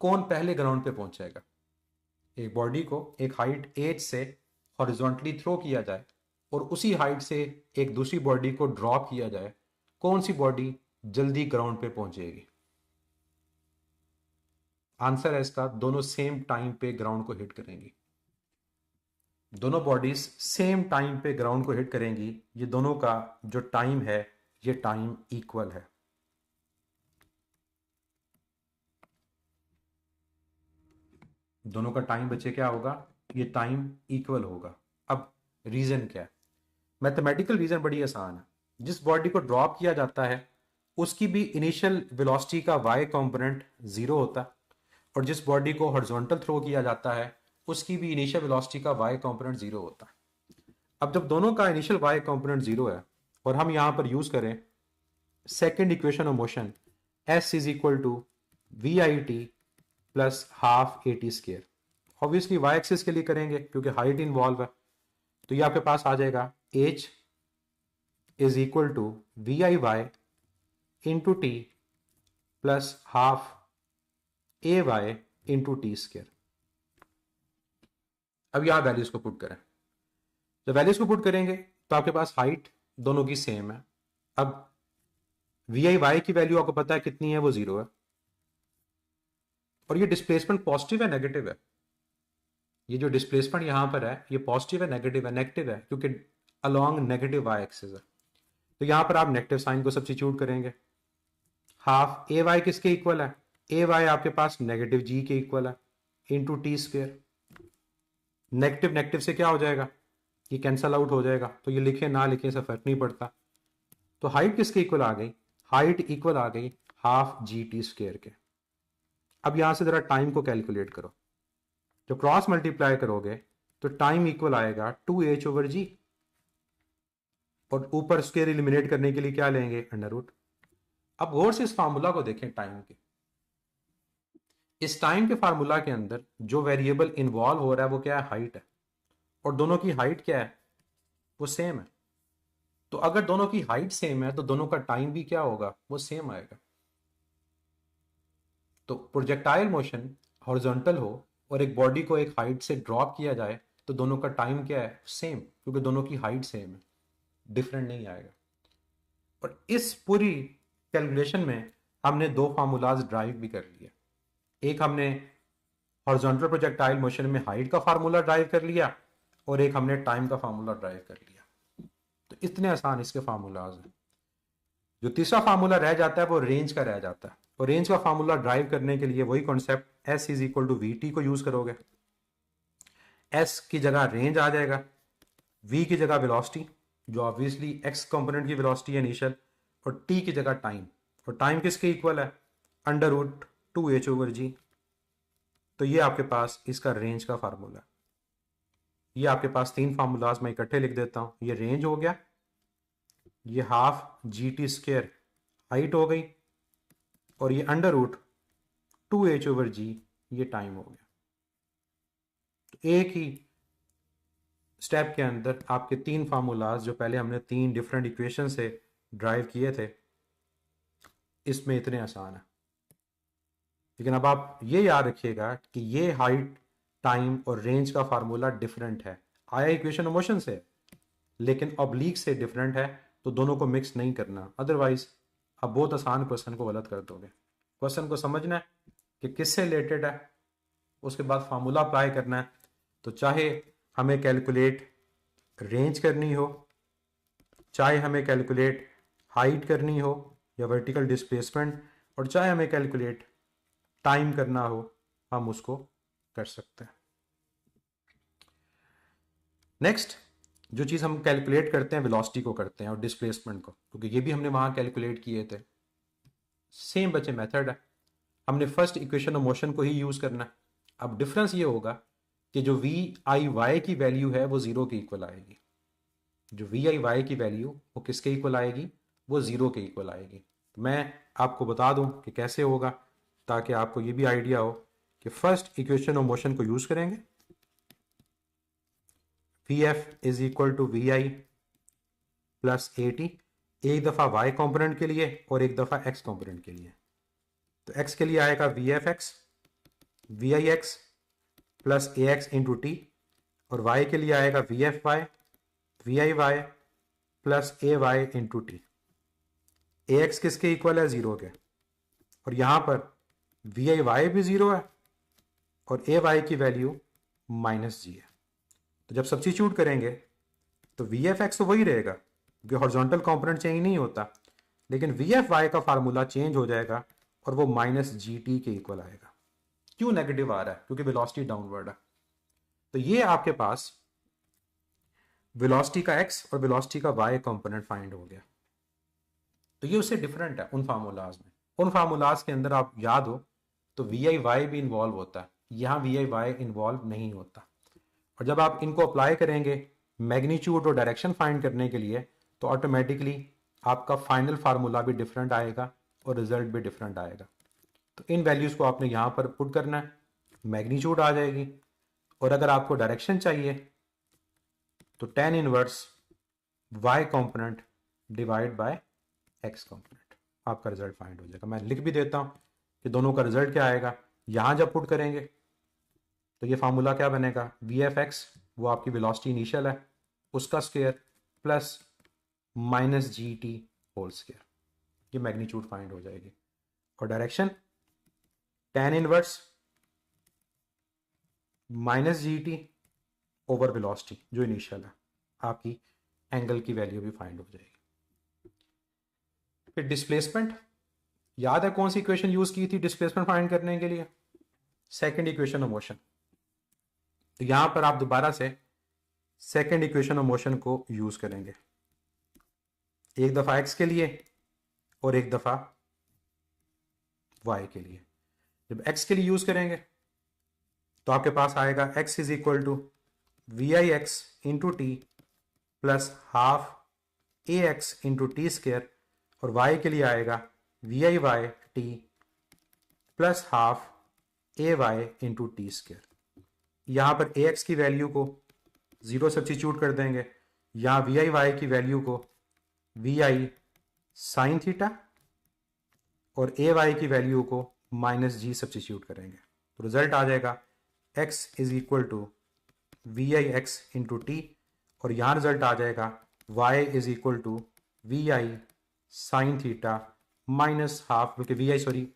कौन पहले ग्राउंड पे पहुंचेगा? एक बॉडी को एक हाइट h से हॉरिजॉन्टली थ्रो किया जाए और उसी हाइट से एक दूसरी बॉडी को ड्रॉप किया जाए, कौन सी बॉडी जल्दी ग्राउंड पे पहुंचेगी? आंसर है इसका, दोनों सेम टाइम पे ग्राउंड को हिट करेंगी। दोनों बॉडीज सेम टाइम पे ग्राउंड को हिट करेंगी। ये दोनों का जो टाइम है ये टाइम इक्वल है। दोनों का टाइम बच्चे क्या होगा? ये टाइम इक्वल होगा। अब रीजन क्या है? मैथमेटिकल रीजन बड़ी आसान है। जिस बॉडी को ड्रॉप किया जाता है उसकी भी इनिशियल वेलोसिटी का वाई कंपोनेंट 0 होता है और जिस बॉडी को हॉरिजॉन्टल थ्रो किया जाता है उसकी भी इनिशियल वेलोसिटी का वाई कंपोनेंट 0 होता है। अब जब दोनों का इनिशियल वाई कंपोनेंट 0 है और हम यहां पर यूज करें second equation of motion, s is equal to we I T plus half A T square, obviously Y axis के लिए करेंगे क्योंकि हाइट इन्वॉल्व है, तो ये आपके पास आ जाएगा h is equal to we I Y into T plus half A Y into T square. अब यहां वैल्यूज को पुट करें, जब वैल्यूज को पुट करेंगे तो आपके पास हाइट दोनों की सेम है। अब वी आई वाई की वैल्यू आपको पता है कितनी है? वो 0 है। और ये डिस्प्लेसमेंट पॉजिटिव है नेगेटिव है? ये जो डिस्प्लेसमेंट यहां पर है ये पॉजिटिव है नेगेटिव है? नेगेटिव है, क्योंकि अलोंग नेगेटिव वाई एक्सिस है। तो यहां पर आप नेगेटिव साइन को सब्स्टिट्यूट करेंगे। हाफ ए वाई किसके इक्वल है? ए वाई आपके पास नेगेटिव जी के इक्वल है into T square. Negative negative से क्या हो जाएगा? ये कैंसल आउट हो जाएगा, तो ये लिखे ना लिखे से फर्क नहीं पड़ता। तो हाइट किसके इक्वल आ गई? हाइट इक्वल आ गई हाफ जी टी स्क्वेयर के। अब यहां से जरा टाइम को कैलकुलेट करो, जब क्रॉस मल्टीप्लाई करोगे तो टाइम इक्वल आएगा 2h/g, और ऊपर स्क्वायर एलिमिनेट करने के लिए क्या लेंगे, अंडर रूट। अब गौर से इस फार्मूला को देखें टाइम के। इस टाइम के फार्मूला के अंदर जो वेरिएबल इन्वॉल्व हो रहा है वो क्या है, हाइट है, और दोनों की हाइट क्या है, वो सेम है। तो अगर दोनों की हाइट सेम है तो दोनों का टाइम भी क्या होगा, वो सेम आएगा। तो प्रोजेक्टाइल मोशन हॉरिजॉन्टल हो और एक बॉडी को एक हाइट से ड्रॉप किया जाए तो दोनों का टाइम क्या है, सेम, क्योंकि दोनों की हाइट सेम है, डिफरेंट नहीं आएगा। और इस पूरी कैलकुलेशन में हमने दो फार्मूलाज ड्राइव भी कर लिए। एक हमने हॉरिजॉन्टल प्रोजेक्टाइल मोशन में हाइट का फार्मूला ड्राइव कर लिया, और एक हमने टाइम का फार्मूला ड्राइव कर लिया। तो इतने आसान इसके फार्मूलाज हैं। जो तीसरा फार्मूला रह जाता है वो रेंज का रह जाता है, और रेंज का फार्मूला ड्राइव करने के लिए वही concept S is equal to V T को यूज करोगे। S की जगह रेंज आ जाएगा, V की जगह वेलोसिटी जो ऑब्वियसली x कंपोनेंट की वेलोसिटी है इनिशियल, और T की जगह टाइम, और टाइम किसके इक्वल है, अंडर रूट 2h/g। तो ये आपके पास इसका रेंज का फार्मूला। ये आपके पास तीन फार्मूलाज मैं इकट्ठे लिख देता हूं। ये रेंज हो गया, ये हाफ GT² हाइट हो गई, और ये अंडर रूट 2h/g ये टाइम हो गया। तो एक ही स्टेप के अंदर आपके तीन फार्मूलाज जो पहले हमने तीन डिफरेंट इक्वेशन से ड्राइव किए थे, इसमें इतने आसान है। लेकिन अब आप ये याद रखिएगा कि ये हाइट, टाइम और रेंज का फार्मूला डिफरेंट है। आया इक्वेशन ऑफ मोशन से, लेकिन ऑब्लिक से डिफरेंट है, तो दोनों को मिक्स नहीं करना, अदरवाइज आप बहुत आसान क्वेश्चन को गलत कर दोगे। क्वेश्चन को समझना है कि किससे रिलेटेड है, उसके बाद फार्मूला अप्लाई करना है। तो चाहे हमें कैलकुलेट रेंज करनी हो, चाहे हमें कैलकुलेट हाइट करनी हो या वर्टिकल डिस्प्लेसमेंट, और चाहे हमें कैलकुलेट टाइम करना हो, हम उसको कर सकते हैं। नेक्स्ट जो चीज़ हम कैलकुलेट करते हैं वेलोसिटी को करते हैं, और डिस्प्लेसमेंट को, क्योंकि ये भी हमने वहाँ कैलकुलेट किए थे। सेम बच्चे मेथड है, हमने फर्स्ट इक्वेशन ऑफ मोशन को ही यूज़ करना है। अब डिफरेंस ये होगा कि जो VIY की वैल्यू है वो ज़ीरो के इक्वल आएगी। जो VIY की वैल्यू वो किसके इक्वल आएगी, वो ज़ीरो के इक्वल आएगी। मैं आपको बता दूं कि कैसे होगा, ताकि आपको ये भी आइडिया हो कि फर्स्ट इक्वेशन ऑफ मोशन को यूज़ करेंगे। VF is equal to VI plus AT, एक दफ़ा Y कंपोनेंट के लिए और एक दफ़ा X कंपोनेंट के लिए। तो X के लिए आएगा VFX VIX plus AX into T, और Y के लिए आएगा VFY VIY plus AY into T. AX किसके इक्वल है, ज़ीरो के, और यहाँ पर VIY भी ज़ीरो है और AY की वैल्यू -g है। तो जब सब्स्टिट्यूट करेंगे तो VFX तो वही रहेगा क्योंकि हॉरिजॉन्टल कंपोनेंट चेंज नहीं होता, लेकिन VFY का फार्मूला चेंज हो जाएगा और वो -GT के इक्वल आएगा। क्यों नेगेटिव आ रहा है, क्योंकि वेलोसिटी डाउनवर्ड है। तो ये आपके पास वेलोसिटी का x और वेलोसिटी का y कंपोनेंट फाइंड हो गया। तो ये उससे डिफरेंट है उन फार्मूलाज में। उन फार्मूलाज के अंदर आप याद हो तो VIY भी इन्वॉल्व होता है, यहाँ VIY इन्वॉल्व नहीं होता। और जब आप इनको अप्लाई करेंगे मैग्नीट्यूड और डायरेक्शन फाइंड करने के लिए, तो ऑटोमेटिकली आपका फाइनल फार्मूला भी डिफरेंट आएगा और रिजल्ट भी डिफरेंट आएगा। तो इन वैल्यूज़ को आपने यहाँ पर पुट करना है, मैग्नीट्यूड आ जाएगी, और अगर आपको डायरेक्शन चाहिए तो tan inverse y component divide bye x component, आपका रिजल्ट फाइंड हो जाएगा। मैं लिख भी देता हूँ कि दोनों का रिजल्ट क्या आएगा। यहाँ जब पुट करेंगे तो ये फार्मूला क्या बनेगा, VFX वो आपकी वेलोसिटी इनिशियल है, उसका square plus -GT whole square, ये मैग्नीट्यूड फाइंड हो जाएगी। और direction tan inverse -GT over velocity जो इनिशियल है, आपकी एंगल की वैल्यू भी फाइंड हो जाएगी। फिर डिस्प्लेसमेंट, याद है कौन सी इक्वेशन यूज की थी डिस्प्लेसमेंट फाइंड करने के लिए, सेकंड इक्वेशन ऑफ मोशन। तो यहां पर आप दोबारा से सेकंड इक्वेशन ऑफ मोशन को यूज करेंगे, एक दफा x के लिए और एक दफा y के लिए। जब x के लिए यूज करेंगे तो आपके पास आएगा x is equal to we I x into T plus half A X into T square, और वाई के लिए आएगा V I Y T plus half A Y into T square. यहाँ पर ए एक्स की वैल्यू को 0 सब्स्टिट्यूट कर देंगे, यहाँ वी आई वाई की वैल्यू को वी आई साइन थीटा और ए वाई की वैल्यू को माइनस जी सब्स्टिट्यूट करेंगे, तो रिजल्ट आ जाएगा x is equal to we I x into T, और यहाँ रिजल्ट आ जाएगा y is equal to we I sine theta minus half, बल्कि वी आई सॉरी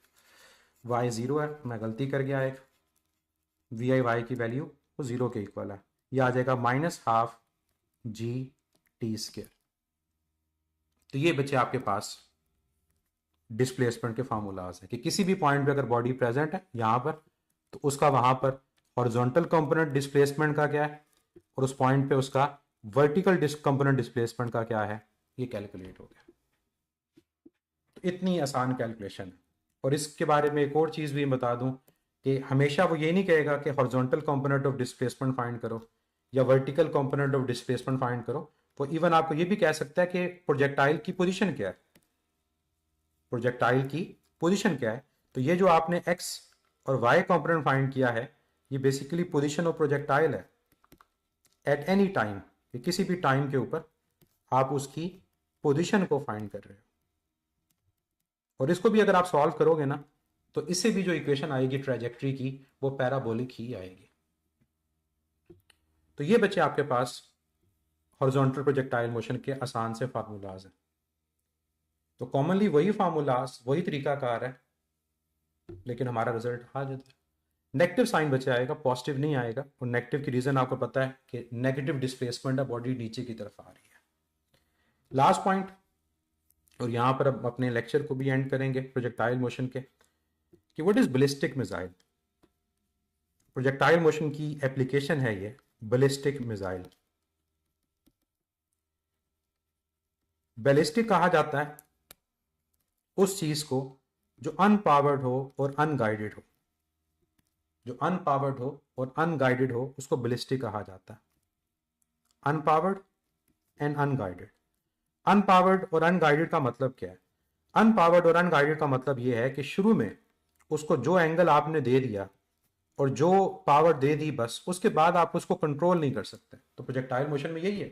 y 0 है, मैं गलती कर गया एक, वी आई वाई की वैल्यू वो 0 के इक्वल है, यह आ जाएगा minus half G T square. तो ये बच्चे आपके पास डिस्प्लेसमेंट के फार्मूलाज हैं कि किसी भी पॉइंट पे अगर बॉडी प्रेजेंट है यहाँ पर, तो उसका वहाँ पर हॉरिजॉन्टल कंपोनेंट डिस्प्लेसमेंट का क्या है और उस पॉइंट पे उसका वर्टिकल कंपोनेंट डिस्प्लेसमेंट का क्या है, ये कैलकुलेट हो गया। तो इतनी आसान कैलकुलेशन है। और इसके बारे में एक और चीज़ भी बता दूं कि हमेशा वो ये नहीं कहेगा कि horizontal component of displacement find करो या vertical component of displacement find करो, वो इवन आपको ये भी कह सकता है कि प्रोजेक्टाइल की पोजीशन क्या है, प्रोजेक्टाइल की पोजीशन क्या है। तो ये जो आपने एक्स और वाई कंपोनेंट फाइंड किया है, ये बेसिकली पोजीशन ऑफ प्रोजेक्टाइल है एट एनी टाइम, कि किसी भी टाइम के ऊपर आप उसकी पोजीशन को फाइंड कर रहे हो। और इसको भी अगर आप सॉल्व करोगे ना, तो इससे भी जो इक्वेशन आएगी ट्रैजेक्टरी की, वो पैराबोलिक ही आएगी। तो ये बच्चे आपके पास हॉरिजॉन्टल प्रोजेक्टाइल मोशन के आसान से फार्मूलाज हैं। तो कॉमनली वही फार्मूलाज, वही तरीकाकार है, लेकिन हमारा रिजल्ट आ जाता है नेगेटिव साइन बचे आएगा, पॉजिटिव नहीं आएगा। और नेगेटिव की रीजन आपको पता है कि नेगेटिव डिस्प्लेसमेंट है, बॉडी नीचे की तरफ आ रही है। लास्ट पॉइंट, और यहां पर अब अपने लेक्चर को भी एंड करेंगे प्रोजेक्टाइल मोशन के, कि what is ballistic missile. Projectile motion की एप्लीकेशन है ये बैलिस्टिक मिसाइल। बैलिस्टिक कहा जाता है उस चीज को जो अनपावर्ड हो और अनगाइडेड हो, जो अनपावर्ड हो और अनगाइडेड हो, उसको बैलिस्टिक कहा जाता है। Unpowered and unguided. अनपावर्ड और अनगाइडेड का मतलब क्या है? अनपावर्ड और अनगाइडेड का मतलब यह है कि शुरू में उसको जो एंगल आपने दे दिया और जो पावर दे दी, बस उसके बाद आप उसको कंट्रोल नहीं कर सकते। तो प्रोजेक्टाइल मोशन में यही है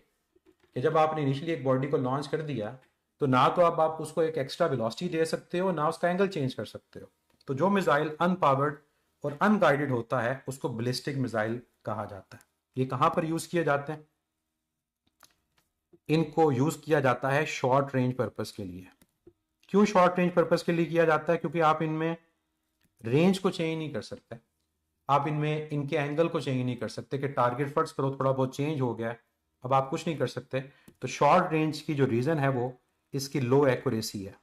कि जब आपने इनिशियली एक बॉडी को लॉन्च कर दिया, तो ना तो अब आप उसको एक एक्स्ट्रा वेलोसिटी दे सकते हो, ना उसका एंगल चेंज कर सकते हो। तो जो मिसाइल अनपावर्ड और अनगाइडेड होता है, उसको बैलिस्टिक मिसाइल कहा जाता है। ये कहां पर यूज किए जाते हैं? इनको यूज किया जाता है शॉर्ट रेंज पर्पस के लिए। क्यों शॉर्ट रेंज पर्पस के लिए किया जाता है? क्योंकि आप इनमें रेंज को चेंज नहीं कर सकते, आप इनमें इनके एंगल को चेंज नहीं कर सकते कि टारगेट फर्स्ट करो थोड़ा बहुत चेंज हो गया, अब आप कुछ नहीं कर सकते। तो शॉर्ट रेंज की जो रीजन है वो इसकी लो एक्यूरेसी है।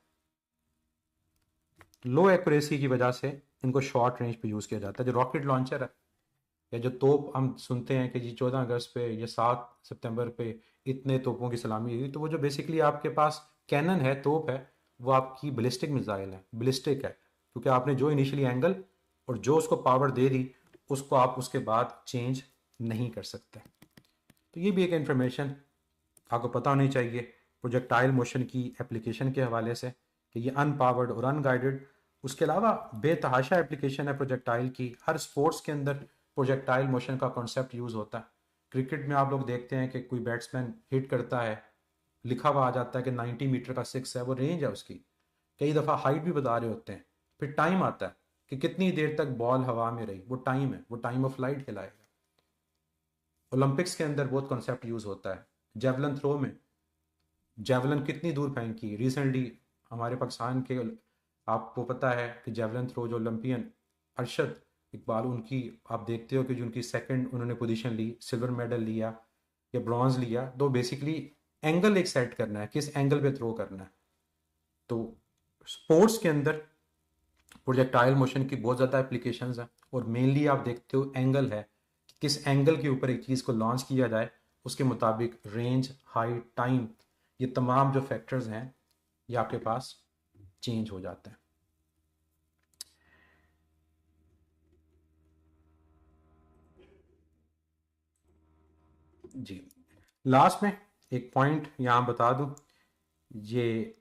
लो एक्यूरेसी की वजह से इनको शॉर्ट रेंज पे यूज किया जाता है। जो रॉकेट लॉन्चर है या जो तोप हम सुनते हैं कि जी 14 अगस्त पे या 7 सितंबर पे इतने तोपों की सलामी हुई, तो वो जो बेसिकली आपके पास कैनन है, तोप है, वो आपकी बैलिस्टिक मिसाइल है, बैलिस्टिक है, क्योंकि आपने जो इनिशियली एंगल और जो उसको पावर दे दी, उसको आप उसके बाद चेंज नहीं कर सकते। तो ये भी एक इन्फॉर्मेशन आपको पता होनी चाहिए प्रोजेक्टाइल मोशन की एप्लीकेशन के हवाले से, कि ये अनपावर्ड और अनगाइडेड। उसके अलावा बेतहाशा एप्लीकेशन है प्रोजेक्टाइल की। हर स्पोर्ट्स के अंदर प्रोजेक्टाइल मोशन का कॉन्सेप्ट यूज़ होता है। क्रिकेट में आप लोग देखते हैं कि कोई बैट्समैन हिट करता है, लिखा हुआ आ जाता है कि 90 मीटर का सिक्स है, वो रेंज है उसकी। कई दफ़ा हाइट भी बता रहे होते हैं। फिर टाइम आता है कि कितनी देर तक बॉल हवा में रही, वो टाइम है, वो टाइम ऑफ फ्लाइट कहलाएगा। ओलंपिक्स के अंदर बहुत कॉन्सेप्ट यूज़ होता है। जेवलिन थ्रो में जेवलिन कितनी दूर फेंकी, रिसेंटली हमारे पाकिस्तान के, आपको पता है कि जेवलिन थ्रो जो ओलंपियन अरशद इकबाल, उनकी आप देखते हो कि जो उनकी सेकंड उन्होंने पोजीशन ली, सिल्वर मेडल लिया या ब्रॉन्ज लिया, तो बेसिकली एंगल एक सेट करना है, किस एंगल पे थ्रो करना है। तो स्पोर्ट्स के अंदर प्रोजेक्टाइल मोशन की बहुत ज़्यादा एप्लीकेशंस हैं, और मेनली आप देखते हो एंगल है, किस एंगल के ऊपर एक चीज़ को लॉन्च किया जाए, उसके मुताबिक रेंज, हाइट, टाइम, ये तमाम जो फैक्टर्स हैं ये आपके पास चेंज हो जाते हैं। जी, लास्ट में एक पॉइंट यहाँ बता दूँ, ये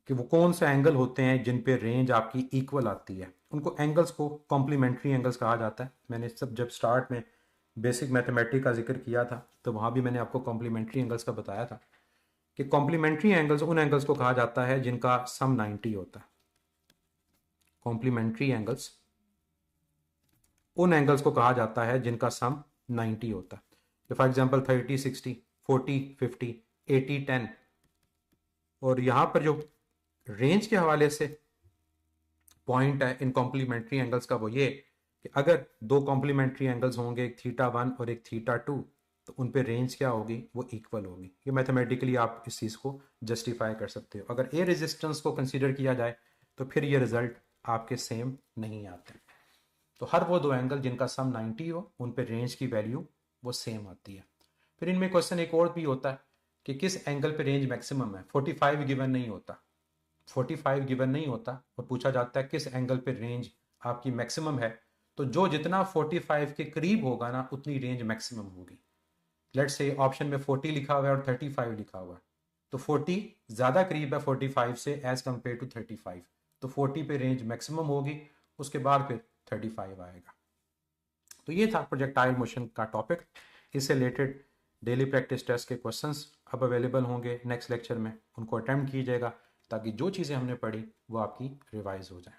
कि वो कौन से एंगल होते हैं जिन पे रेंज आपकी इक्वल आती है। उनको एंगल्स को कॉम्प्लीमेंट्री एंगल्स कहा जाता है। मैंने सब जब स्टार्ट में बेसिक मैथमेटिक्स का जिक्र किया था तो वहाँ भी मैंने आपको कॉम्प्लीमेंट्री एंगल्स का बताया था कि कॉम्प्लीमेंट्री एंगल्स उन एंगल्स को कहा जाता है जिनका सम 90 होता है। कॉम्प्लीमेंट्री एंगल्स उन एंगल्स को कहा जाता है जिनका सम 90 होता है। For example 30 60, 40 50, 80 10। और यहाँ पर जो रेंज के हवाले से पॉइंट है इन कॉम्प्लीमेंट्री एंगल्स का वो ये कि अगर दो कॉम्प्लीमेंट्री एंगल्स होंगे, एक θ1 और एक θ2, तो उन पे रेंज क्या होगी, वो इक्वल होगी। ये मैथमेटिकली आप इस चीज़ को जस्टिफाई कर सकते हो। अगर ए रेजिस्टेंस को कंसीडर किया जाए तो फिर ये रिजल्ट आपके सेम नहीं आते। तो हर वो दो एंगल जिनका सम 90 हो उन पे रेंज की वैल्यू वो सेम आती है। फिर इनमें क्वेश्चन एक और भी होता है कि किस एंगल पे रेंज मैक्सिमम है। 45 गिवन नहीं होता, 45 गिवन नहीं होता और पूछा जाता है किस एंगल पे रेंज आपकी मैक्सिमम है। तो जो जितना 45 के करीब होगा ना उतनी रेंज मैक्सिमम होगी। लेट्स से ऑप्शन में 40 लिखा हुआ है और 35 लिखा हुआ है, तो 40 ज़्यादा करीब है 45 से एज कम्पेयर टू 35, तो 40 पे रेंज मैक्सिमम होगी, उसके बाद फिर 35 आएगा। तो ये था प्रोजेक्टाइल मोशन का टॉपिक। इससे रिलेटेड डेली प्रैक्टिस टेस्ट के क्वेश्चंस अब अवेलेबल होंगे नेक्स्ट लेक्चर में, उनको अटेम्प्ट कीजिएगा ताकि जो चीज़ें हमने पढ़ी वो आपकी रिवाइज हो जाए।